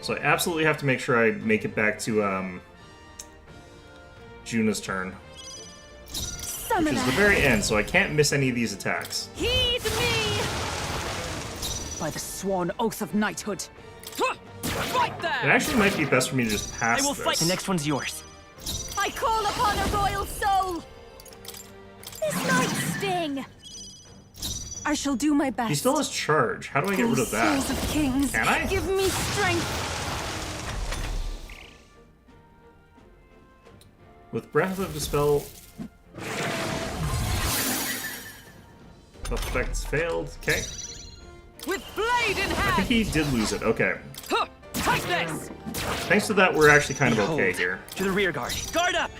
So I absolutely have to make sure I make it back to, Juna's turn. Which is the very end, so I can't miss any of these attacks. Heed me! By the sworn oath of knighthood. Huh! Right there! It actually might be best for me to just pass I will this. fight. The next one's yours. I call upon a royal soul. This might sting. I shall do my best. He still has charge. How do I get rid of that? Souls of kings, Can I? give me strength. With Breath of Dispel... Effects failed. Okay. With blade in I hand! think he did lose it. Okay. Huh! Take this! Thanks to that, we're actually kind of Behold. okay here. To the rear guard. Guard up!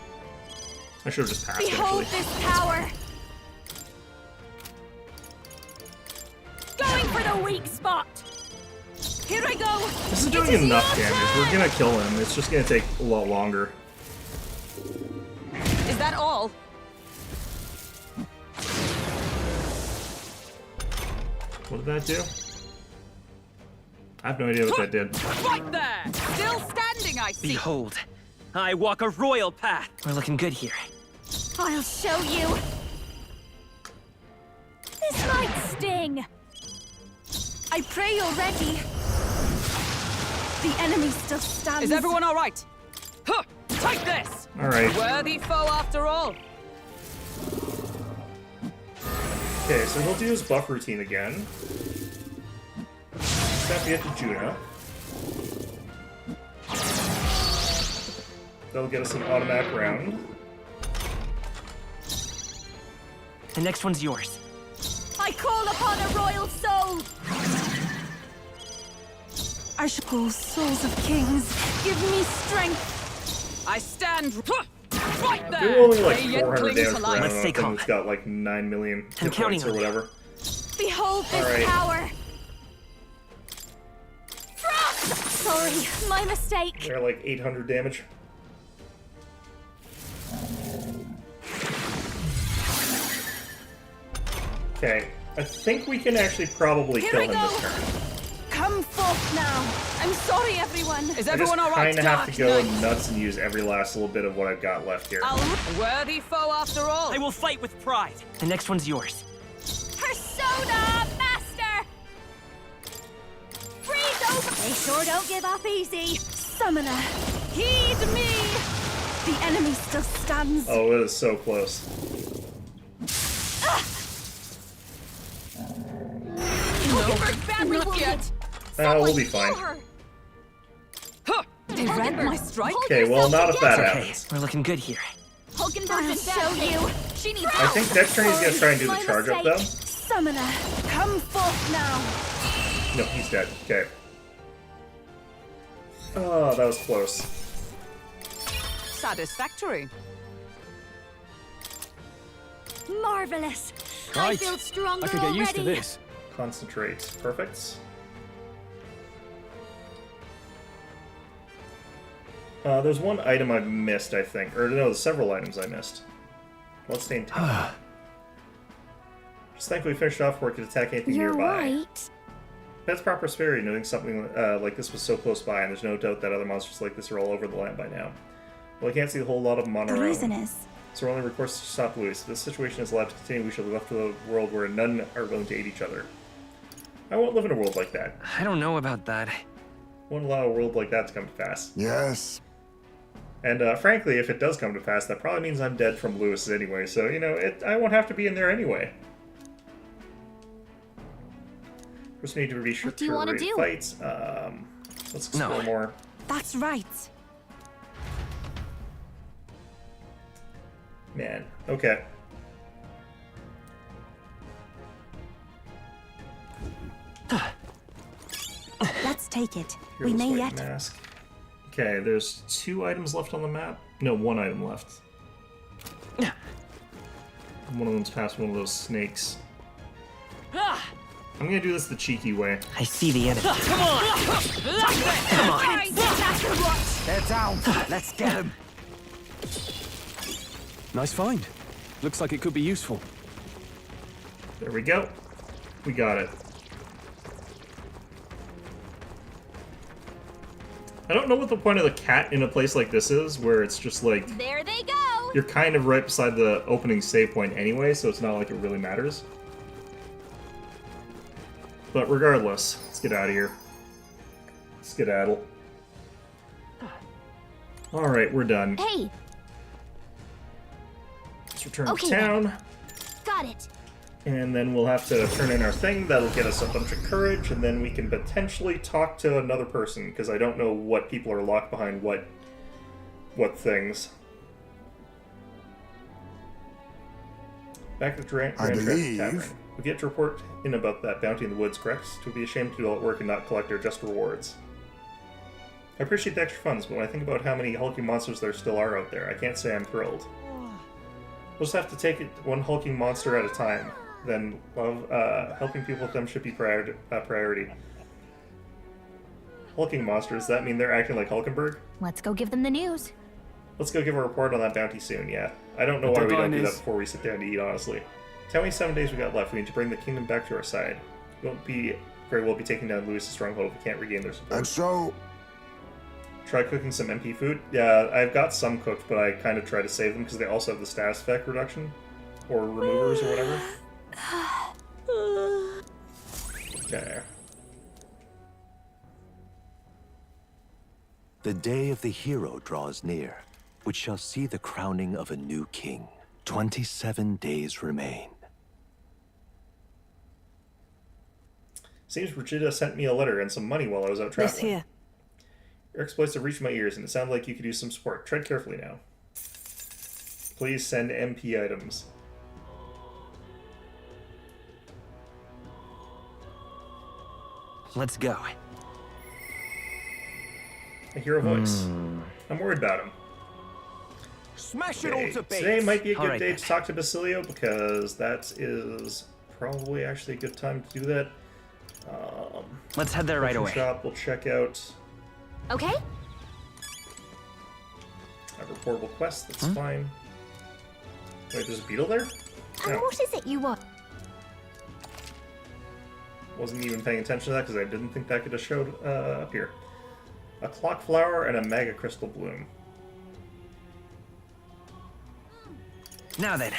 I should have just passed, Behold actually. this power. Going for the weak spot. Here I go! This is doing enough damage. We're gonna kill him. It's just gonna take a lot longer. Is that all? What did that do? I have no idea what that did. Right there! Still standing, I see! Behold, I walk a royal path. We're looking good here. I'll show you. This might sting. I pray you're ready. The enemy still stands. Is everyone all right? Huh! Take this! Alright. Worthy foe after all. Okay, so he'll do his buff routine again. Step to get to Juna. That'll get us an automatic round. The next one's yours. I call upon a royal soul! I shall call souls of kings. Give me strength. I stand right there. You're only like Radiant 400 clings damage to per life. round Let's on stay a thing calm. that's got like 9 million I'm hit counting points or on you. whatever. Behold this Alright. power! Sorry, my mistake. They're like 800 damage. Okay, I think we can actually probably Here kill we him go. this turn. Come forth now. I'm sorry, everyone. Is I just everyone all right? kind of have to go Dark Knight? nuts and use every last little bit of what I've got left here. Worthy foe after all. I will fight with pride. The next one's yours. Persona Master! Freeze over! They sure don't give up easy. Summoner, heed me! The enemy still stands. Oh, it is so close. Hulkenberg badly wounded. We'll be fine. They read my strike. Okay, well, not if that It's okay. happens. We're looking good here. Hulkenberg will show you. She needs I help. think Dexterny's gonna try and do the My charge up, mistake. though. Summoner, come forth now. No, he's dead. Okay. Oh, that was close. Satisfactory. Marvelous. I Right. feel stronger I could get used to already. this. Concentrate. Perfect. There's one item I've missed, I think. Or no, there's several items I missed. Bloodstained Town. Just think we finished off work to attack anything You're nearby. right. That's proper prosperity, knowing something like this was so close by, and there's no doubt that other monsters like this are all over the land by now. Well, I can't see a whole lot of them on our own. is. So our only recourse is to stop Lewis. If this situation is allowed to continue, we shall be left to a world where none are willing to aid each other. I won't live in a world like that. I don't know about that. Won't allow a world like that to come to pass. Yes. And frankly, if it does come to pass, that probably means I'm dead from Lewis anyway, so, you know, I won't have to be in there anyway. First, we need to be sure do you wanna do? fights. Let's explore more. That's right. Man, okay. Let's take it. Hero's White Mask. Okay, there's 2 items left on the map. No, 1 item left. One of them's past one of those snakes. I'm gonna do this the cheeky way. I see the enemy. Come on! Come on. They're down. Let's get them. Nice find. Looks like it could be useful. There we go. We got it. I don't know what the point of the cat in a place like this is, where it's just like... There they go. You're kind of right beside the opening save point anyway, so it's not like it really matters. But regardless, let's get out of here. Skedaddle. Alright, we're done. Hey, Let's return Okay, to town. got it. And then we'll have to turn in our thing. That'll get us a bunch of courage, and then we can potentially talk to another person, because I don't know what people are locked behind what things. Back at the Grand Traffic Tavern. We've yet to report in about that bounty in the woods, correct? It would be a shame to do all that work and not collect our just rewards. I appreciate the extra funds, but when I think about how many hulking monsters there still are out there, I can't say I'm thrilled. We'll just have to take it one hulking monster at a time. Then helping people with them should be priority. Hulking monsters, does that mean they're acting like Hulkenberg? Let's go give them the news. Let's go give a report on that bounty soon, yeah. I don't know why we don't do that before we sit down to eat, honestly. Tell me 7 days we got left. We need to bring the kingdom back to our side. We won't be very well be taking down Lewis's stronghold if we can't regain their support. And so... Try cooking some MP food? Yeah, I've got some cooked, but I kind of try to save them because they also have the status effect reduction. Or removers or whatever. Okay. The day of the hero draws near. which shall see the crowning of a new king. 27 days remain. Seems Brigida sent me a letter and some money while I was out traveling. This here. Your exploits have reached my ears, and it sounded like you could use some support. Tread carefully now. Please send MP items. Let's go. I hear a voice. I'm worried about him. Smash it all to bits. Today might be a good Alright day then. to talk to Basilio, because that is probably actually a good time to do that. Let's head there right Butcher away. Shop, we'll check out Okay? a reportable quest, that's fine. Wait, there's a beetle there? And No, what is it you want? wasn't even paying attention to that because I didn't think that could have showed up here. A clock flower and a mega crystal bloom. Now then.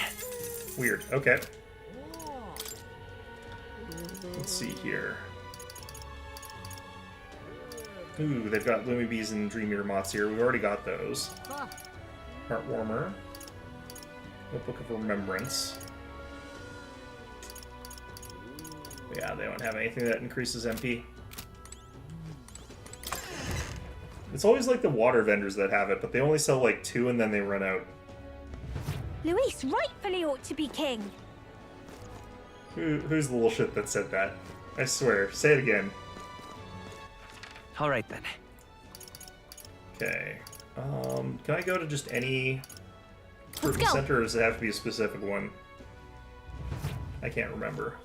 Weird, okay. Let's see here. Ooh, they've got Loomy Bees and Dream Eater Moths here. We've already got those. Heartwarmer. Notebook of Remembrance. Yeah, they don't have anything that increases MP. It's always like the water vendors that have it, but they only sell like 2 and then they run out. Luis rightfully ought to be king. Who's the little shit that said that? I swear. Say it again. Alright then. Okay. Can I go to just any Let's recruitment go. center, or does it have to be a specific one? I can't remember.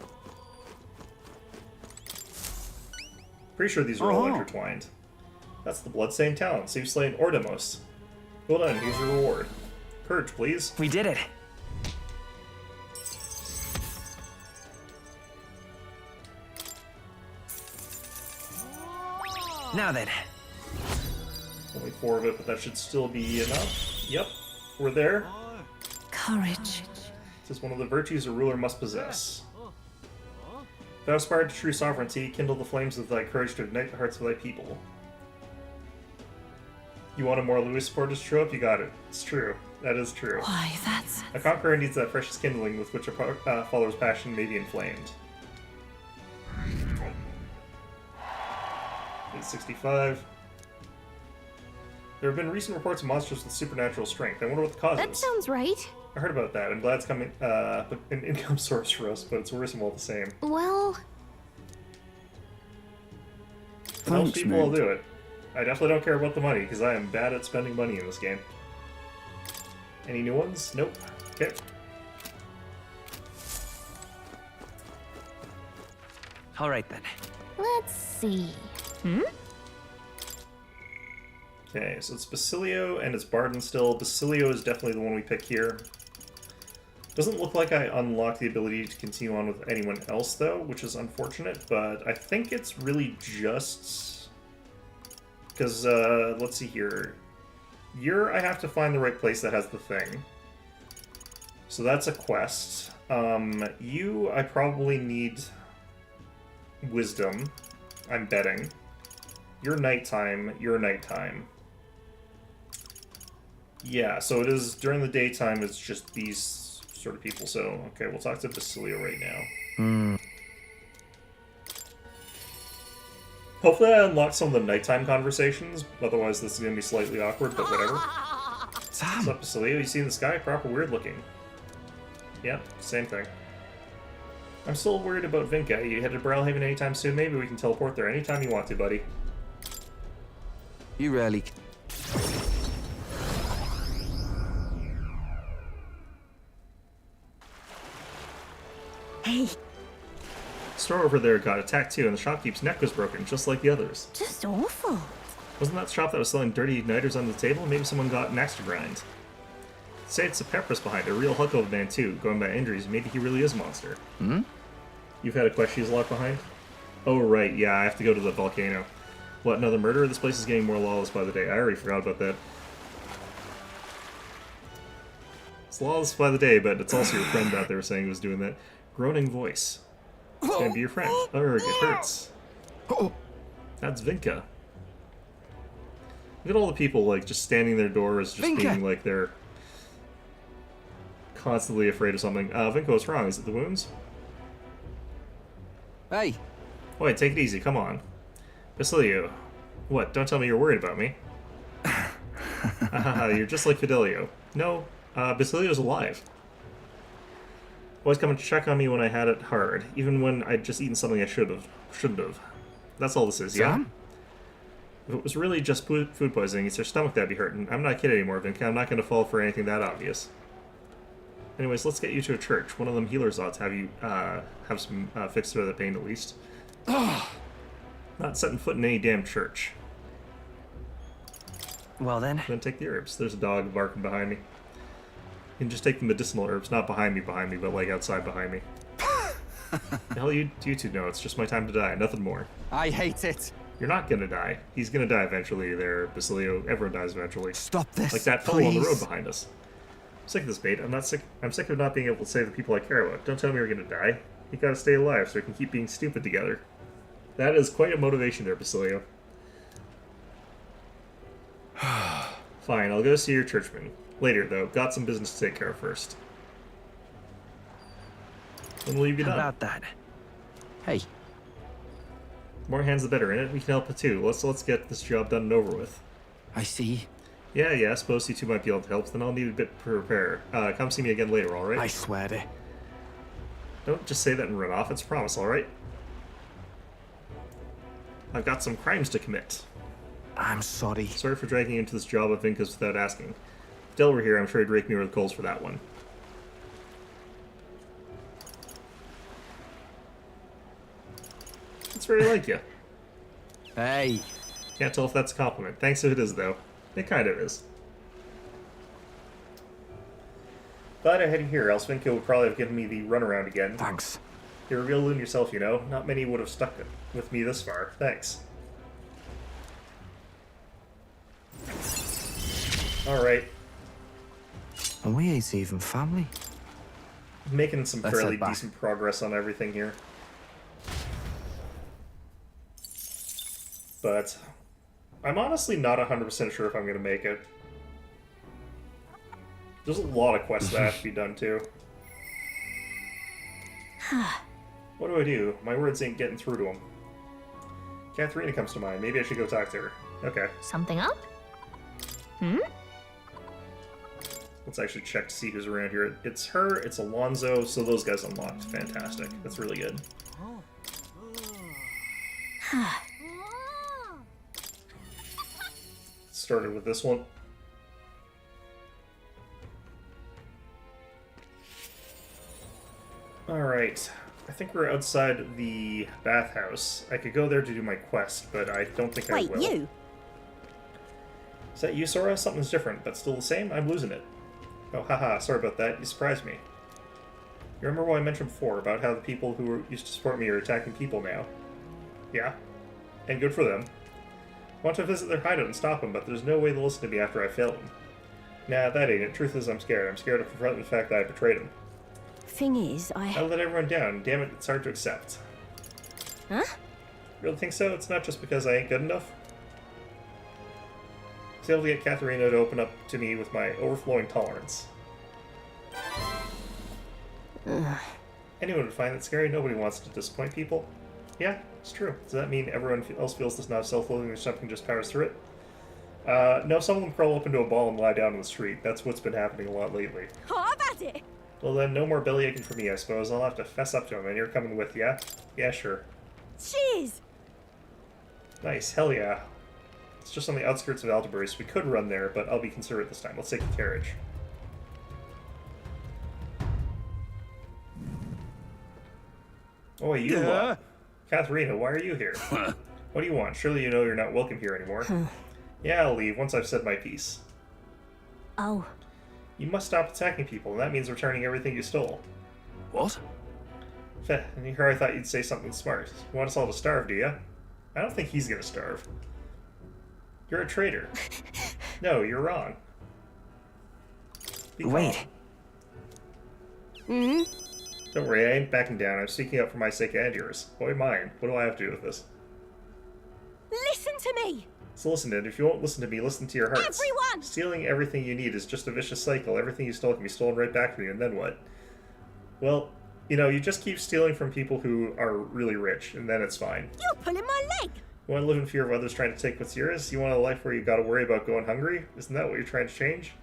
Pretty sure these are all intertwined. That's the Bloodstained Talon. So you've slain Ordemos. Well done, here's your reward. Courage, please. We did it. Now then. Only 4 of it, but that should still be enough. Yep, we're there. Courage. This is one of the virtues a ruler must possess. Thou aspired to true sovereignty, kindle the flames of thy courage to ignite the hearts of thy people. You want a more Louis supporters to show up? You got it. It's true. That is true. Why, that's... A conqueror needs that precious kindling with which a follower's passion may be inflamed. 865. There have been recent reports of monsters with supernatural strength. I wonder what the cause That is. sounds right. I heard about that. I'm glad it's coming an income source for us, but it's worrisome all the same. Well, If it helps people, I'll do it. I definitely don't care about the money, because I am bad at spending money in this game. Any new ones? Nope. Okay. Alright then. let's see. Okay, so it's Basilio and it's Barden still. Basilio is definitely the one we pick here. Doesn't look like I unlocked the ability to continue on with anyone else, though, which is unfortunate, but I think it's really just... Because, let's see here. I have to find the right place that has the thing. So that's a quest. I probably need wisdom. I'm betting. You're nighttime. Yeah, so it is during the daytime, it's just these sort of people. So, okay, we'll talk to Basilio right now. Hopefully I unlocked some of the nighttime conversations, otherwise this is going to be slightly awkward, but whatever. What's up, Basilio? You see in the sky? Proper weird looking. Yeah, same thing. I'm still worried about Vinca. You headed to Brawlhaven anytime soon? Maybe we can teleport there anytime you want to, buddy. You rarely... Hey. Store over there got attacked too, and the shopkeep's neck was broken, just like the others. Just awful. Wasn't that shop that was selling dirty igniters on the table? Maybe someone got an axe to grind. Say it's a Pepperus behind, a real hunk of a man too. Going by injuries, maybe he really is a monster. You've had a quest she's locked behind? Oh right, yeah, I have to go to the volcano. What, another murder? This place is getting more lawless by the day. I already forgot about that. It's lawless by the day, but it's also your friend out there saying he was doing that. Groaning voice. It's gonna be your friend. Urgh, it hurts. That's Vinca. Look at all the people, like, just standing in their doors, just Vinka! being like they're constantly afraid of something. Vinka, what's wrong? Is it the wounds? Hey. Wait, take it easy, come on. Basilio. What, don't tell me you're worried about me. You're just like Fidelio. No, Basilio's alive. Always coming to check on me when I had it hard, even when I'd just eaten something I shouldn't have. That's all this is, yeah? Sam? If it was really just food poisoning, it's your stomach that'd be hurting. I'm not a kid anymore, Vinka. I'm not going to fall for anything that obvious. Anyways, let's get you to a church. One of them healers ought to have you have some fix to the pain at least. Not setting foot in any damn church. Well then. Then take the herbs. There's a dog barking behind me. You can just take the medicinal herbs, not behind me, but like outside behind me. The hell you two know? It's just my time to die, nothing more. I hate it. You're not gonna die. He's gonna die eventually there, Basilio. Everyone dies eventually. Stop this, like that fellow on the road please. behind us. I'm sick of this bait. I'm sick of not being able to save the people I care about. Don't tell me you're gonna die. You gotta stay alive so we can keep being stupid together. That is quite a motivation there, Basilio. Fine, I'll go see your churchman. Later, though. Got some business to take care of first. When will you be done? How about that? Hey. More hands the better in it. We can help it too. Let's get this job done and over with. I see. Yeah, I suppose you two might be able to help, then I'll need a bit to prepare. Come see me again later, alright? I swear to. Don't just say that and run off, it's a promise, alright? I've got some crimes to commit. I'm sorry. Sorry for dragging you into this job of Vinka's without asking. If Del were here, I'm sure he'd rake me over the coals for that one. It's very like you. Hey. Can't tell if that's a compliment. Thanks if it is, though. It kind of is. Glad I had you here, else Vinka would probably have given me the runaround again. Thanks. You're a real loon yourself, you know. Not many would have stuck with me this far. Thanks. Alright. And we ain't even family. Making some Let's fairly head back. decent progress on everything here. But I'm honestly not 100% sure if I'm going to make it. There's a lot of quests that have to be done too. What do I do? My words ain't getting through to him. Katharina comes to mind. Maybe I should go talk to her. Okay. Something up? Hmm? Let's actually check to see who's around here. It's her, it's Alonzo, so those guys unlocked. Fantastic. That's really good. Started with this one. Alright. I think we're outside the bathhouse. I could go there to do my quest, but I don't think I will. Wait, you? Is that you, Sora? Something's different, but still the same? I'm losing it. Oh, haha, sorry about that. You surprised me. You remember what I mentioned before about how the people who used to support me are attacking people now? Yeah. And good for them. I want to visit their hideout and stop them, but there's no way they'll listen to me after I fail them. Nah, that ain't it. Truth is, I'm scared. I'm scared of confronting the fact that I betrayed them. Thing is, I let everyone down. Damn it, it's hard to accept. Huh? Really think so? It's not just because I ain't good enough? I was able to get Katharina to open up to me with my overflowing tolerance. Anyone would find that scary. Nobody wants to disappoint people. Yeah, it's true. Does that mean everyone else feels this not self-loathing or something just powers through it? No, some of them crawl up into a ball and lie down in the street. That's what's been happening a lot lately. Oh, I've had it! Well then, no more bellyaching for me, I suppose. I'll have to fess up to him, and you're coming with, yeah? Yeah, sure. Cheers! Nice, hell yeah. It's just on the outskirts of Alderbury, so we could run there, but I'll be considerate this time. Let's take the carriage. Oh, you lot. Katharina, why are you here? What do you want? Surely you know you're not welcome here anymore. Yeah, I'll leave once I've said my piece. Oh. You must stop attacking people, and that means returning everything you stole. What? Feh, and here I thought you'd say something smart. You want us all to starve, do you? I don't think he's gonna starve. You're a traitor. No, you're wrong. Be calm. Wait. Hmm? Don't worry, I ain't backing down. I'm speaking up for my sake and yours. Boy, mine. What do I have to do with this? Listen to me! So listen, Ed, if you won't listen to me, listen to your hearts. Everyone! Stealing everything you need is just a vicious cycle. Everything you stole can be stolen right back from you, and then what? Well, you know, you just keep stealing from people who are really rich, and then it's fine. You're pulling my leg! You want to live in fear of others trying to take what's yours? You want a life where you gotta worry about going hungry? Isn't that what you're trying to change?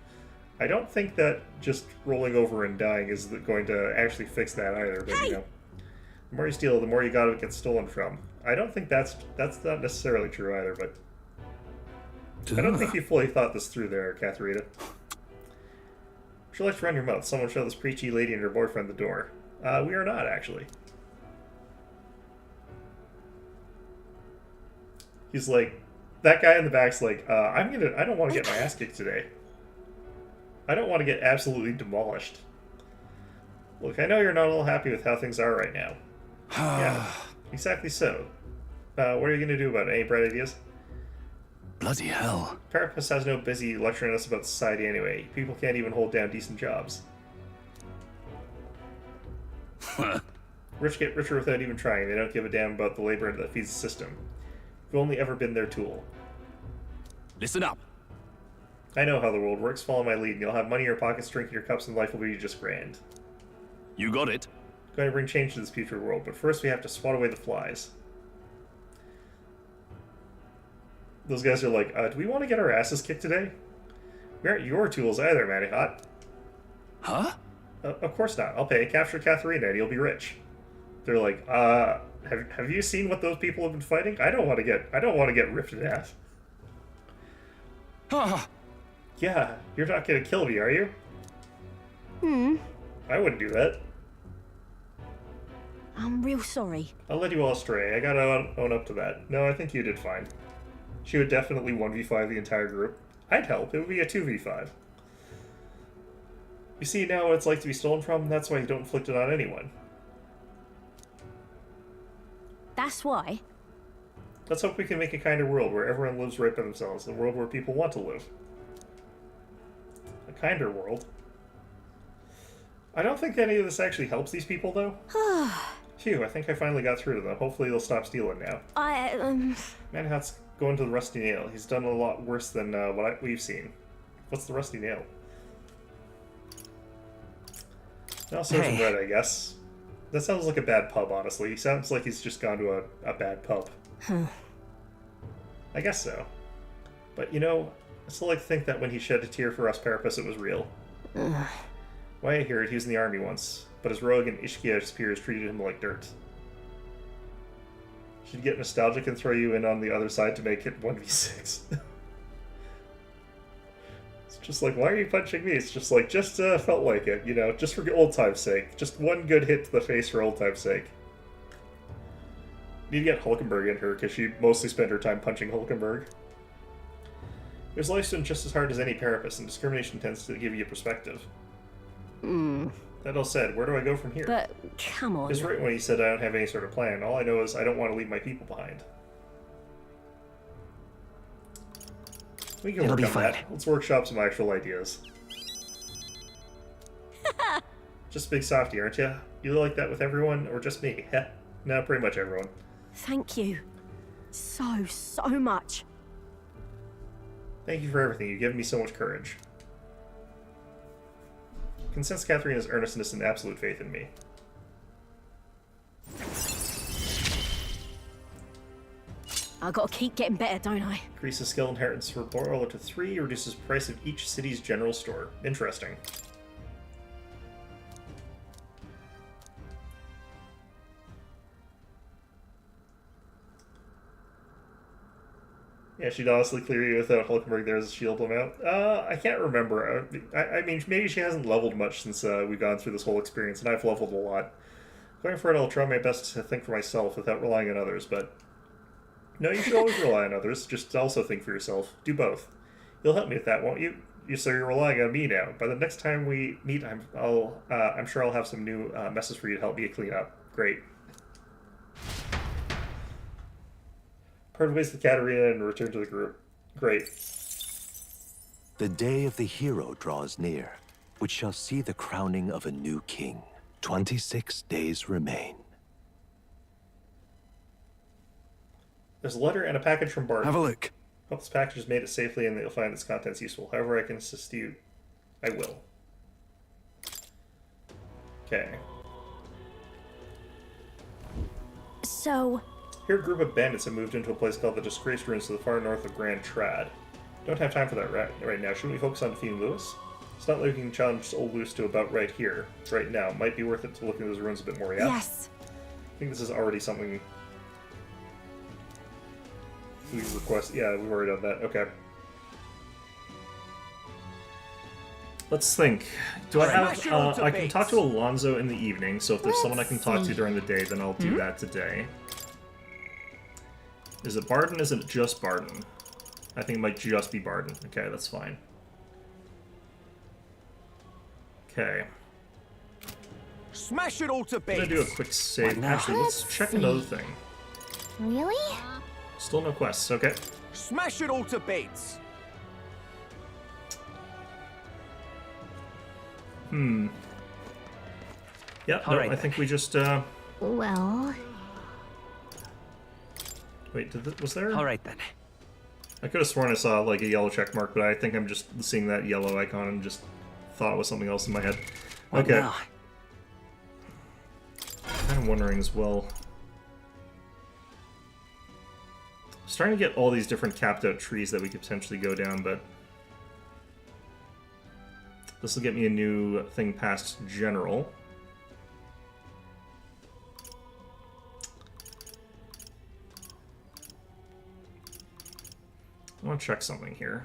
I don't think that just rolling over and dying is going to actually fix that either, but you know. The more you steal, the more you gotta get stolen from. I don't think that's not necessarily true either, but I don't think you fully thought this through there, Katharina. Would you like to run your mouth? Someone show this preachy lady and her boyfriend the door. We are not, actually. He's like, that guy in the back's like, I don't want to get my ass kicked today. I don't want to get absolutely demolished. Look, I know you're not all happy with how things are right now. Yeah, exactly so. What are you going to do about it? Any bright ideas? Bloody hell. Parapus has no busy lecturing us about society anyway. People can't even hold down decent jobs. Rich get richer without even trying. They don't give a damn about the labor that feeds the system. You've only ever been their tool. Listen up. I know how the world works. Follow my lead, and you'll have money in your pockets, drink in your cups, and life will be just grand. You got it. Going to bring change to this future world, but first we have to swat away the flies. Those guys are like, do we want to get our asses kicked today? We aren't your tools either, Matty Hot. Huh? Of course not. I'll pay. Capture Katharina and you'll be rich. They're like, have you seen what those people have been fighting? I don't want to get ripped in half. Yeah, you're not gonna kill me, are you? I wouldn't do that. I'm real sorry. I'll let you all stray. I gotta own up to that. No, I think you did fine. She would definitely 1v5 the entire group. I'd help. It would be a 2v5. You see now what it's like to be stolen from? That's why you don't inflict it on anyone. That's why? Let's hope we can make a kinder world where everyone lives right by themselves. A world where people want to live. A kinder world. I don't think any of this actually helps these people, though. Phew, I think I finally got through to them. Hopefully they'll stop stealing now. Manhat's going to the Rusty Nail. He's done a lot worse than we've seen. What's the Rusty Nail? I'll serve some bread, I guess. That sounds like a bad pub, honestly. He sounds like he's just gone to a bad pub. I guess so. But, you know, I still like to think that when he shed a tear for us Parapus, it was real. Why I hear it, he was in the army once, but his rogue and Ishkia's peers treated him like dirt. Should get nostalgic and throw you in on the other side to make it 1v6. It's just like, why are you punching me? It's just like, felt like it, you know, just for old time's sake. Just one good hit to the face for old time's sake. Need to get Hulkenberg in her, because she mostly spent her time punching Hulkenberg. His life's been just as hard as any Parapus, and discrimination tends to give you perspective. That all said, where do I go from here? But, come on. He was right when he said I don't have any sort of plan. All I know is I don't want to leave my people behind. We can work on that. Let's workshop some actual ideas. Just a big softy, aren't you? You like that with everyone, or just me? Heh. No, pretty much everyone. Thank you. So much. Thank you for everything. You've given me so much courage. You can sense Katharina's earnestness and absolute faith in me. I gotta keep getting better, don't I? Increases skill inheritance for Borrowed to 3, reduces price of each city's general store. Interesting. Yeah, she'd honestly clear you without Hulkenberg there as a shield them out. I can't remember. I mean, maybe she hasn't leveled much since we've gone through this whole experience, and I've leveled a lot. Going for it, I'll try my best to think for myself without relying on others, but... No, you should always rely on others, just also think for yourself. Do both. You'll help me with that, won't you? So you're relying on me now. By the next time we meet, I'm sure I'll have some new messes for you to help me clean up. Great. Part ways with Katarina and return to the group. Great. The day of the hero draws near, which shall see the crowning of a new king. 26 days remain. There's a letter and a package from Bart. Have a look. Hope this package is made it safely and that you'll find its contents useful. However I can assist you, I will. Okay. So... Here a group of bandits have moved into a place called the Disgraced Ruins to the far north of Grand Trad. Don't have time for that right now. Shouldn't we focus on defeating Lewis? It's not like we can challenge old Lewis to about right here, right now. Might be worth it to look into those ruins a bit more, yeah? Yes. I think this is already something we request. Yeah, we've already done that. Okay. Let's think. Do I have... I can talk to Alonzo in the evening, so if there's someone I can talk to during the day, then I'll do that today. Is it Barden? Is it just Barden? I think it might just be Barden. Okay, that's fine. Okay. Smash it all to bits. I'm gonna do a quick save. Actually, let's check another thing. Really? Still no quests, okay. Smash it all to bits. Yeah, no, I think we just, Well... Wait, was there... Alright then. I could have sworn I saw, like, a yellow check mark, but I think I'm just seeing that yellow icon and just thought it was something else in my head. Okay. Now? I'm wondering as well. I was trying to get all these different capped out trees that we could potentially go down, but this will get me a new thing past General. I want to check something here.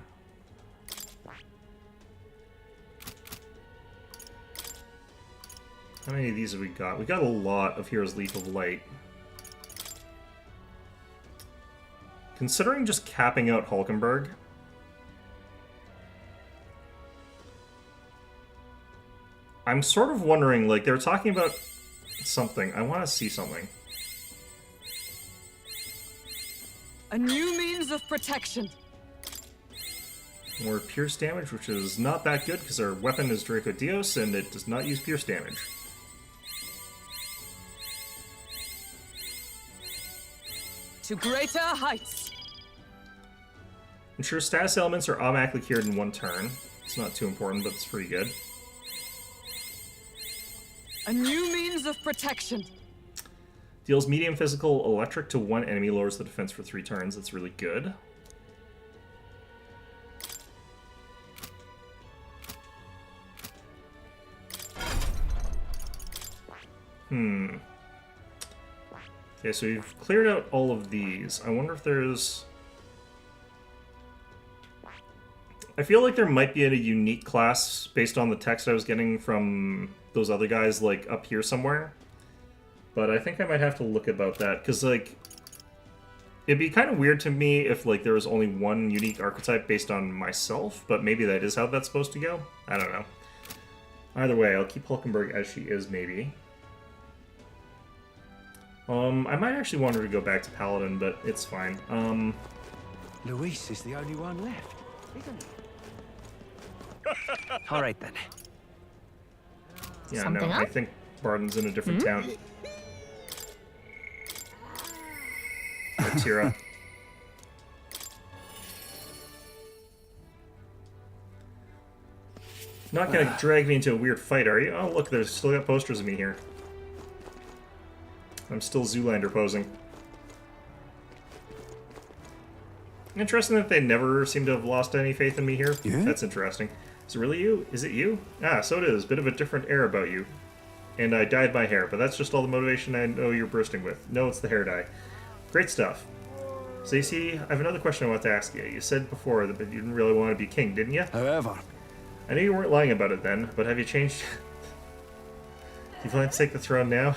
How many of these have we got? We got a lot of Hero's Leaf of Light. Considering just capping out Hulkenberg, I'm sort of wondering, like, they were talking about something. I want to see something. A new means of protection. More pierce damage, which is not that good because our weapon is Draco Dios and it does not use pierce damage. To greater heights. Ensure status elements are automatically cured in one turn. It's not too important, but it's pretty good. A new means of protection. Deals medium physical electric to one enemy, lowers the defense for 3 turns. That's really good. Okay, so we've cleared out all of these. I wonder if there's... I feel like there might be a unique class based on the text I was getting from those other guys, like, up here somewhere. But I think I might have to look about that, because, like, it'd be kind of weird to me if, like, there was only one unique archetype based on myself, but maybe that is how that's supposed to go. I don't know. Either way, I'll keep Hulkenberg as she is, maybe. I might actually want her to go back to Paladin, but it's fine. Luis is the only one left, isn't he? All right then. Yeah, Something no, up? I think Barden's in a different town. Tira. Not gonna drag me into a weird fight, are you? Oh, look, there's still got posters of me here. I'm still Zoolander posing. Interesting that they never seem to have lost any faith in me here. Yeah? That's interesting. Is it really you? Is it you? Ah, so it is. Bit of a different air about you. And I dyed my hair, but that's just all the motivation I know you're bursting with. No, it's the hair dye. Great stuff. So you see, I have another question I want to ask you. You said before that you didn't really want to be king, didn't you? However, I know you weren't lying about it then, but have you changed? Do you plan to take the throne now?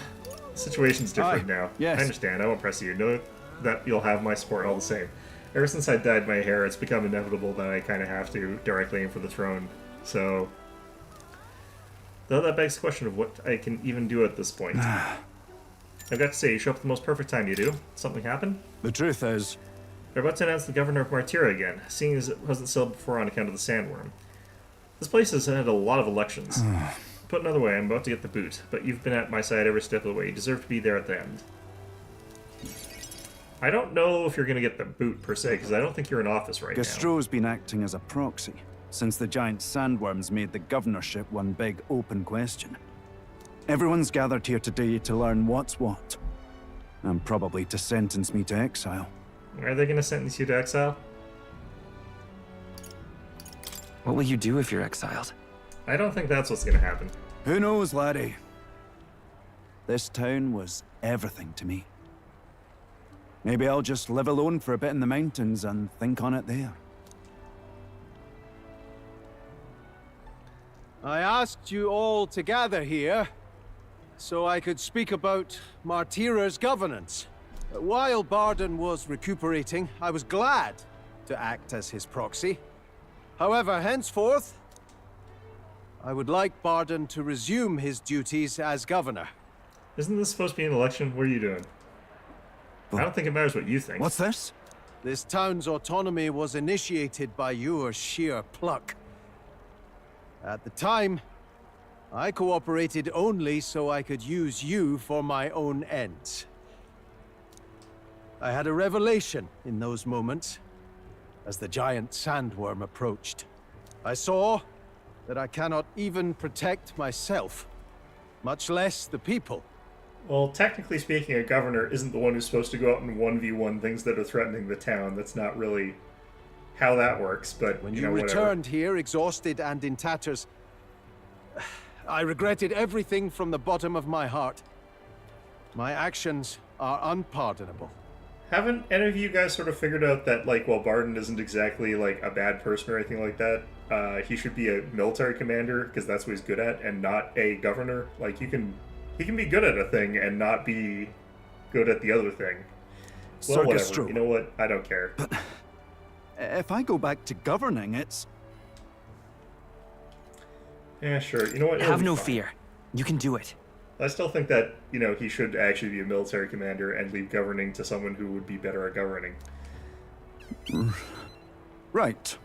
The situation's different now. yes. I understand. I won't press you. Know that you'll have my support all the same. Ever since I dyed my hair, it's become inevitable that I kind of have to directly aim for the throne. So, though that begs the question of what I can even do at this point. I've got to say, you show up at the most perfect time, you do. Something happened? the truth is, They're about to announce the governor of Martira again, seeing as it wasn't settled before on account of the sandworm. This place has had a lot of elections. Put another way, I'm about to get the boot, but you've been at my side every step of the way. You deserve to be there at the end. I don't know if you're going to get the boot, per se, because I don't think you're in office right now. Gastro's been acting as a proxy, since the giant sandworms made the governorship one big open question. Everyone's gathered here today to learn what's what, and probably to sentence me to exile. Are they going to sentence you to exile? What will you do if you're exiled? I don't think that's what's going to happen. Who knows, laddie? This town was everything to me. Maybe I'll just live alone for a bit in the mountains and think on it there. I asked you all to gather here so I could speak about Martira's governance. While Barden was recuperating, I was glad to act as his proxy. However, henceforth, I would like Barden to resume his duties as governor. Isn't this supposed to be an election? What are you doing? I don't think it matters what you think. What's this? This town's autonomy was initiated by your sheer pluck. At the time, I cooperated only so I could use you for my own ends. I had a revelation in those moments as the giant sandworm approached. I saw that I cannot even protect myself, much less the people. Well, technically speaking, a governor isn't the one who's supposed to go out and 1v1 things that are threatening the town. That's not really how that works, but when you you know, returned here, exhausted and in tatters, I regretted everything from the bottom of my heart. My actions are unpardonable. Haven't any of you guys sort of figured out that, like, while Barden isn't exactly, like, a bad person or anything like that, he should be a military commander, because that's what he's good at, and not a governor? Like, he can be good at a thing and not be good at the other thing. Well, whatever. You know what? I don't care. But if I go back to governing, it's... Yeah, sure. You know what? Have no fear. You can do it. I still think that, you know, he should actually be a military commander and leave governing to someone who would be better at governing. Right.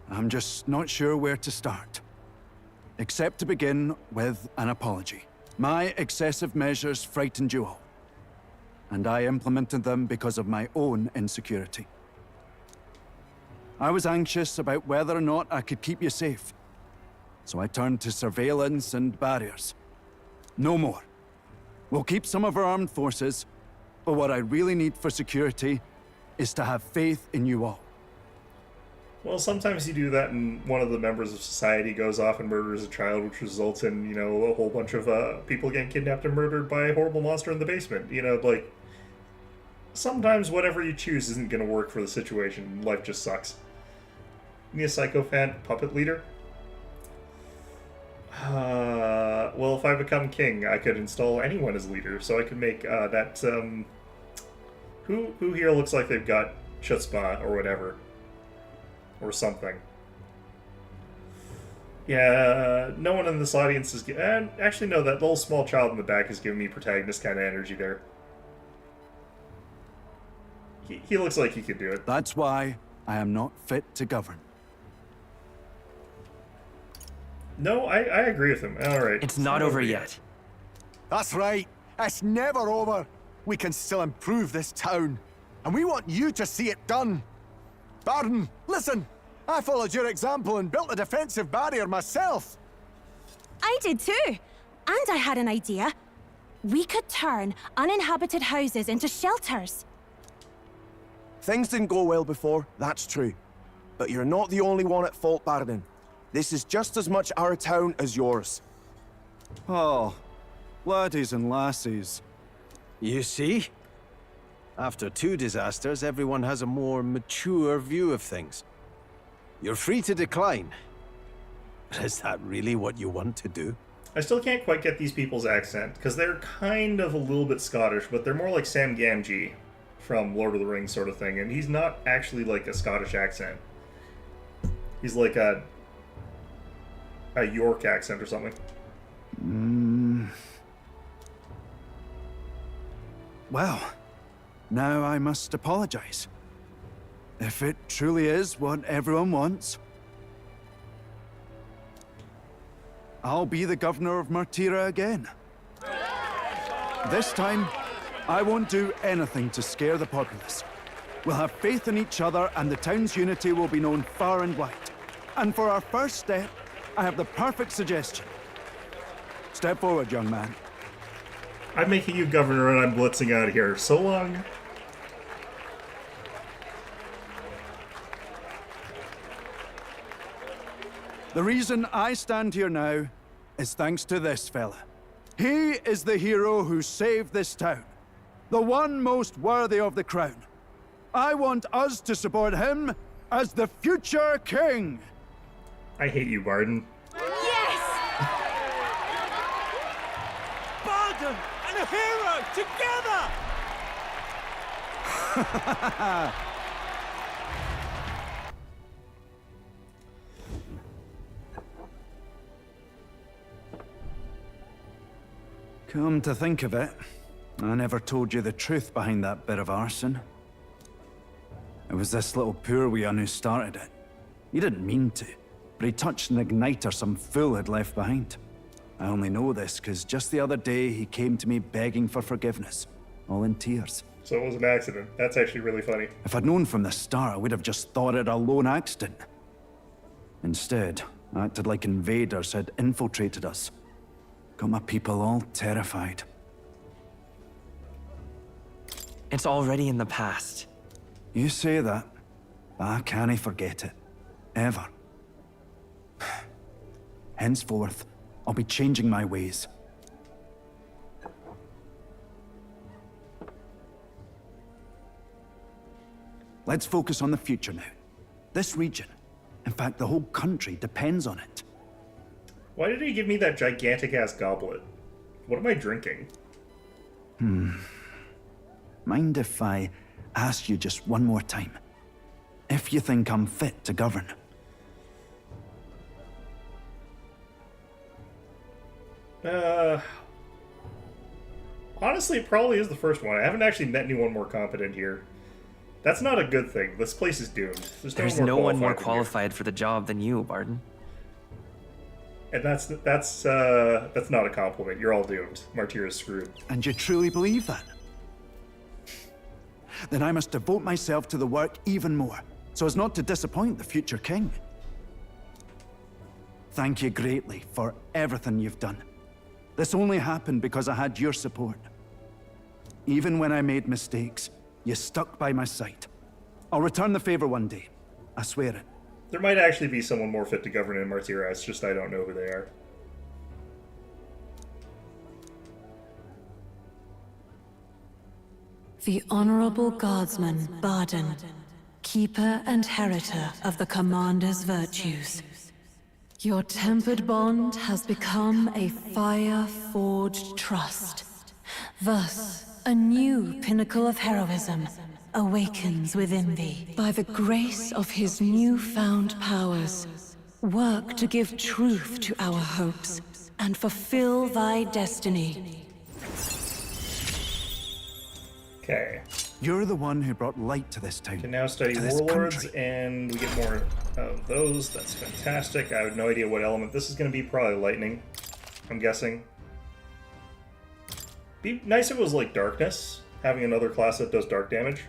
I'm just not sure where to start. Except to begin with an apology. My excessive measures frightened you all. And I implemented them because of my own insecurity. I was anxious about whether or not I could keep you safe. So I turned to surveillance and barriers. No more. We'll keep some of our armed forces, but what I really need for security is to have faith in you all. Well, sometimes you do that and one of the members of society goes off and murders a child, which results in, you know, a whole bunch of people getting kidnapped and murdered by a horrible monster in the basement. You know, like, sometimes whatever you choose isn't going to work for the situation. Life just sucks. Need a sycophant puppet leader? Well, if I become king, I could install anyone as leader, so I could make that, who here looks like they've got chutzpah or whatever? Or something. Yeah, no one in this audience is... actually, no, that little small child in the back is giving me protagonist kind of energy there. He looks like he could do it. That's why I am not fit to govern. No, I agree with him. Alright. It's not over yet. That's right. It's never over. We can still improve this town. And we want you to see it done. Barden, listen. I followed your example and built a defensive barrier myself. I did too. And I had an idea. We could turn uninhabited houses into shelters. Things didn't go well before, that's true. But you're not the only one at fault, Barden. This is just as much our town as yours. Oh, laddies and lassies. You see? After 2 disasters, everyone has a more mature view of things. You're free to decline. But is that really what you want to do? I still can't quite get these people's accent, because they're kind of a little bit Scottish, but they're more like Sam Gamgee from Lord of the Rings sort of thing, and he's not actually like a Scottish accent. He's like a York accent or something. Well, now I must apologize. If it truly is what everyone wants, I'll be the governor of Martira again. This time, I won't do anything to scare the populace. We'll have faith in each other, and the town's unity will be known far and wide. And for our first step, I have the perfect suggestion. Step forward, young man. I'm making you governor and I'm blitzing out of here. So long. The reason I stand here now is thanks to this fella. He is the hero who saved this town. The one most worthy of the crown. I want us to support him as the future king. I hate you, Barden. Yes! Barden and a hero together! Come to think of it, I never told you the truth behind that bit of arson. It was this little poor wee un who started it. He didn't mean to, but he touched an igniter some fool had left behind. I only know this because just the other day he came to me begging for forgiveness, all in tears. So it was an accident. That's actually really funny. If I'd known from the start, I would have just thought it a lone accident. Instead, I acted like invaders had infiltrated us. Got my people all terrified. It's already in the past. You say that, but I can't forget it. Ever. Henceforth, I'll be changing my ways. Let's focus on the future now. This region, in fact the whole country, depends on it. Why did he give me that gigantic-ass goblet? What am I drinking? Mind if I ask you just one more time? If you think I'm fit to govern? Honestly, it probably is the first one. I haven't actually met anyone more competent here. That's not a good thing. This place is doomed. There's no one more qualified for the job than you, Barden. And that's not a compliment. You're all doomed. Martira's screwed. And you truly believe that? Then I must devote myself to the work even more, so as not to disappoint the future king. Thank you greatly for everything you've done. This only happened because I had your support. Even when I made mistakes, you stuck by my side. I'll return the favor one day. I swear it. There might actually be someone more fit to govern in Martira, it's just I don't know who they are. The Honorable Guardsman, Barden, keeper and heritor of the Commander's virtues. Your tempered bond has become a fire-forged trust. Thus, a new pinnacle of heroism awakens within thee. By the grace of his newfound powers, work to give truth to our hopes and fulfill thy destiny. Okay. You're the one who brought light to this town. Can now study warlords, and we get more of those. That's fantastic. I have no idea what element this is going to be. Probably lightning, I'm guessing. Be nice if it was like darkness, having another class that does dark damage.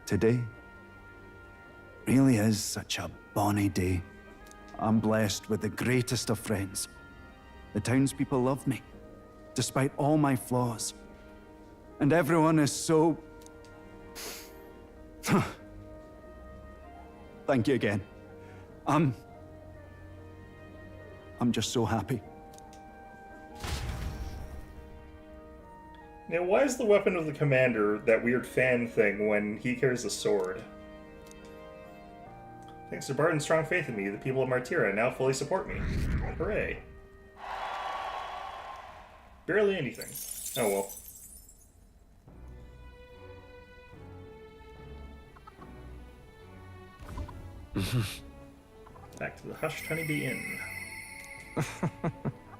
Today really is such a bonny day. I'm blessed with the greatest of friends. The townspeople love me, despite all my flaws. And everyone is so... Thank you again. I'm just so happy. Now, why is the weapon of the commander that weird fan thing when he carries a sword? Thanks to Barden's strong faith in me, the people of Martira now fully support me. Hooray. Barely anything. Oh well. Back to the hushed honeybee inn.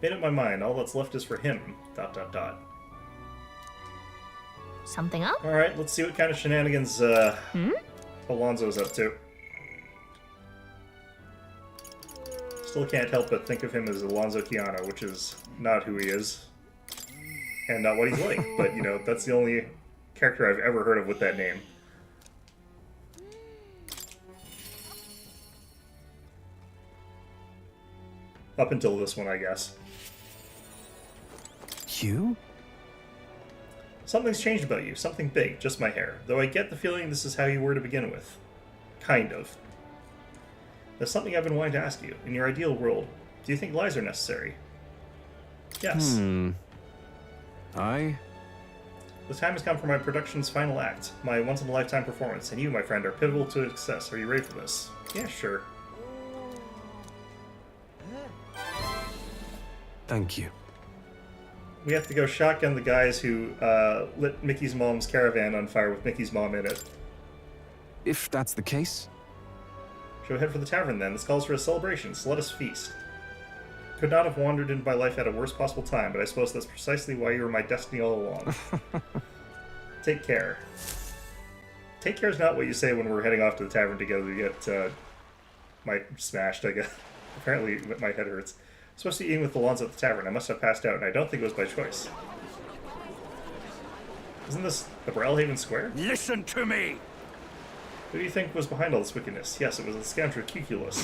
Made up my mind, all that's left is for him. ... Something up? Alright, let's see what kind of shenanigans Alonso's up to. Still can't help but think of him as Alonzo Keanu, which is not who he is. And not what he's like. But, you know, that's the only character I've ever heard of with that name. Up until this one, I guess. You? Something's changed about you. Something big. Just my hair. Though I get the feeling this is how you were to begin with. Kind of. There's something I've been wanting to ask you. In your ideal world, do you think lies are necessary? Yes. I? The time has come for my production's final act. My once-in-a-lifetime performance. And you, my friend, are pivotal to its success. Are you ready for this? Yeah, sure. Thank you. We have to go shotgun the guys who lit Mickey's mom's caravan on fire with Mickey's mom in it. If that's the case. Shall we head for the tavern then? This calls for a celebration, so let us feast. Could not have wandered into my life at a worst possible time, but I suppose that's precisely why you were my destiny all along. Take care. Take care is not what you say when we're heading off to the tavern together to get smashed, I guess. Apparently my head hurts. I'm supposed to be eating with Alonzo at the tavern. I must have passed out, and I don't think it was by choice. Isn't this the Brellhaven Square? Listen to me! Who do you think was behind all this wickedness? Yes, it was the scoundrel Cuculus.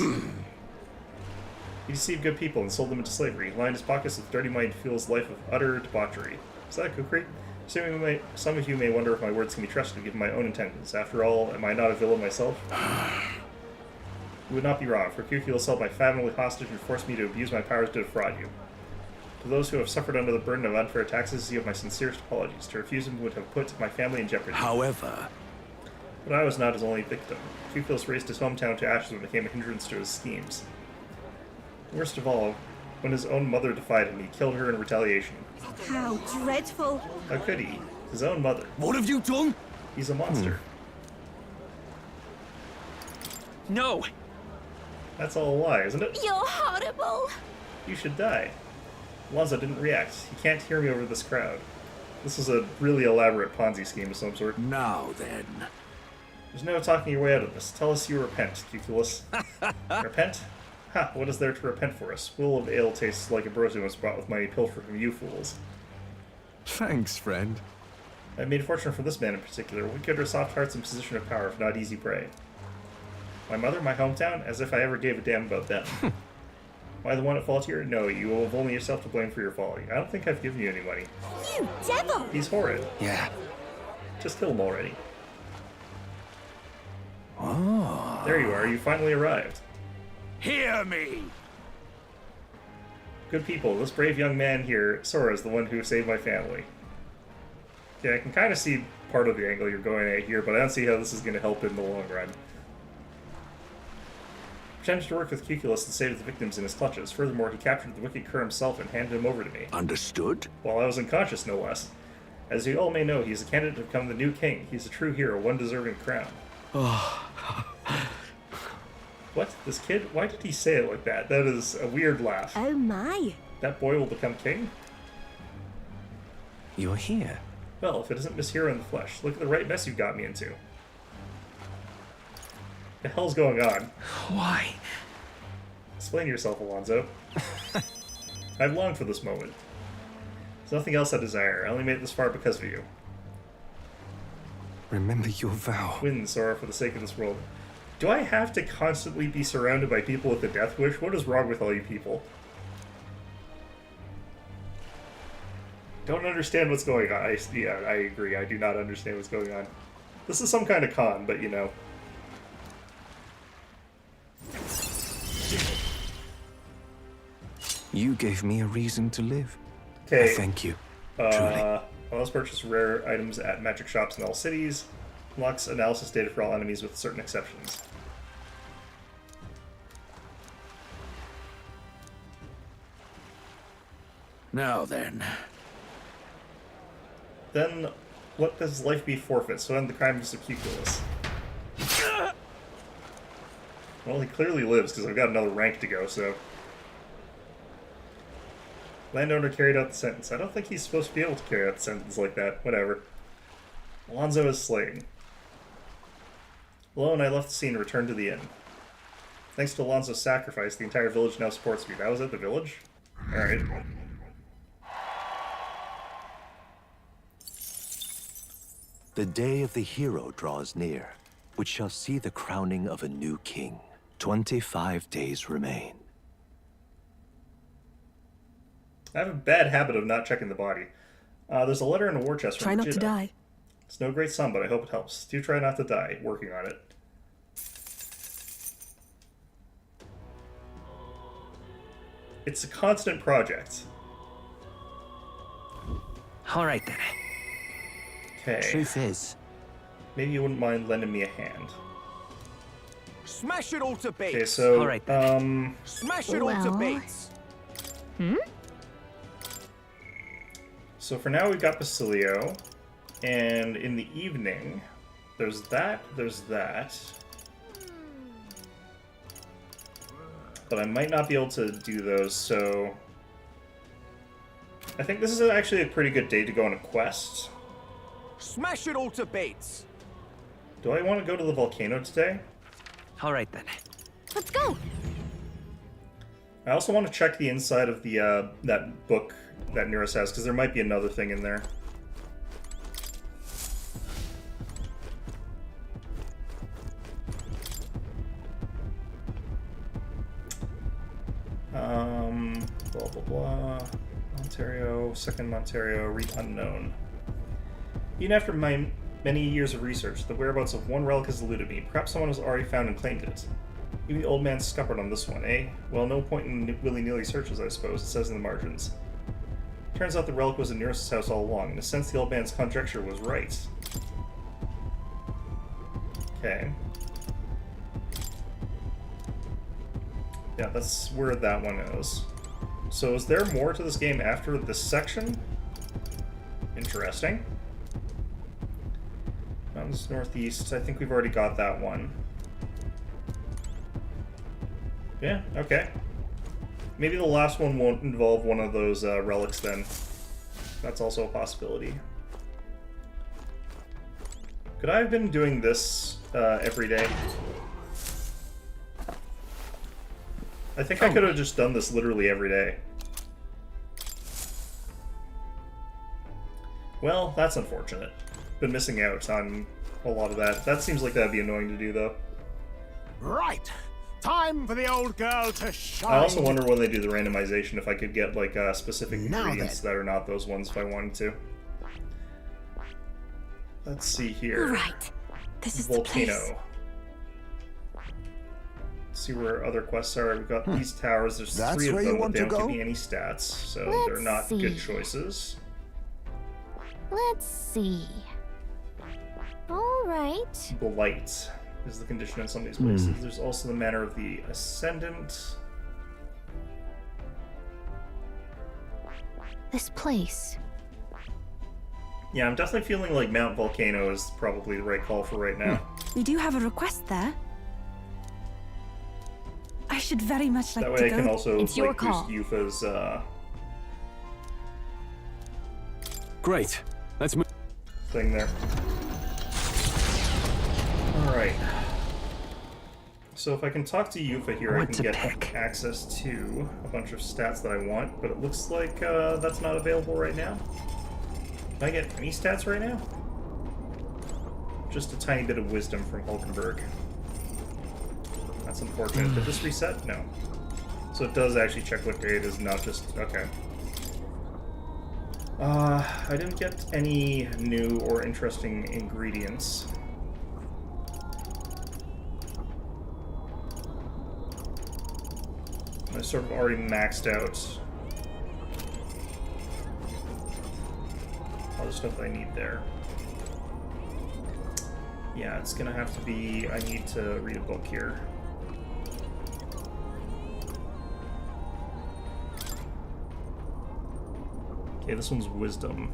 He deceived good people and sold them into slavery. He lined his pockets with dirty money to fuel his life of utter debauchery. Is that a kukri? Some of you may wonder if my words can be trusted given my own intentions. After all, am I not a villain myself? You would not be wrong, for Cuculus held my family hostage and forced me to abuse my powers to defraud you. To those who have suffered under the burden of unfair taxes, you have my sincerest apologies. To refuse them would have put my family in jeopardy. However... But I was not his only victim. Cuculus raised his hometown to ashes and became a hindrance to his schemes. Worst of all, when his own mother defied him, he killed her in retaliation. How dreadful! How could he? His own mother. What have you done? He's a monster. No! That's all a lie, isn't it? You're horrible! You should die. Alonzo didn't react. He can't hear me over this crowd. This is a really elaborate Ponzi scheme of some sort. Now then. There's no talking your way out of this. Tell us you repent, Cuculus. Repent? Ha, what is there to repent for? A swill of ale tastes like ambrosia was bought with money pilfered from you fools. Thanks, friend. I made a fortune from this man in particular. Wicked or soft hearts in position of power, if not easy prey. My mother, my hometown, as if I ever gave a damn about them. Am I the one at fault here? No, you have only yourself to blame for your folly. I don't think I've given you any money. You devil! He's horrid. Yeah. Just kill him already. Oh. There you are, you finally arrived. Hear me! Good people, this brave young man here, Sora, is the one who saved my family. Yeah, I can kind of see part of the angle you're going at here, but I don't see how this is going to help in the long run. Pretended to work with Cuculus and saved the victims in his clutches. Furthermore, he captured the wicked cur himself and handed him over to me. Understood? While I was unconscious, no less. As you all may know, he is a candidate to become the new king. He's a true hero, one deserving crown. What? This kid? Why did he say it like that? That is a weird laugh. Oh my. That boy will become king? You're here. Well, if it isn't Miss Hero in the flesh, look at the right mess you got me into. The hell's going on? Why? Explain yourself, Alonzo. I've longed for this moment. There's nothing else I desire. I only made it this far because of you. Remember your vow. Win, Sora, for the sake of this world. Do I have to constantly be surrounded by people with a death wish? What is wrong with all you people? Don't understand what's going on. I agree. I do not understand what's going on. This is some kind of con, but you know. You gave me a reason to live. Okay. Thank you. Truly. Let's purchase rare items at magic shops in all cities. Unlocks analysis data for all enemies with certain exceptions. Now then. Then, let his life be forfeit, so end the crimes of Cuculus. Well, he clearly lives, because I've got another rank to go, so... Landowner carried out the sentence. I don't think he's supposed to be able to carry out the sentence like that. Whatever. Alonzo is slain. Alone, I left the scene and returned to the inn. Thanks to Alonso's sacrifice, the entire village now supports me. That was at the village? Alright. The day of the hero draws near, which shall see the crowning of a new king. 25 days remain. I have a bad habit of not checking the body. There's a letter in a war chest from Try not to Vegeta. die. It's no great sum, but I hope it helps. Do try not to die. Working on it. It's a constant project. All right then. Okay. Truth is, maybe you wouldn't mind lending me a hand. Smash it all to bits. Okay, so all right then. Smash it all to bits. So for now we've got Basilio, and in the evening, there's that. But I might not be able to do those, so I think this is actually a pretty good day to go on a quest. Smash it all to bits. Do I want to go to the volcano today? All right then. Let's go. I also want to check the inside of the that book that Nearest has, because there might be another thing in there. Blah blah blah. Ontario, second Ontario, read unknown. Even after my many years of research, the whereabouts of one relic has eluded me. Perhaps someone has already found and claimed it. Even the old man's scuppered on this one, eh? Well, no point in willy-nilly searches, I suppose, it says in the margins. Turns out the relic was in Nearest's house all along. In a sense, the old man's conjecture was right. Okay. Yeah, that's where that one is. So is there more to this game after this section? Interesting. Mountains northeast. I think we've already got that one. Yeah, okay. Maybe the last one won't involve one of those relics then. That's also a possibility. Could I have been doing this every day? I think I could have just done this literally every day. Well, that's unfortunate. Been missing out on a lot of that. That seems like that'd be annoying to do, though. Right. Time for the old girl to shine. I also wonder when they do the randomization if I could get like specific ingredients that are not those ones if I wanted to. Let's see here. All right. This is Volcano. the place. See where other quests are. We've got these towers. There's three of them, but they don't give me any stats, so they're not good choices. Let's see. All right. Blight is the condition in some of these places. There's also the Manor of the Ascendant. This place. Yeah, I'm definitely feeling like Mount Volcano is probably the right call for right now. We do have a request there. I should very much like That to way go. I can also It's your like call. boost Yufa's Great. Let's move. Thing there. Alright. So if I can talk to Yufa here, I can get access to a bunch of stats that I want, but it looks like that's not available right now. Can I get any stats right now? Just a tiny bit of wisdom from Hulkenberg. That's unfortunate. Did this reset? No. So it does actually check what day it is, not just... Okay. I didn't get any new or interesting ingredients. I sort of already maxed out all the stuff I need there. Yeah, it's gonna have to be... I need to read a book here. Okay, this one's Wisdom.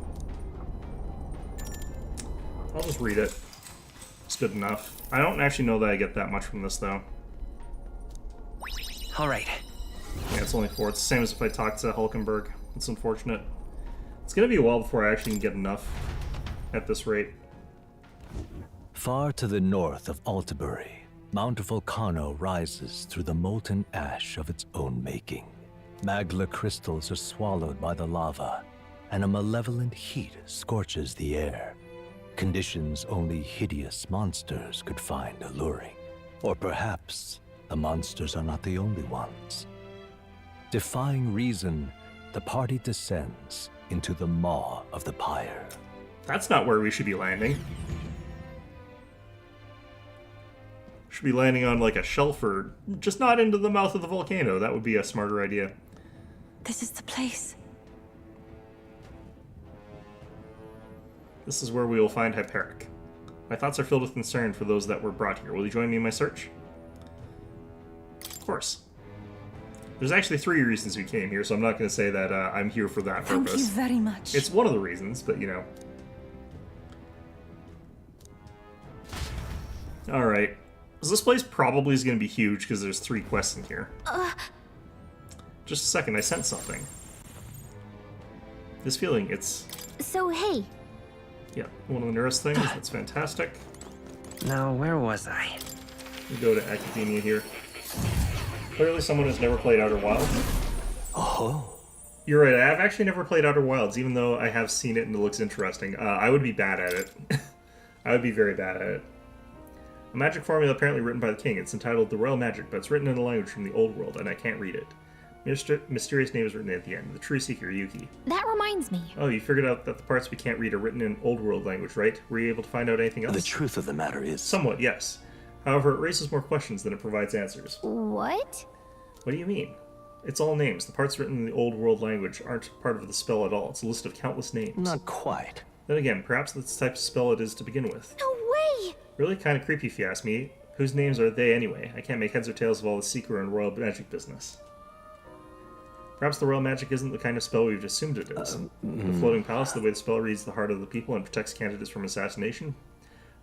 I'll just read it. It's good enough. I don't actually know that I get that much from this, though. All right. Yeah, it's only 4. It's the same as if I talked to Hulkenberg. It's unfortunate. It's gonna be a while before I actually can get enough at this rate. Far to the north of Altabury, Mount Volcano rises through the molten ash of its own making. Magla crystals are swallowed by the lava, and a malevolent heat scorches the air. Conditions only hideous monsters could find alluring. Or perhaps the monsters are not the only ones. Defying reason, the party descends into the maw of the pyre. That's not where we should be landing. Should be landing on like a shelf or just not into the mouth of the volcano. That would be a smarter idea. This is the place. This is where we will find Hyperic. My thoughts are filled with concern for those that were brought here. Will you join me in my search? Of course. There's actually 3 reasons we came here, so I'm not going to say that I'm here for that purpose. Thank you very much. It's one of the reasons, but you know. Alright. So this place probably is going to be huge because there's 3 quests in here. Just a second, I sent something. This feeling, it's... So, hey. Yeah, one of the nearest things. That's fantastic. Now, where was I? We go to academia here. Clearly someone who's never played Outer Wilds. Oh. You're right, I have actually never played Outer Wilds, even though I have seen it and it looks interesting. I would be bad at it. I would be very bad at it. A magic formula apparently written by the king. It's entitled The Royal Magic, but it's written in a language from the old world, and I can't read it. Mysterious name is written at the end. The true seeker, Yuki. That reminds me. Oh, you figured out that the parts we can't read are written in old world language, right? Were you able to find out anything else? The truth of the matter is... Somewhat, yes. However, it raises more questions than it provides answers. What? What do you mean? It's all names. The parts written in the old world language aren't part of the spell at all. It's a list of countless names. Not quite. Then again, perhaps that's the type of spell it is to begin with. No way! Really kind of creepy if you ask me. Whose names are they anyway? I can't make heads or tails of all the secret and royal magic business. Perhaps the royal magic isn't the kind of spell we've assumed it is. The floating palace, the way the spell reads the heart of the people and protects candidates from assassination.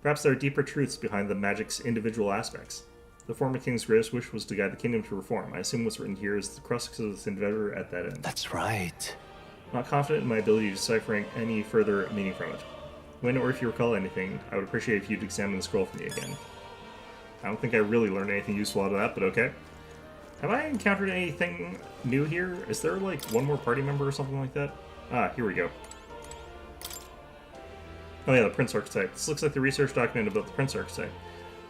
Perhaps there are deeper truths behind the magic's individual aspects. The former king's greatest wish was to guide the kingdom to reform. I assume what's written here is the crux of this endeavor at that end. That's right. Not confident in my ability to decipher any further meaning from it. When or if you recall anything, I would appreciate if you'd examine the scroll for me again. I don't think I really learned anything useful out of that, but okay. Have I encountered anything new here? Is there like one more party member or something like that? Ah, here we go. Oh yeah, the Prince Archetype. This looks like the research document about the Prince Archetype.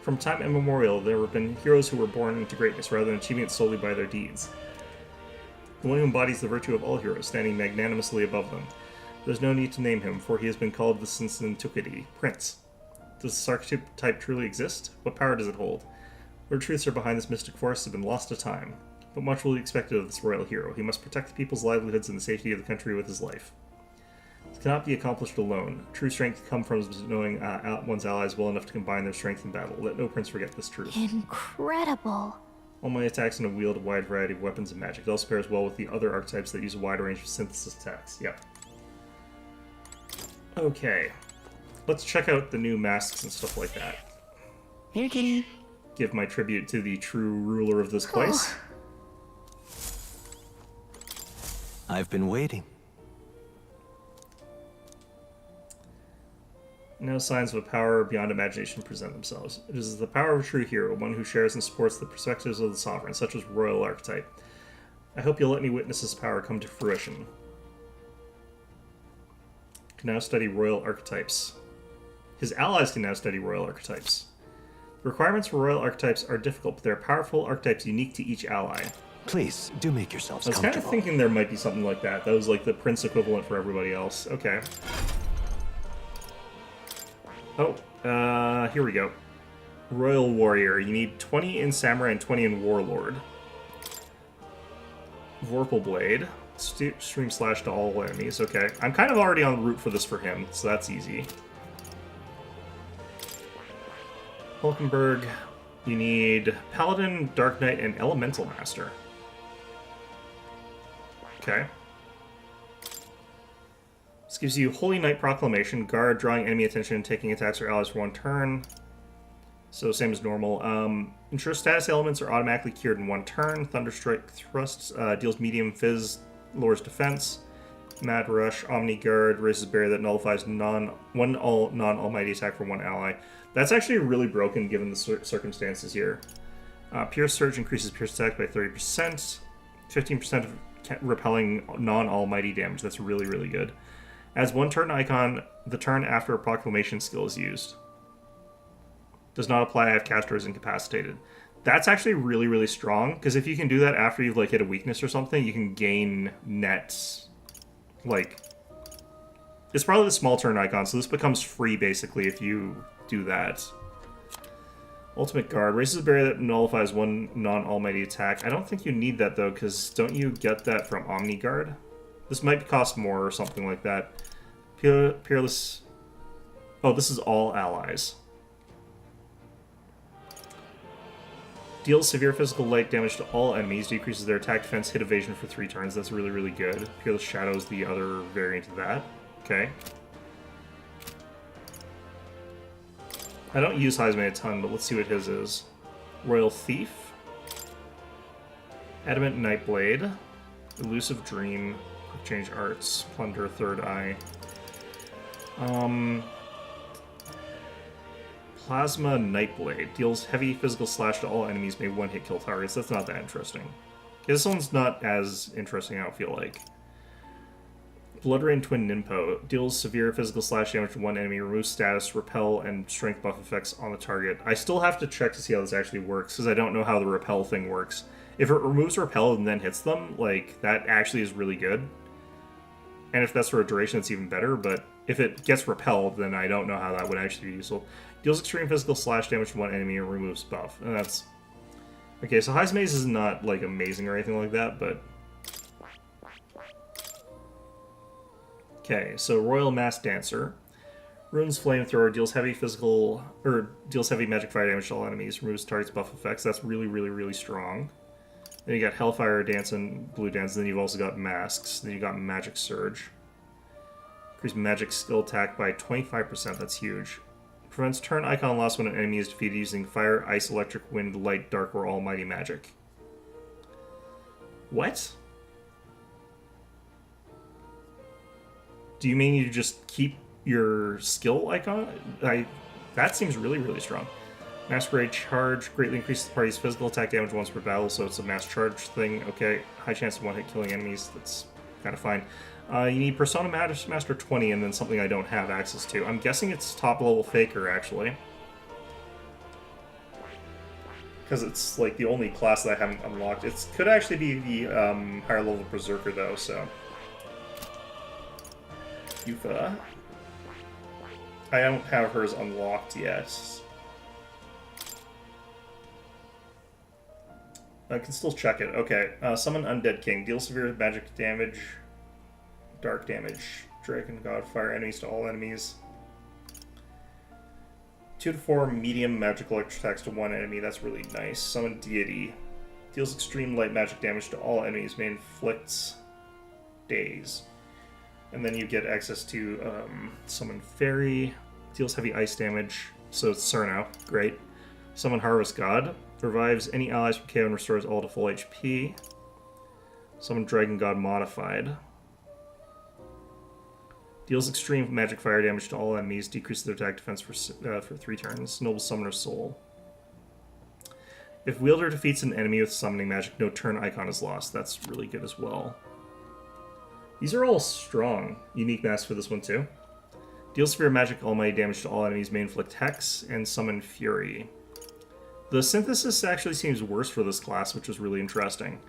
From time immemorial, there have been heroes who were born into greatness rather than achieving it solely by their deeds. The one who embodies the virtue of all heroes, standing magnanimously above them. There's no need to name him, for he has been called since antiquity, Prince. Does this archetype truly exist? What power does it hold? What truths are behind this mystic force have been lost to time. But much will be expected of this royal hero. He must protect the people's livelihoods and the safety of the country with his life. This cannot be accomplished alone. True strength comes from knowing one's allies well enough to combine their strength in battle. Let no prince forget this truth. Incredible. All my attacks and wield a wide variety of weapons and magic. It also pairs well with the other archetypes that use a wide range of synthesis attacks. Yep. Okay. Let's check out the new masks and stuff like that. Here, kitty. Give my tribute to the true ruler of this place. I've been waiting. No signs of a power beyond imagination present themselves. It is the power of a true hero, one who shares and supports the perspectives of the sovereign, such as royal archetype. I hope you'll let me witness this power come to fruition. Can now study royal archetypes. His allies can now study royal archetypes. The requirements for royal archetypes are difficult, but they are powerful archetypes unique to each ally. Please, do make yourselves comfortable. I was kind of thinking there might be something like that. That was like the prince equivalent for everybody else. Okay. Oh, here we go. Royal Warrior. You need 20 in Samurai and 20 in Warlord. Vorpal Blade. Stream slash to all enemies. Okay. I'm kind of already on the route for this for him, so that's easy. Hulkenberg. You need Paladin, Dark Knight, and Elemental Master. Okay. This gives you Holy Knight Proclamation, Guard, drawing enemy attention, taking attacks or allies for one turn. So same as normal. Ensure status elements are automatically cured in one turn. Thunderstrike Thrust deals medium fizz, lowers defense. Mad Rush, Omni Guard, raises a barrier that nullifies one non-almighty attack from one ally. That's actually really broken given the circumstances here. Pierce Surge increases Pierce attack by 30%. 15% of repelling non-almighty damage. That's really, really good. Adds one turn icon the turn after a proclamation skill is used. Does not apply if caster is incapacitated. That's actually really, really strong, because if you can do that after you've like hit a weakness or something, you can gain nets. Like, it's probably the small turn icon, so this becomes free basically if you do that. Ultimate Guard raises a barrier that nullifies one non-almighty attack. I don't think you need that though, because don't you get that from Omni Guard? This might cost more or something like that. Peerless. Oh, this is all allies. Deals severe physical light damage to all enemies, decreases their attack, defense, hit, evasion for 3 turns. That's really, really good. Peerless Shadow is the other variant of that. Okay. I don't use Heisman a ton, but let's see what his is. Royal Thief. Adamant Nightblade. Elusive Dream. Quick Change Arts. Plunder, Third Eye. Plasma Nightblade. Deals heavy physical slash to all enemies, may one-hit kill targets. That's not that interesting. Okay, this one's not as interesting, I don't feel like. Bloodrain Twin Ninpo. Deals severe physical slash damage to one enemy, removes status, repel, and strength buff effects on the target. I still have to check to see how this actually works, because I don't know how the repel thing works. If it removes repel and then hits them, like, that actually is really good. And if that's for a duration, it's even better, but if it gets repelled, then I don't know how that would actually be useful. Deals extreme physical slash damage to one enemy and removes buff. And that's... Okay, so Heisman is not, like, amazing or anything like that, but... Okay, so Royal Mass Dancer. Rune's Flamethrower deals heavy magic fire damage to all enemies, removes target's buff effects. That's really, really, really strong. Then you got Hellfire Dance and Blue Dance, and then you've also got Masks. Then you got Magic Surge. Increase magic skill attack by 25%, that's huge. Prevents turn icon loss when an enemy is defeated using fire, ice, electric, wind, light, dark, or almighty magic. What? Do you mean you just keep your skill icon? That seems really, really strong. Masquerade Charge greatly increases the party's physical attack damage once per battle, so it's a mass charge thing. Okay, high chance of one-hit killing enemies. That's kind of fine. You need Persona Master 20 and then something I don't have access to. I'm guessing it's top-level Faker, actually. Because it's, like, the only class that I haven't unlocked. It could actually be the higher-level Berserker, though, so... Yufa. I don't have hers unlocked yet. I can still check it. Okay, Summon Undead King. Deals severe magic damage, dark damage, Dragon God, fire enemies to all enemies. 2 to 4 medium magical electric attacks to one enemy. That's really nice. Summon Deity. Deals extreme light magic damage to all enemies. May inflicts daze. And then you get access to Summon Fairy. Deals heavy ice damage. So it's Cerno. Great. Summon Harvest God. Revives any allies from KO and restores all to full HP. Summon Dragon God Modified. Deals extreme magic fire damage to all enemies. Decreases their attack defense for 3 turns. Noble Summoner Soul. If wielder defeats an enemy with summoning magic, no turn icon is lost. That's really good as well. These are all strong. Unique mask for this one too. Deals severe magic almighty damage to all enemies. May inflict Hex and Summon Fury. The synthesis actually seems worse for this class, which is really interesting.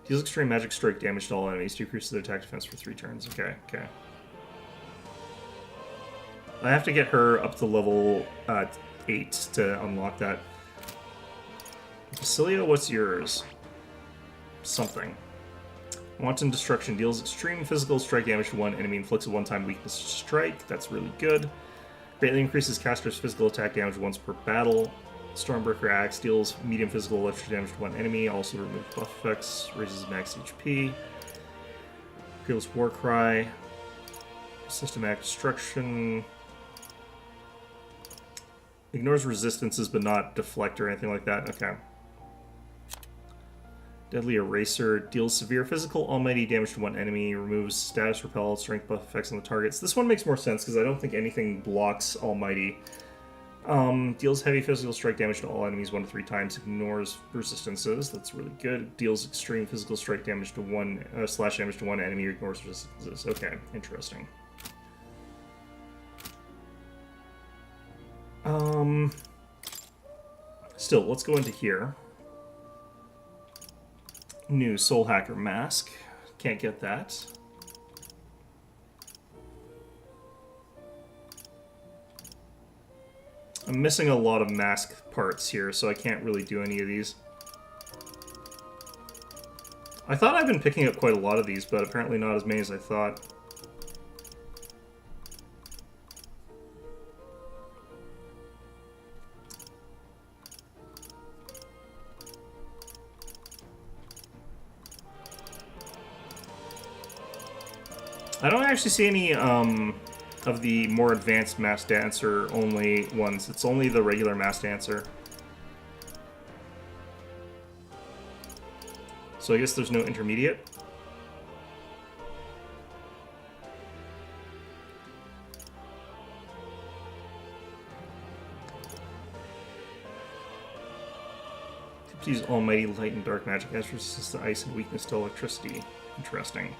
Deals extreme magic strike damage to all enemies. Decreases their attack defense for 3 turns. Okay, okay. I have to get her up to level 8 to unlock that. Basilia, what's yours? Something. Wanton Destruction deals extreme physical strike damage to one enemy, inflicts a one-time weakness strike. That's really good. Greatly increases caster's physical attack damage once per battle. Stormbreaker Axe deals medium physical electric damage to one enemy, also removes buff effects, raises max HP. Fearless Warcry. Systematic Destruction. Ignores resistances but not deflect or anything like that. Okay. Deadly Eraser deals severe physical almighty damage to one enemy, removes status repel, strength buff effects on the targets. This one makes more sense because I don't think anything blocks almighty. Deals heavy physical strike damage to all enemies 1 to 3 times, ignores resistances. That's really good. Deals extreme physical strike damage to one, slash damage to one enemy, ignores resistances. Okay, interesting. Still, let's go into here. New Soul Hacker mask. Can't get that. I'm missing a lot of mask parts here, so I can't really do any of these. I thought I've been picking up quite a lot of these, but apparently not as many as I thought. I don't actually see any of the more advanced Mass Dancer only ones. It's only the regular Mass Dancer. So I guess there's no intermediate. Use almighty light and dark magic as resistance to ice and weakness to electricity. Interesting.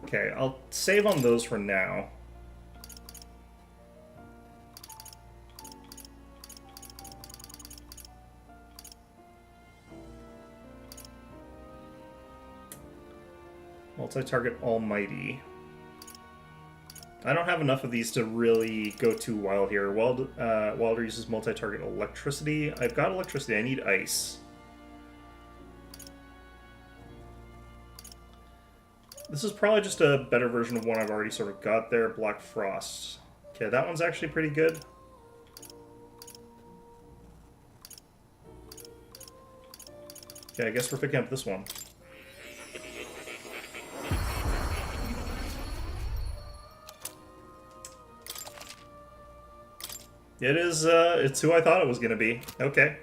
Okay, I'll save on those for now. Multi-target almighty. I don't have enough of these to really go too wild here. Wilder uses multi-target electricity. I've got electricity, I need ice. This is probably just a better version of one I've already sort of got there, Black Frost. Okay, that one's actually pretty good. Okay, I guess we're picking up this one. It is, it's who I thought it was going to be. Okay.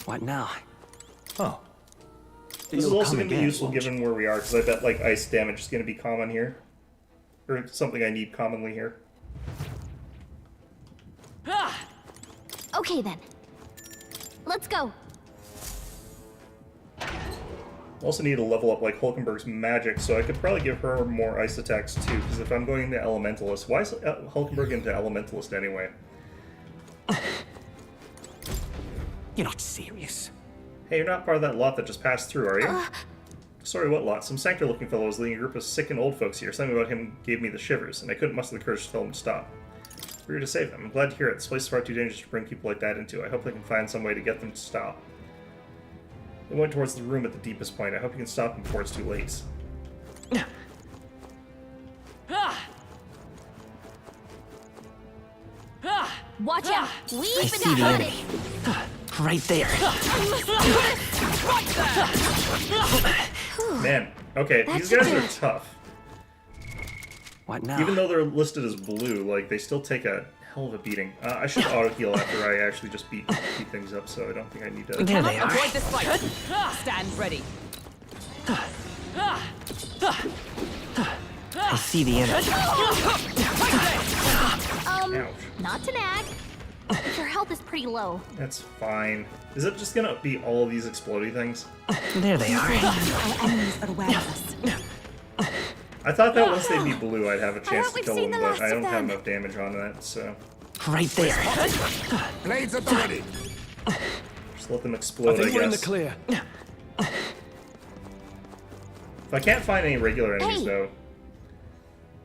What now? Oh. This is also going to be useful given where we are, because I bet, like, ice damage is going to be common here. Or something I need commonly here. Okay, then. Let's go. Also need to level up, like, Hulkenberg's magic, so I could probably give her more ice attacks, too, because if I'm going into Elementalist... Why is Hulkenberg into Elementalist, anyway? You're not serious. Hey, you're not part of that lot that just passed through, are you? Sorry, what lot? Some sanctor-looking fellow was leading a group of sick and old folks here. Something about him gave me the shivers, and I couldn't muster the courage to tell them to stop. We're here to save them. I'm glad to hear it. This place is far too dangerous to bring people like that into. I hope they can find some way to get them to stop. They went towards the room at the deepest point. I hope you can stop them before it's too late. Watch out! I We've see been the hunted! enemy. Right there. Man, okay, these guys are tough. What now? Even though they're listed as blue, like, they still take a hell of a beating. I should auto-heal after I actually just beat things up, so I don't think I need to... There they are. Avoid this fight. Stand ready. I see the enemy. Ouch. Not to nag. Your health is pretty low. That's fine. Is it just gonna be all of these explodey things? There they are. Our enemies are aware of us. I thought that once they'd be blue, I'd have a chance to we've kill seen them, the but last I of don't have them. enough damage on that, so... Right there. Blades at the ready. Just let them explode, I guess. We're in the clear. If I can't find any regular enemies, though...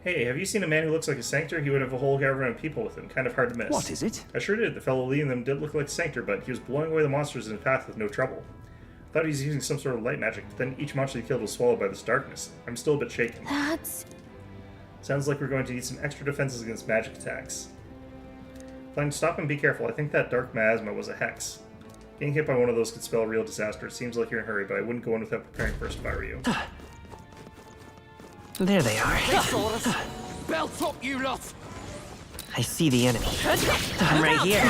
Hey, have you seen a man who looks like a Sanctor? He would have a whole caravan of people with him. Kind of hard to miss. What is it? I sure did. The fellow leading them did look like a Sanctor, but he was blowing away the monsters in his path with no trouble. I thought he was using some sort of light magic, but then each monster he killed was swallowed by this darkness. I'm still a bit shaken. That's... Sounds like we're going to need some extra defenses against magic attacks. Plan to stop and be careful. I think that dark miasma was a hex. Getting hit by one of those could spell real disaster. It seems like you're in a hurry, but I wouldn't go in without preparing first if I were you. There they are. Belt up, you lot! I see the enemy. I'm right here.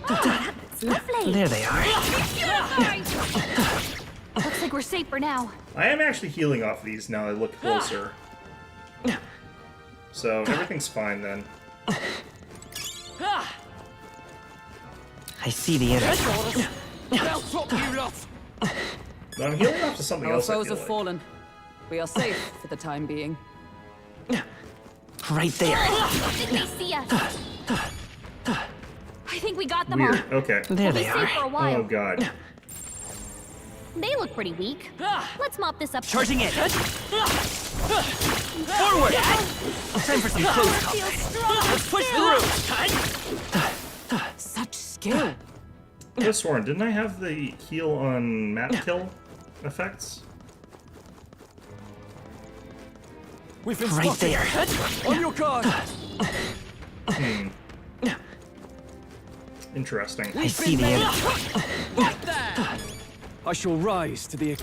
That's lovely. There they are. Looks like we're safe for now. I am actually healing off these now I look closer. So everything's fine then. I see the enemy. Belt up, you lot! But I'm healing off to something Our else. I foes feel have like. fallen. We are safe for the time being. Right there. Did they see us? I think we got them Weird. all. Okay. There We'll be they safe are. for a while. Oh god. They look pretty weak. Let's mop this up. Charging in. Forward! Time for some close combat. Let's push through! Such skill. I could have sworn, didn't I have the heal on map kill effects? We've been right there. On your guard. Interesting. I see the enemy. Right there. I shall rise to the...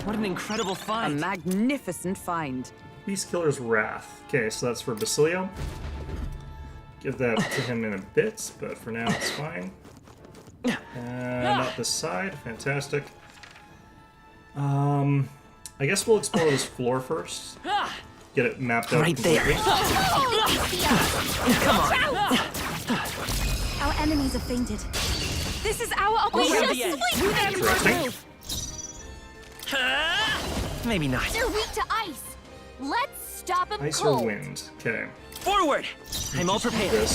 What an incredible A find. magnificent find. Beast Killer's Wrath. Okay, so that's for Basilio. Give that to him in a bit, but for now it's fine. Not this side. Fantastic. I guess we'll explore this floor first. Get it mapped out Right there. completely. Come on. Our enemies have fainted. This is our We opportunity. should Interesting. Maybe not. They're weak to ice. Let's stop them Ice cold. or wind. Okay. Forward! I'm all Just do prepared.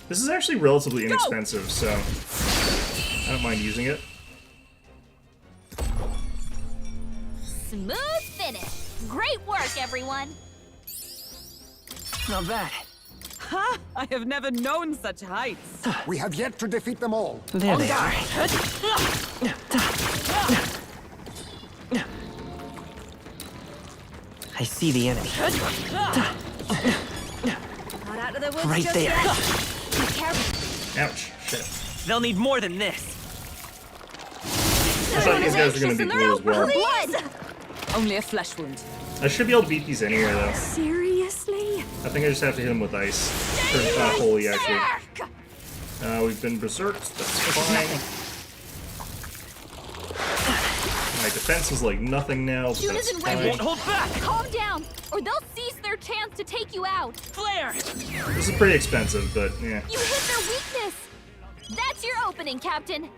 This is actually relatively inexpensive, so I don't mind using it. Smooth finish. Great work, everyone. Not bad. Ha! I have never known such heights. We have yet to defeat them all. There they are. I see the enemy. Not out of the woods Right just there. yet. Be careful. Ouch. Shit. They'll need more than this. I thought these guys were going to be blue as well. Blood. Only a flesh wound. I should be able to beat these anyway, though. Seriously? I think I just have to hit them with ice. Or, holy, actually. We've been berserked. That's fine. My defense is like nothing now, but June that's isn't fine. ready. Won't hold back. Calm down, or they'll seize their chance to take you out. Flare! This is pretty expensive, but yeah. You hit their weakness. That's your opening, Captain.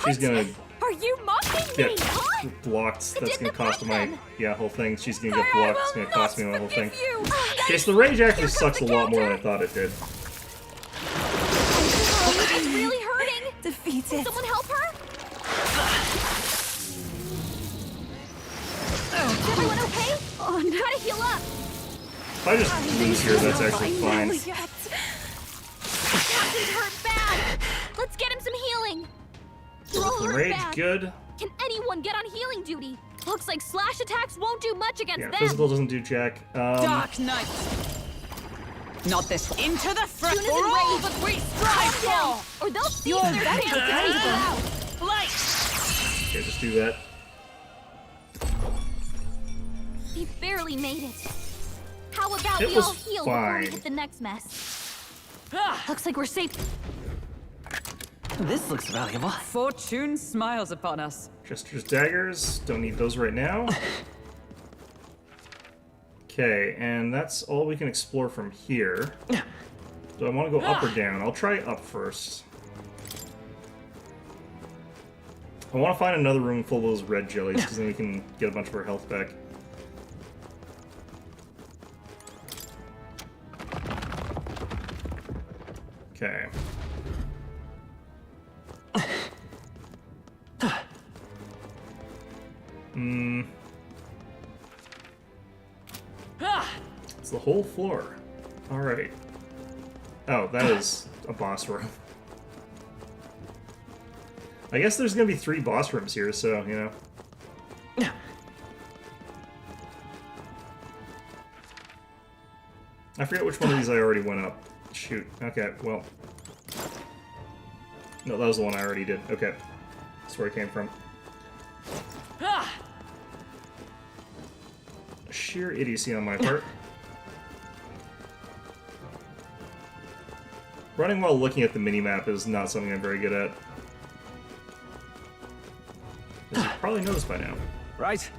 She's gonna Are you mocking get me? Huh? blocked. That's didn't gonna cost my affect whole thing. She's gonna get blocked. It's gonna cost me my whole thing. You. Okay, so the rage actually sucks a lot more than I thought it did. Oh, it's really hurting. Defeated. Can someone help her? Is everyone okay? Oh, no. Gotta heal up. If I just lose here, that's actually fine. Captain's hurt bad. Let's get him some healing. You're all hurt Rage bad. good. Can anyone get on healing duty? Looks like slash attacks won't do much against Yeah, them. physical doesn't do jack. Dark Knight. Not this one. Into the front June for isn't all ready. that we Calm strive down, for. or they'll seize their chance to take you out. Light. Okay, just do that. He barely made it. How about It we was all heal before we fine. hit the next mess? Looks like we're safe. This looks valuable. Fortune smiles upon us. Jester's daggers. Don't need those right now. Okay, and that's all we can explore from here. Do I want to go up or down? I'll try up first. I want to find another room full of those red jellies, because then we can get a bunch of our health back. Okay. It's the whole floor. Alright. Oh, that is a boss room. I guess there's gonna be 3 boss rooms here, so, you know. I forget which one of these I already went up. Shoot. Okay, well. No, that was the one I already did. Okay. That's where it came from. sheer idiocy on my part. Running while looking at the minimap is not something I'm very good at. As you've probably noticed by now. Right.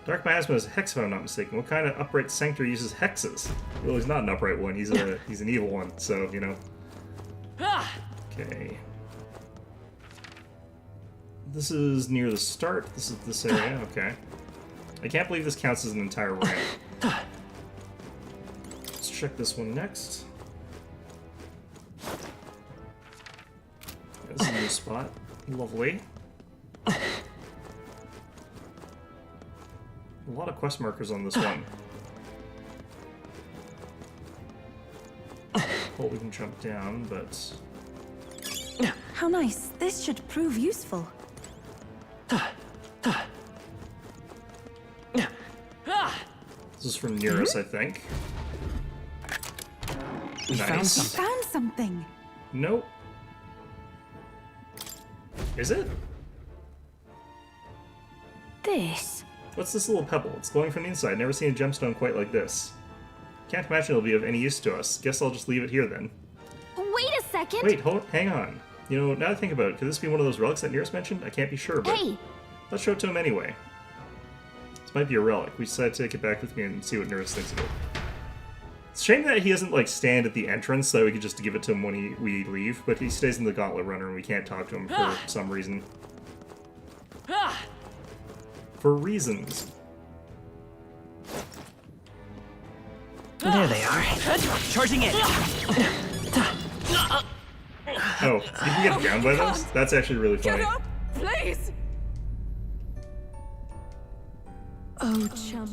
Dark Miasma is a hex, if I'm not mistaken. What kind of upright sanctuary uses hexes? Well, he's not an upright one. He's an evil one. So you know. Okay. This is near the start. This is this area. Okay. I can't believe this counts as an entire ramp. Let's check this one next. This is a new spot. Lovely. A lot of quest markers on this one. Well, we can jump down, but... How nice. This should prove useful. This is from near us, I think. We Nice. found something. Nope. Is it? This? What's this little pebble? It's glowing from the inside. Never seen a gemstone quite like this. Can't imagine it'll be of any use to us. Guess I'll just leave it here then. Wait a second! Wait, hang on. You know, now that I think about it, could this be one of those relics that Nearest mentioned? I can't be sure, but Hey! let's show it to him anyway. This might be a relic. We decided to take it back with me and see what Nearest thinks of it. It's a shame that he doesn't, like, stand at the entrance so we could just give it to him when we leave, but he stays in the Gauntlet Runner and we can't talk to him for some reason. For reasons. There they are. Charging in. Oh, you can get down by those? That's actually really funny. Get up, please! Oh, chump.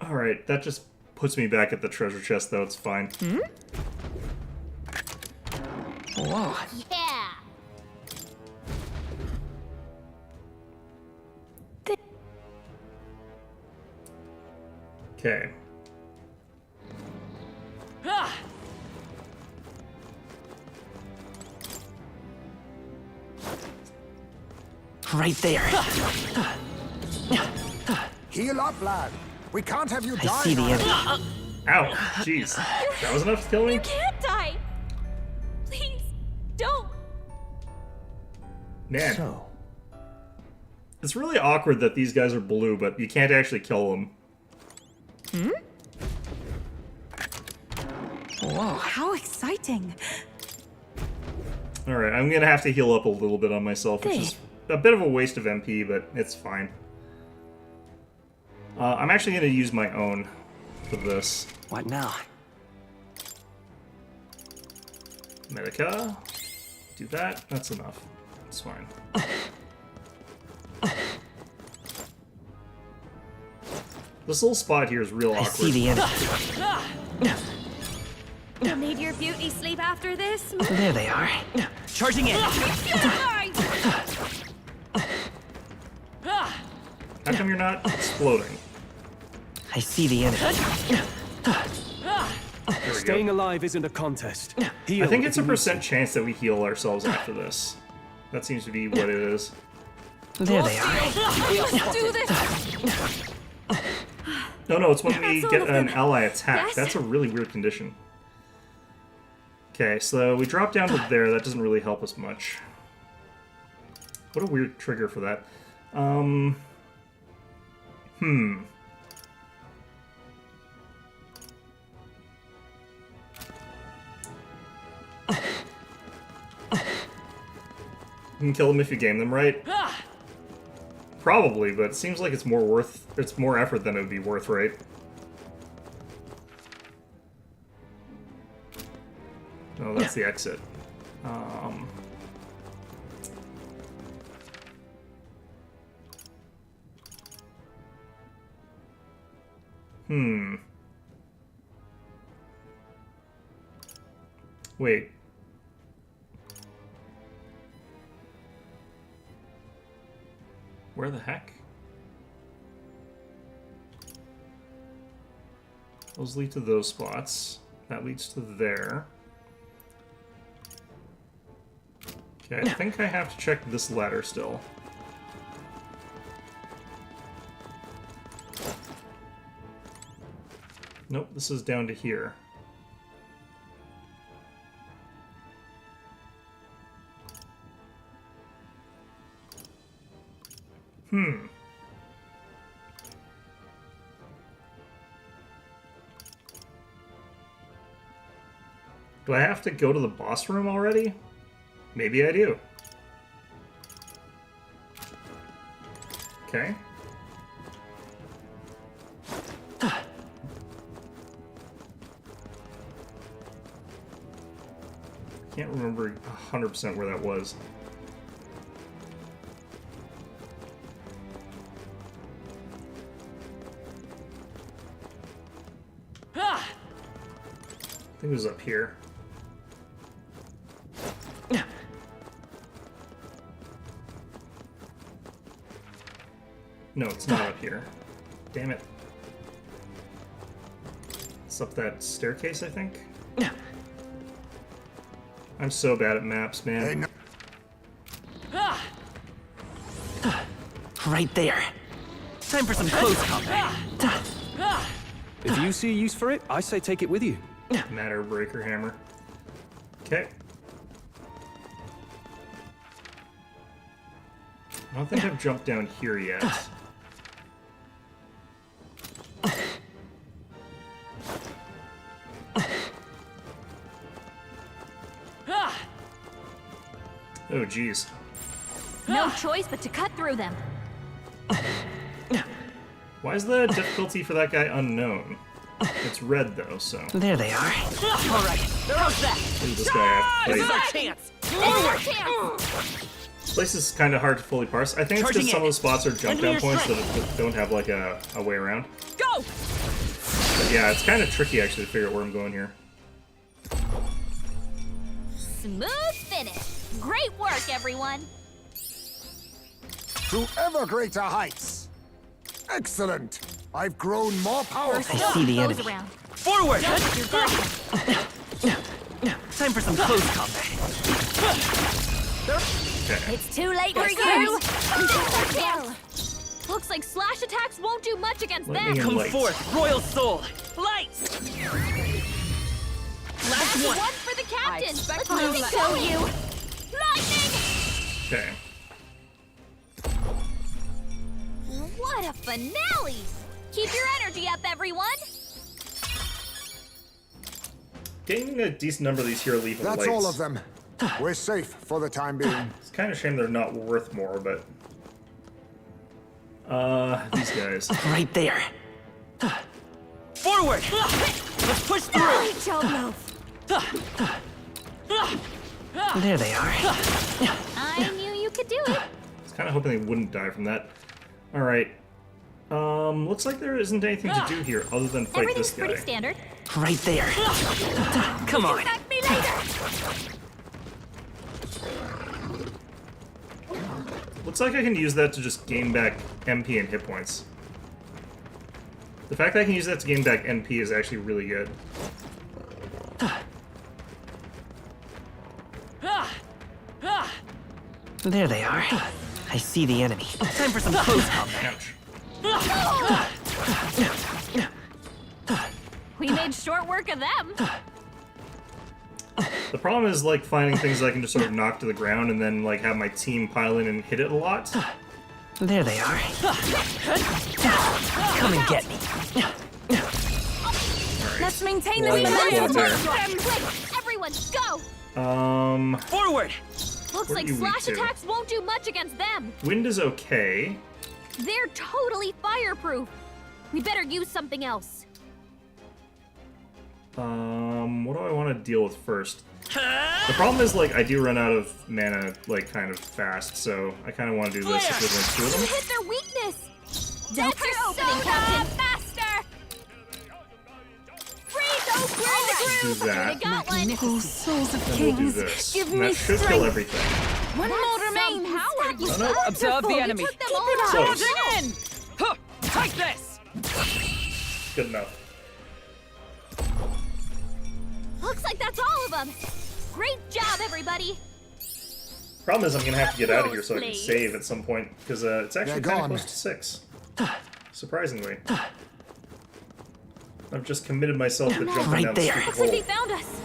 Alright, that just puts me back at the treasure chest, though. It's fine. Whoa. Yeah! Okay. Right there. Heal up, lad. We can't have you die. I see the enemy. Ow! Jeez. That was enough to kill me? You can't die! Please, don't! Man. So, It's really awkward that these guys are blue, but you can't actually kill them. Whoa, how exciting. Alright, I'm gonna have to heal up a little bit on myself, which is a bit of a waste of MP, but it's fine. I'm actually gonna use my own for this. What now? Medica. Do that. That's enough. It's fine. This little spot here is real awkward. I see the enemy. You'll need your beauty sleep after this. There they are. Charging in. How come you're not exploding? I see the enemy. There we Staying go. alive isn't a contest. Heal I think if it's a you need % chance that we heal ourselves after this. That seems to be what it is. There they are. Do this! No, it's when we That's get all of an them. ally attack. Yes? That's a really weird condition. Okay, so we drop down to there. That doesn't really help us much. What a weird trigger for that. You can kill them if you game them right. Probably, but it seems like it's more effort than it would be worth, right? No, that's the exit. Wait. Where the heck? Those lead to those spots. That leads to there. Okay, I think I have to check this ladder still. Nope, this is down to here. Do I have to go to the boss room already? Maybe I do. Okay. Can't remember 100% where that was. I think it was up here. No, it's not up here. Damn it. It's up that staircase, I think? I'm so bad at maps, man. Right there. Time for some close combat. If you see a use for it, I say take it with you. Matter breaker hammer. Okay. I don't think I've jumped down here yet. Oh, jeez. No choice but to cut through them. Why is the difficulty for that guy unknown? It's red, though, so... There they are. All right, how's that? Who's this guy? This is our chance. This place is kind of hard to fully parse. I think it's because some of the spots are jump down points that don't have, like, a way around. Go! But yeah, it's kind of tricky, actually, to figure out where I'm going here. Smooth finish. Great work, everyone. To ever greater heights. Excellent. I've grown more powerful. I see the enemy. Forward! Time for some close combat. Okay. It's too late for you. Looks like slash attacks won't do much against them. Come forth, royal soul. Light! Last one for the captain. Let's let it go, you. Lightning! Okay. What a finale! Keep your energy up, everyone. Getting a decent number of these here leave That's lights. all of them. We're safe for the time being. It's kind of a shame they're not worth more, but... these guys. Right there. Forward! Let's push through! Great job, Love. There they are. I knew you could do it. I was kind of hoping they wouldn't die from that. Alright. Looks like there isn't anything to do here other than fight this guy. Pretty standard. Right there. Come on. Back me later. Looks like I can use that to just gain back MP and hit points. The fact that I can use that to gain back MP is actually really good. There they are. I see the enemy. Time for some close combat. Ouch. We made short work of them. The problem is, like, finding things that I can just sort of knock to the ground and then, like, have my team pile in and hit it a lot. There they are. Come and get me. Let's maintain Well, this momentum. there. Everyone, go! Forward! Looks Where like you weak slash to? attacks won't do much against them. Wind is okay. They're totally fireproof. We better use something else. What do I want to deal with first? The problem is, like, I do run out of mana, like, kind of fast, so I kind of want to do this with two of them. Hit their weakness. That's your opening, Captain. Faster. Freeze! Oh, we're in the groove. Do that. We got one. Oh, souls of Then we'll do kings, this. give And me that should kill strength. everything. One more remains. Power. Oh, no. Observe the enemy. Took them Keep all it up. out. Close. Charging in! Huh, take this! Good enough. Looks like that's all of them. Great job, everybody. Problem is, I'm gonna have to get out of here so I can Please. save at some point, because it's actually They're kind of gone. close to 6. Surprisingly. I've just committed myself to jumping Right down there. the Looks stupid like they hole. found us.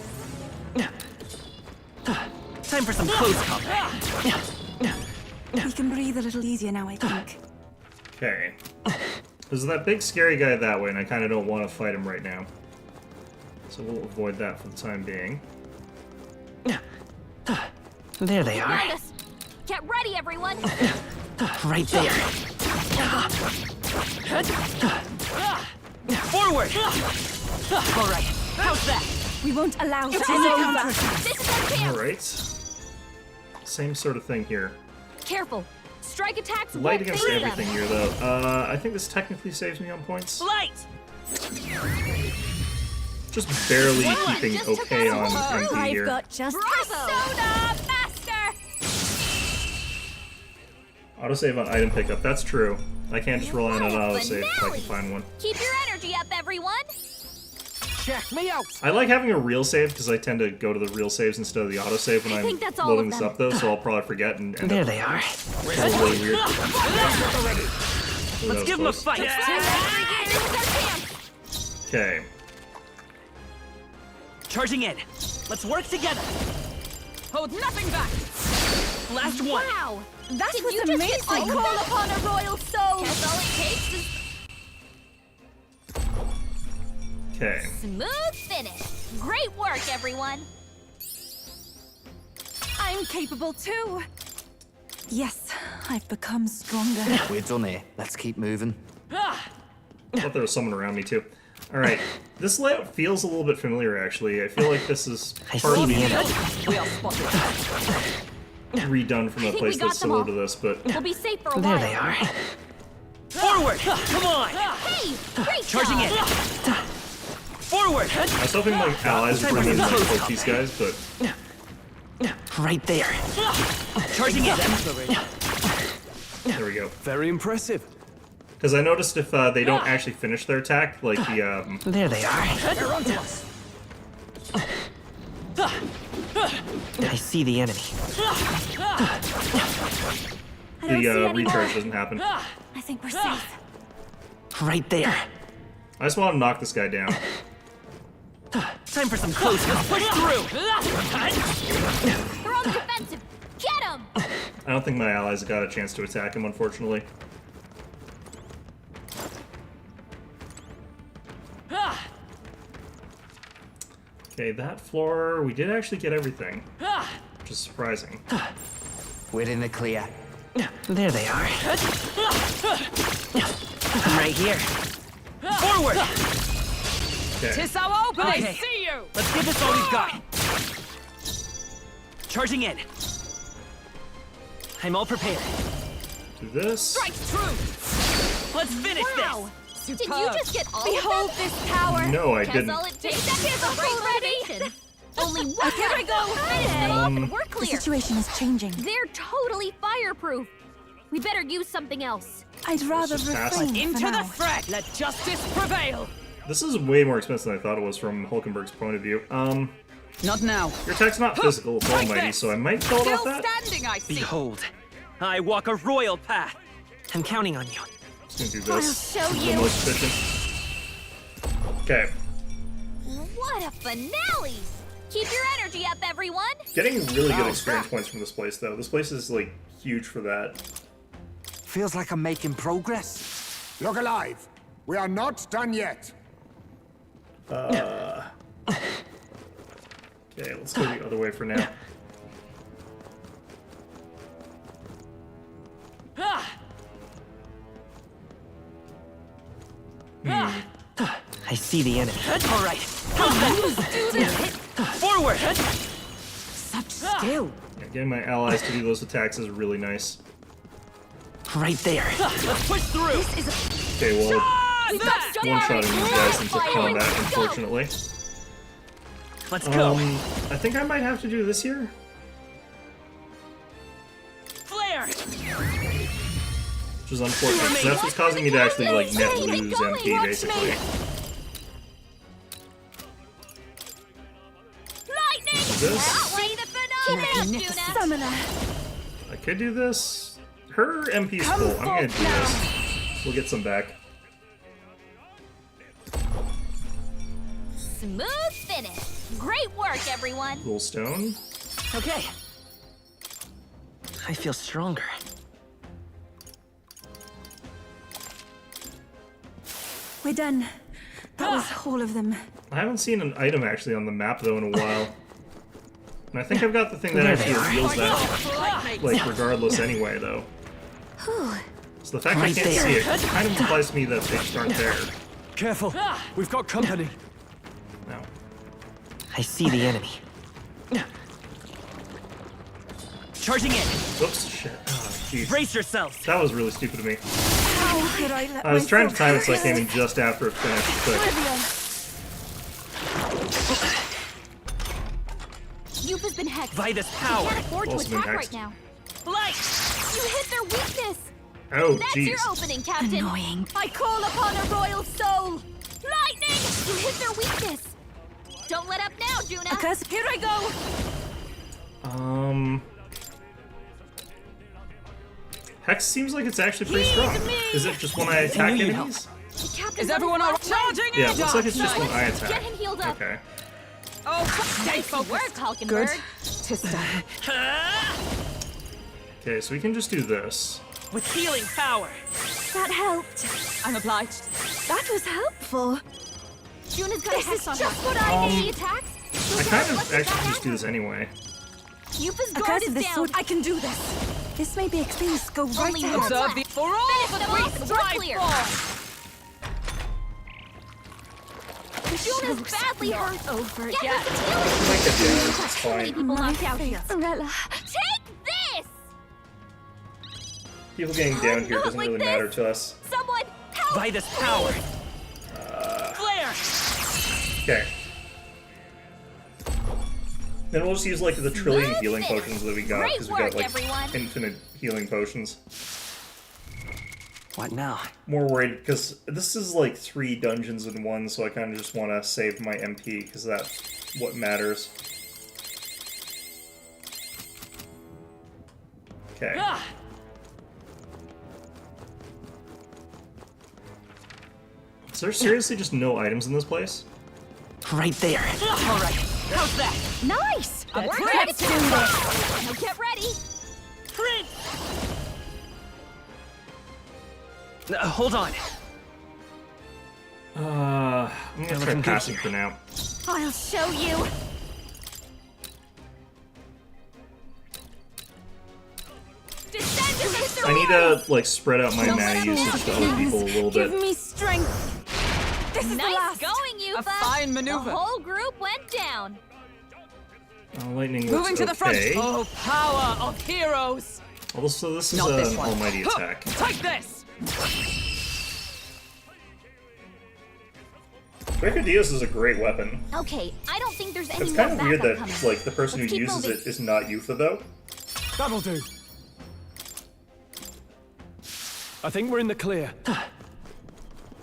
Time for some close combat. We can breathe a little easier now, I think. Okay. There's that big scary guy that way, and I kind of don't want to fight him right now. So we'll avoid that for the time being. There they are. Found us. Get ready, everyone. Right there. Forward! Alright, how's that? We won't allow It's any over. counter. This is our chance. Alright. Same sort of thing here. Careful. Strike attacks Light won't against phase everything them. here, though. I think this technically saves me on points. Light! Just barely Wow, keeping just took okay us on over. MP I've here. got just Persona Master. Autosave on item pickup, that's true. I can't just rely on an autosave if I can find one. Keep your energy up, everyone. Check me out! I like having a real save because I tend to go to the real saves instead of the autosave when I I'm think that's all loading of this them. up, though, so I'll probably forget and end There up they are. feeling really weird. Ooh, Let's give them a fight! Okay. Charging in. Let's work together. Hold nothing back. Last one. Wow. That Did was you just amazing. I call upon a royal soul. Guess all it takes is Okay. smooth finish. Great work, everyone. I'm capable too. Yes, I've become stronger. We're done here. Let's keep moving. I thought there was someone around me, too. Alright. This layout feels a little bit familiar, actually. I feel like this is partly redone from a think place we got that's them similar all. to this, but... We'll be safe for a There while. they are. Forward! Come on! Hey, great Charging job. in. Forward! I was hoping my allies would bring in like poke these guys, but... Right there. Charging in. There we go. Very impressive. Because I noticed if they don't actually finish their attack, like the, There they are. They're onto us. I see the enemy. the recharge doesn't happen. I think we're safe. Right there. I just want to knock this guy down. Time for some close. Let's push through. They're on the defensive. Get him. I don't think my allies got a chance to attack him, unfortunately. Okay, that floor, we did actually get everything, which is surprising. We're in the clear. There they are. I'm right here. Forward! Okay. Tis our opening! I see you! Let's give this all we've got. Charging in. I'm all prepared. Do this. Strikes true! Let's finish Wow. this! Did you just get all Behold of this power. No, I Guess didn't. all it takes is a great renovation. Only one Here I go. Finish them off and we're The clear. situation is changing. They're totally fireproof. We better use something else. I'd rather just pass refrain for Into now. the fray! Let justice prevail! This is way more expensive than I thought it was from Hulkenberg's point of view. Not now. Your attack's not physical, it's almighty, so I might build off Still that. standing, I see. Behold. I walk a royal path. I'm counting on you. Just gonna do this. I'll show This is you. the most efficient. Okay. What a finale! Keep your energy up, everyone. Getting really good experience points from this place, though. This place is, like, huge for that. Feels like I'm making progress. Look alive. We are not done yet. Okay, let's go the other way for now. I see the enemy. All right. Forward! Such skill. Yeah, getting my allies to do those attacks is really nice. Right there. Let's push through! Okay, well, One-shotting one-shotting these guys into combat, unfortunately. Let's go! I think I might have to do this here. Flare! Which is unfortunate, because that's what's causing me to actually, like, net lose MP, basically. Lightning! This? Way the finale! Summoner. I could do this. Her MP's full. I'm gonna do this. We'll get some back. finished. Great work, everyone. Cool stone. Okay. I feel stronger. We're done. That was all of them. I haven't seen an item actually on the map though in a while. And I think I've got the thing that There actually they are. reveals that, like, regardless anyway, though. So the fact I Right can't there. see it kind of implies to me that things aren't there. Careful. We've got company. No. I see the enemy. Charging in. Oops, shit. Oh, jeez. Brace yourselves. That was really stupid of me. How could I let I was trying to myself time it so I do came in this? just after it finished, but... You've been hexed. Vitus You power. can't afford to Also been attack hexed. right now. Blight! You hit their weakness. Oh, That's jeez. your opening, Captain. Annoying. I call upon a royal soul. Lightning! You hit their weakness. Don't let up now, Juna. Curse, here I go. Hex seems like it's actually pretty strong. Is it just when I attack need enemies? The captain's Is on everyone his all last charging leg. in? Yeah, it looks like it's just when I Get attack. him healed up. Okay. Oh, stay Nice focused. work, Hulkenberg. Good to start. Okay, so we can just do this. With healing power. That helped. I'm obliged. That was helpful. Juna's got a This hex is on just her. what I She need. attacks. I kind of actually just do this anyway. Yupa's A guard curse is of this down. sort, I can do this. This may be extreme. Go right Only ahead. one Observe left. the for all Finish that them we off. We're strive clear. for. Juna's badly hurt. Over Get yet. her some healing. I might get damage, it's Too many fine. people knocked out here. Umbrella. Take this! People getting down here doesn't like really this. matter to us. Someone help! Vitus power. Flare! Okay. Then we'll just use like the trillion healing Smooth potions that we got, Great because we got work, like everyone. infinite healing potions. What now? More worried, because this is like 3 dungeons in one, so I kind of just want to save my MP, because that's what matters. Okay. Ah! Is there seriously just no items in this place? Right there. All right. How's that? Nice! That's We're right. ready to do this! Now get ready! Prince! Hold on. I'm gonna They're try looking good passing here. for now. I'll show you! Descend and hit the I need road. to like spread out my Don't let mana up usage to now. other people a little Give bit. me strength. This is the Nice last. going, Yupa! A fine maneuver. The whole group went down. Lightning looks Moving to the front. okay. Oh, power of heroes. Although, so this is Not this an one. almighty Huh, attack. Take this. Refantazio is a great weapon. Okay, I don't think there's any It's more kind of weird backup that coming. like the person Let's who keep uses moving. it is not Yufa though. That'll do. I think we're in the clear.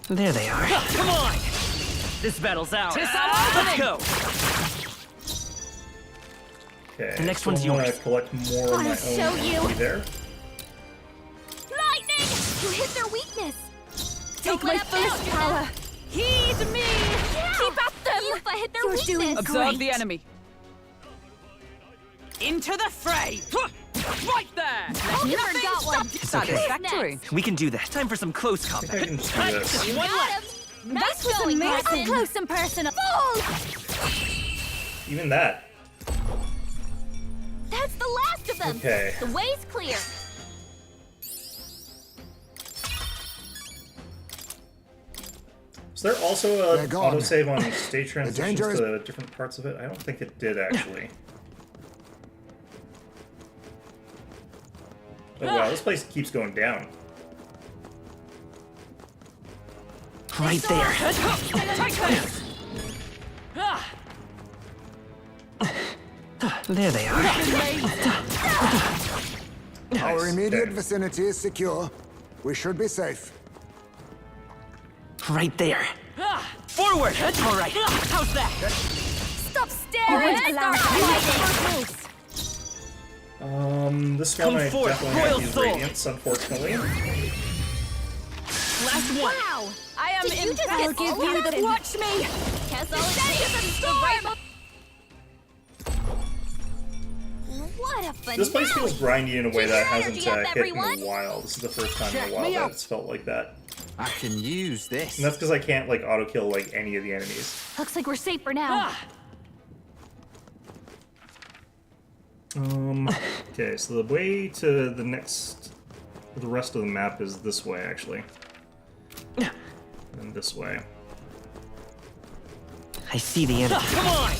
There they are. Come on. This battle's ours. Let's Let's go. Okay. The next so one's I wanna yours. collect more of my I'll own show you. MP there. Lightning! You hit their weakness. Take Don't my let up now, fullest Juna. power. Heed me. Yeah. Keep at them. Yufa hit their You're weakness. doing Observe great. the enemy. Into the fray. Right there. You forgot one. Satisfactory. We can do that. Time for some close I think I combat. can just do this. You got him. Nice That was going, amazing. Captain. Up close and personal. Even that. That's the last of them. Okay. The way's clear. Is there also They're a gone. autosave on state transitions danger is- to different parts of it? I don't think it did actually. Oh wow, this place keeps going down. Right there. Take this. There they are. Our immediate Okay. vicinity is secure. We should be safe. Right there. Forward. All right. How's that? Stop staring. Start fighting. This Come one I forth, definitely Royal have to use Soul. Radiance, unfortunately. Last one. Wow. I am Did you just I'll get give all you of the them? watch me. Cancel it. What a finale! This place feels grindy in a way that hasn't energy up, hit in everyone. a while. This is the first time in a while that it's felt like that. I can use this. And that's because I can't like auto kill like any of the enemies. Looks like we're safe for now. Okay, so the way to the rest of the map is this way actually. And this way. I see the enemy. Come on!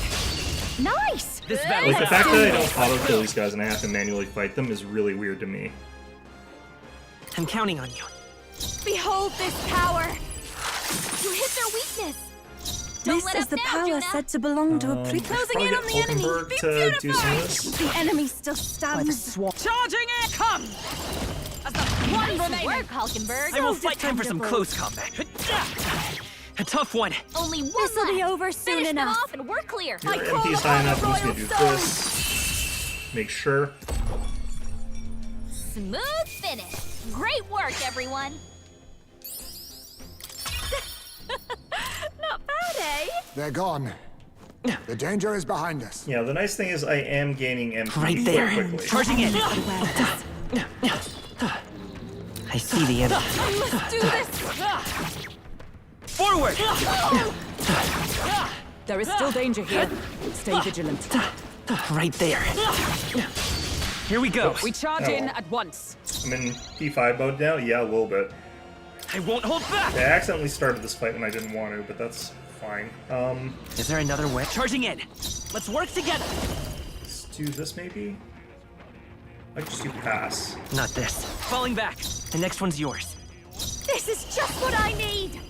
Nice! This Like the fact that I don't auto kill these guys and I have to manually fight them is really weird to me. I'm counting on you. Behold this power! You hit their weakness! Don't This let is up the now, power Juna. said to belong to a I priest. should Closing probably in get on the enemy. Hulkenberg Be to do some of beautified. this. The enemy still stands. Charging it! Come! As the one Nice remaining. work, Hulkenberg. I will fight time for some close combat. A tough one. Only one This'll be left. over soon Finish them enough. off and we're clear. Your MP's high enough, I'm just gonna do this. Make sure. Smooth finish. Great work, everyone. Not bad, eh? They're gone. The danger is behind us. Yeah, the nice thing is I am gaining MP Right there. quite quickly. Charging in. I see the enemy. I must do this. Forward! There is still danger here. Stay vigilant. Right there. Here we go. We charge in at once. I'm in P5 mode now? Yeah, a little bit. I won't hold back. I accidentally started this fight when I didn't want to, but that's fine. Is there another way? Charging in. Let's work together. Let's do this maybe? I can just do pass. Not this. Falling back. The next one's yours. This is just what I need.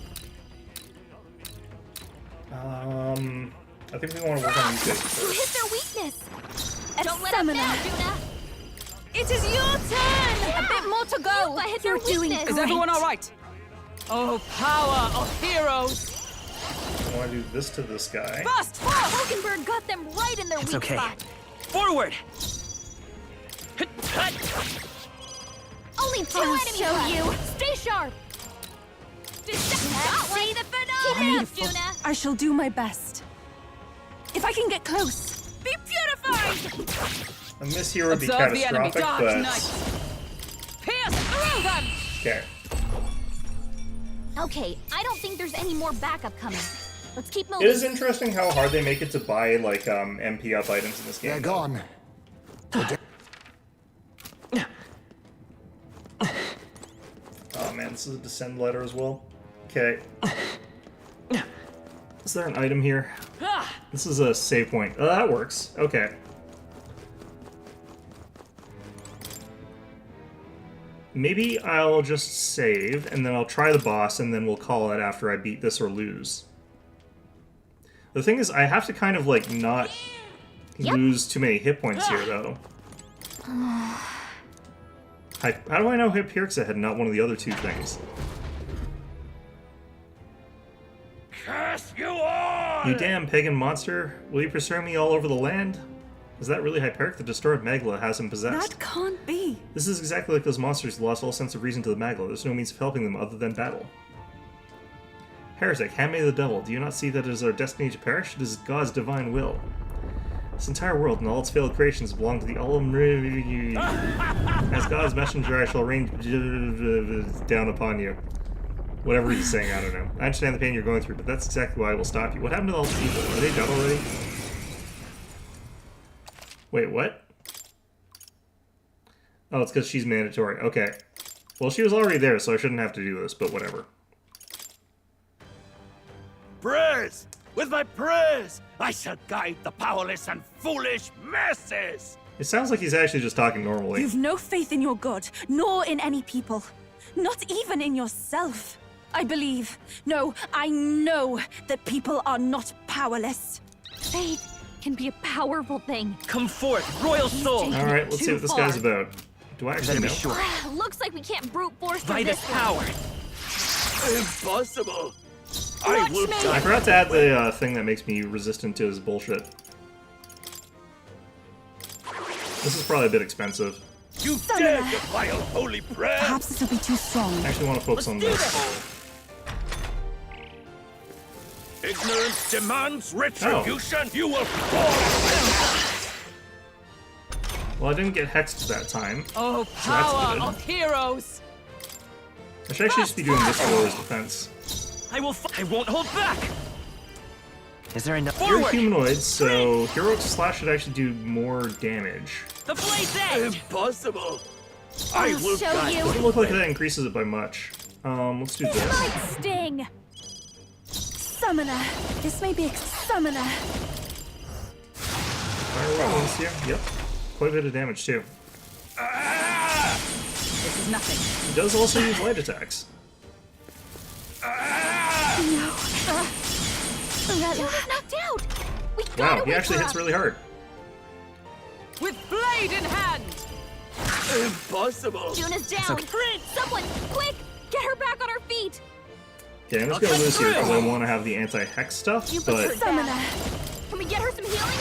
I think we want to work on these guys You hit first. their weakness. Don't let up now, Juna. It is your turn. A bit more to go. I hit their weakness. Is everyone all right? Oh, power of heroes! I want to do this to this guy. Fast! Hulkenberg got them right in their It's weak okay. spot. Forward! Only two I'll enemies show left. you. Stay sharp. See the finale. Keep it up, Juna. I shall do my best. If I can get close. Be beautified. And this here would be Observe the enemy. catastrophic, Dark but... Knight. Pierce through them! Okay. Okay, I don't think there's any more backup coming. Let's keep It moving. is interesting how hard they make it to buy, like, MP up items in this game. They're gone. Oh man, this is a descend letter as well. Okay. Is there an item here? This is a save point. Oh, that works. Okay. Maybe I'll just save, and then I'll try the boss, and then we'll call it after I beat this or lose. The thing is, I have to kind of, like, not lose too many hit points here, though. How do I know Hyperixa had not one of the other two things? Curse you all! You damn pagan monster! Will you pursue me all over the land? Is that really Hyperic? The destroyed Magla has him possessed. That can't be. This is exactly like those monsters who lost all sense of reason to the Magla. There's no means of helping them other than battle. Heretic, handmaid of the devil, do you not see that it is our destiny to perish? It is God's divine will. This entire world and all its failed creations belong to the Olam. As God's messenger, I shall rain down upon you. Whatever he's saying, I don't know. I understand the pain you're going through, but that's exactly why I will stop you. What happened to all the people? Are they dead already? Wait, what? Oh, it's because she's mandatory. Okay. Well, she was already there, so I shouldn't have to do this, but whatever. Praise! With my praise, I shall guide the powerless and foolish masses! It sounds like he's actually just talking normally. You've no faith in your god, nor in any people. Not even in yourself. I believe, no, I know that people are not powerless. Faith can be a powerful thing. Come forth, royal soul! Alright, let's see what this guy's about. Do I actually know? Sure. Looks like we can't brute force By through this this power! Impossible! I will I forgot to add the thing that makes me resistant to his bullshit. This is probably a bit expensive. You dare defile holy prayer! Perhaps this will be too strong. I actually want to focus on this. ignorance demands retribution, you will fall! Well, I didn't get hexed that time. Oh, so power that's of heroes! I should actually just be doing this for his defense. I won't hold back! Is there enough? You're humanoids, so heroic slash should actually do more damage. The blade's edge! Impossible! I will show you. Doesn't look like that increases it by much. Let's do this. Might sting. Summoner. This may be a summoner. Fire weapons here. Yep. Quite a bit of damage too. This is nothing. He does also use light attacks. No. Juna's knocked out. We gotta Wow, he wake actually her hits up. really hard. With blade in hand! Impossible! Juna's down. Someone, quick, get her back on her feet. Okay, I'm just gonna lose here because I want to have the anti-hex stuff, You but put summoner. Can we get her some healing?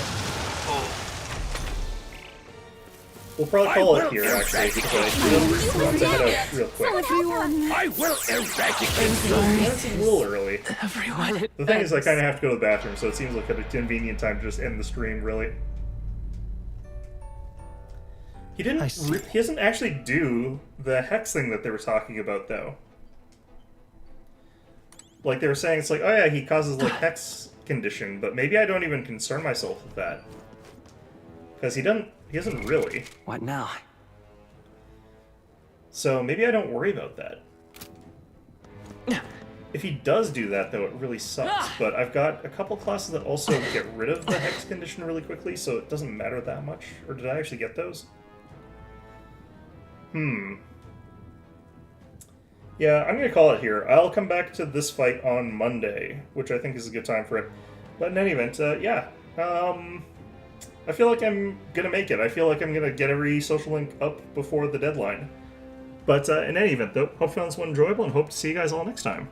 we'll probably call it here actually. Because I have to head out real quick. Everyone. I will eradicate That's a little early. Everyone. The thing is, I kind of have to go to the bathroom, so it seems like a convenient time to just end the stream, really. He didn't. He doesn't actually do the hex thing that they were talking about, though. Like they were saying, it's like, oh yeah, he causes like hex condition, but maybe I don't even concern myself with that because he doesn't. He doesn't really. What now? So maybe I don't worry about that. If he does do that, though, it really sucks. But I've got a couple classes that also get rid of the hex condition really quickly, so it doesn't matter that much. Or did I actually get those? Yeah, I'm going to call it here. I'll come back to this fight on Monday, which I think is a good time for it. But in any event, yeah. I feel like I'm going to make it. I feel like I'm going to get every social link up before the deadline. But in any event, though, hope you found this one enjoyable and hope to see you guys all next time.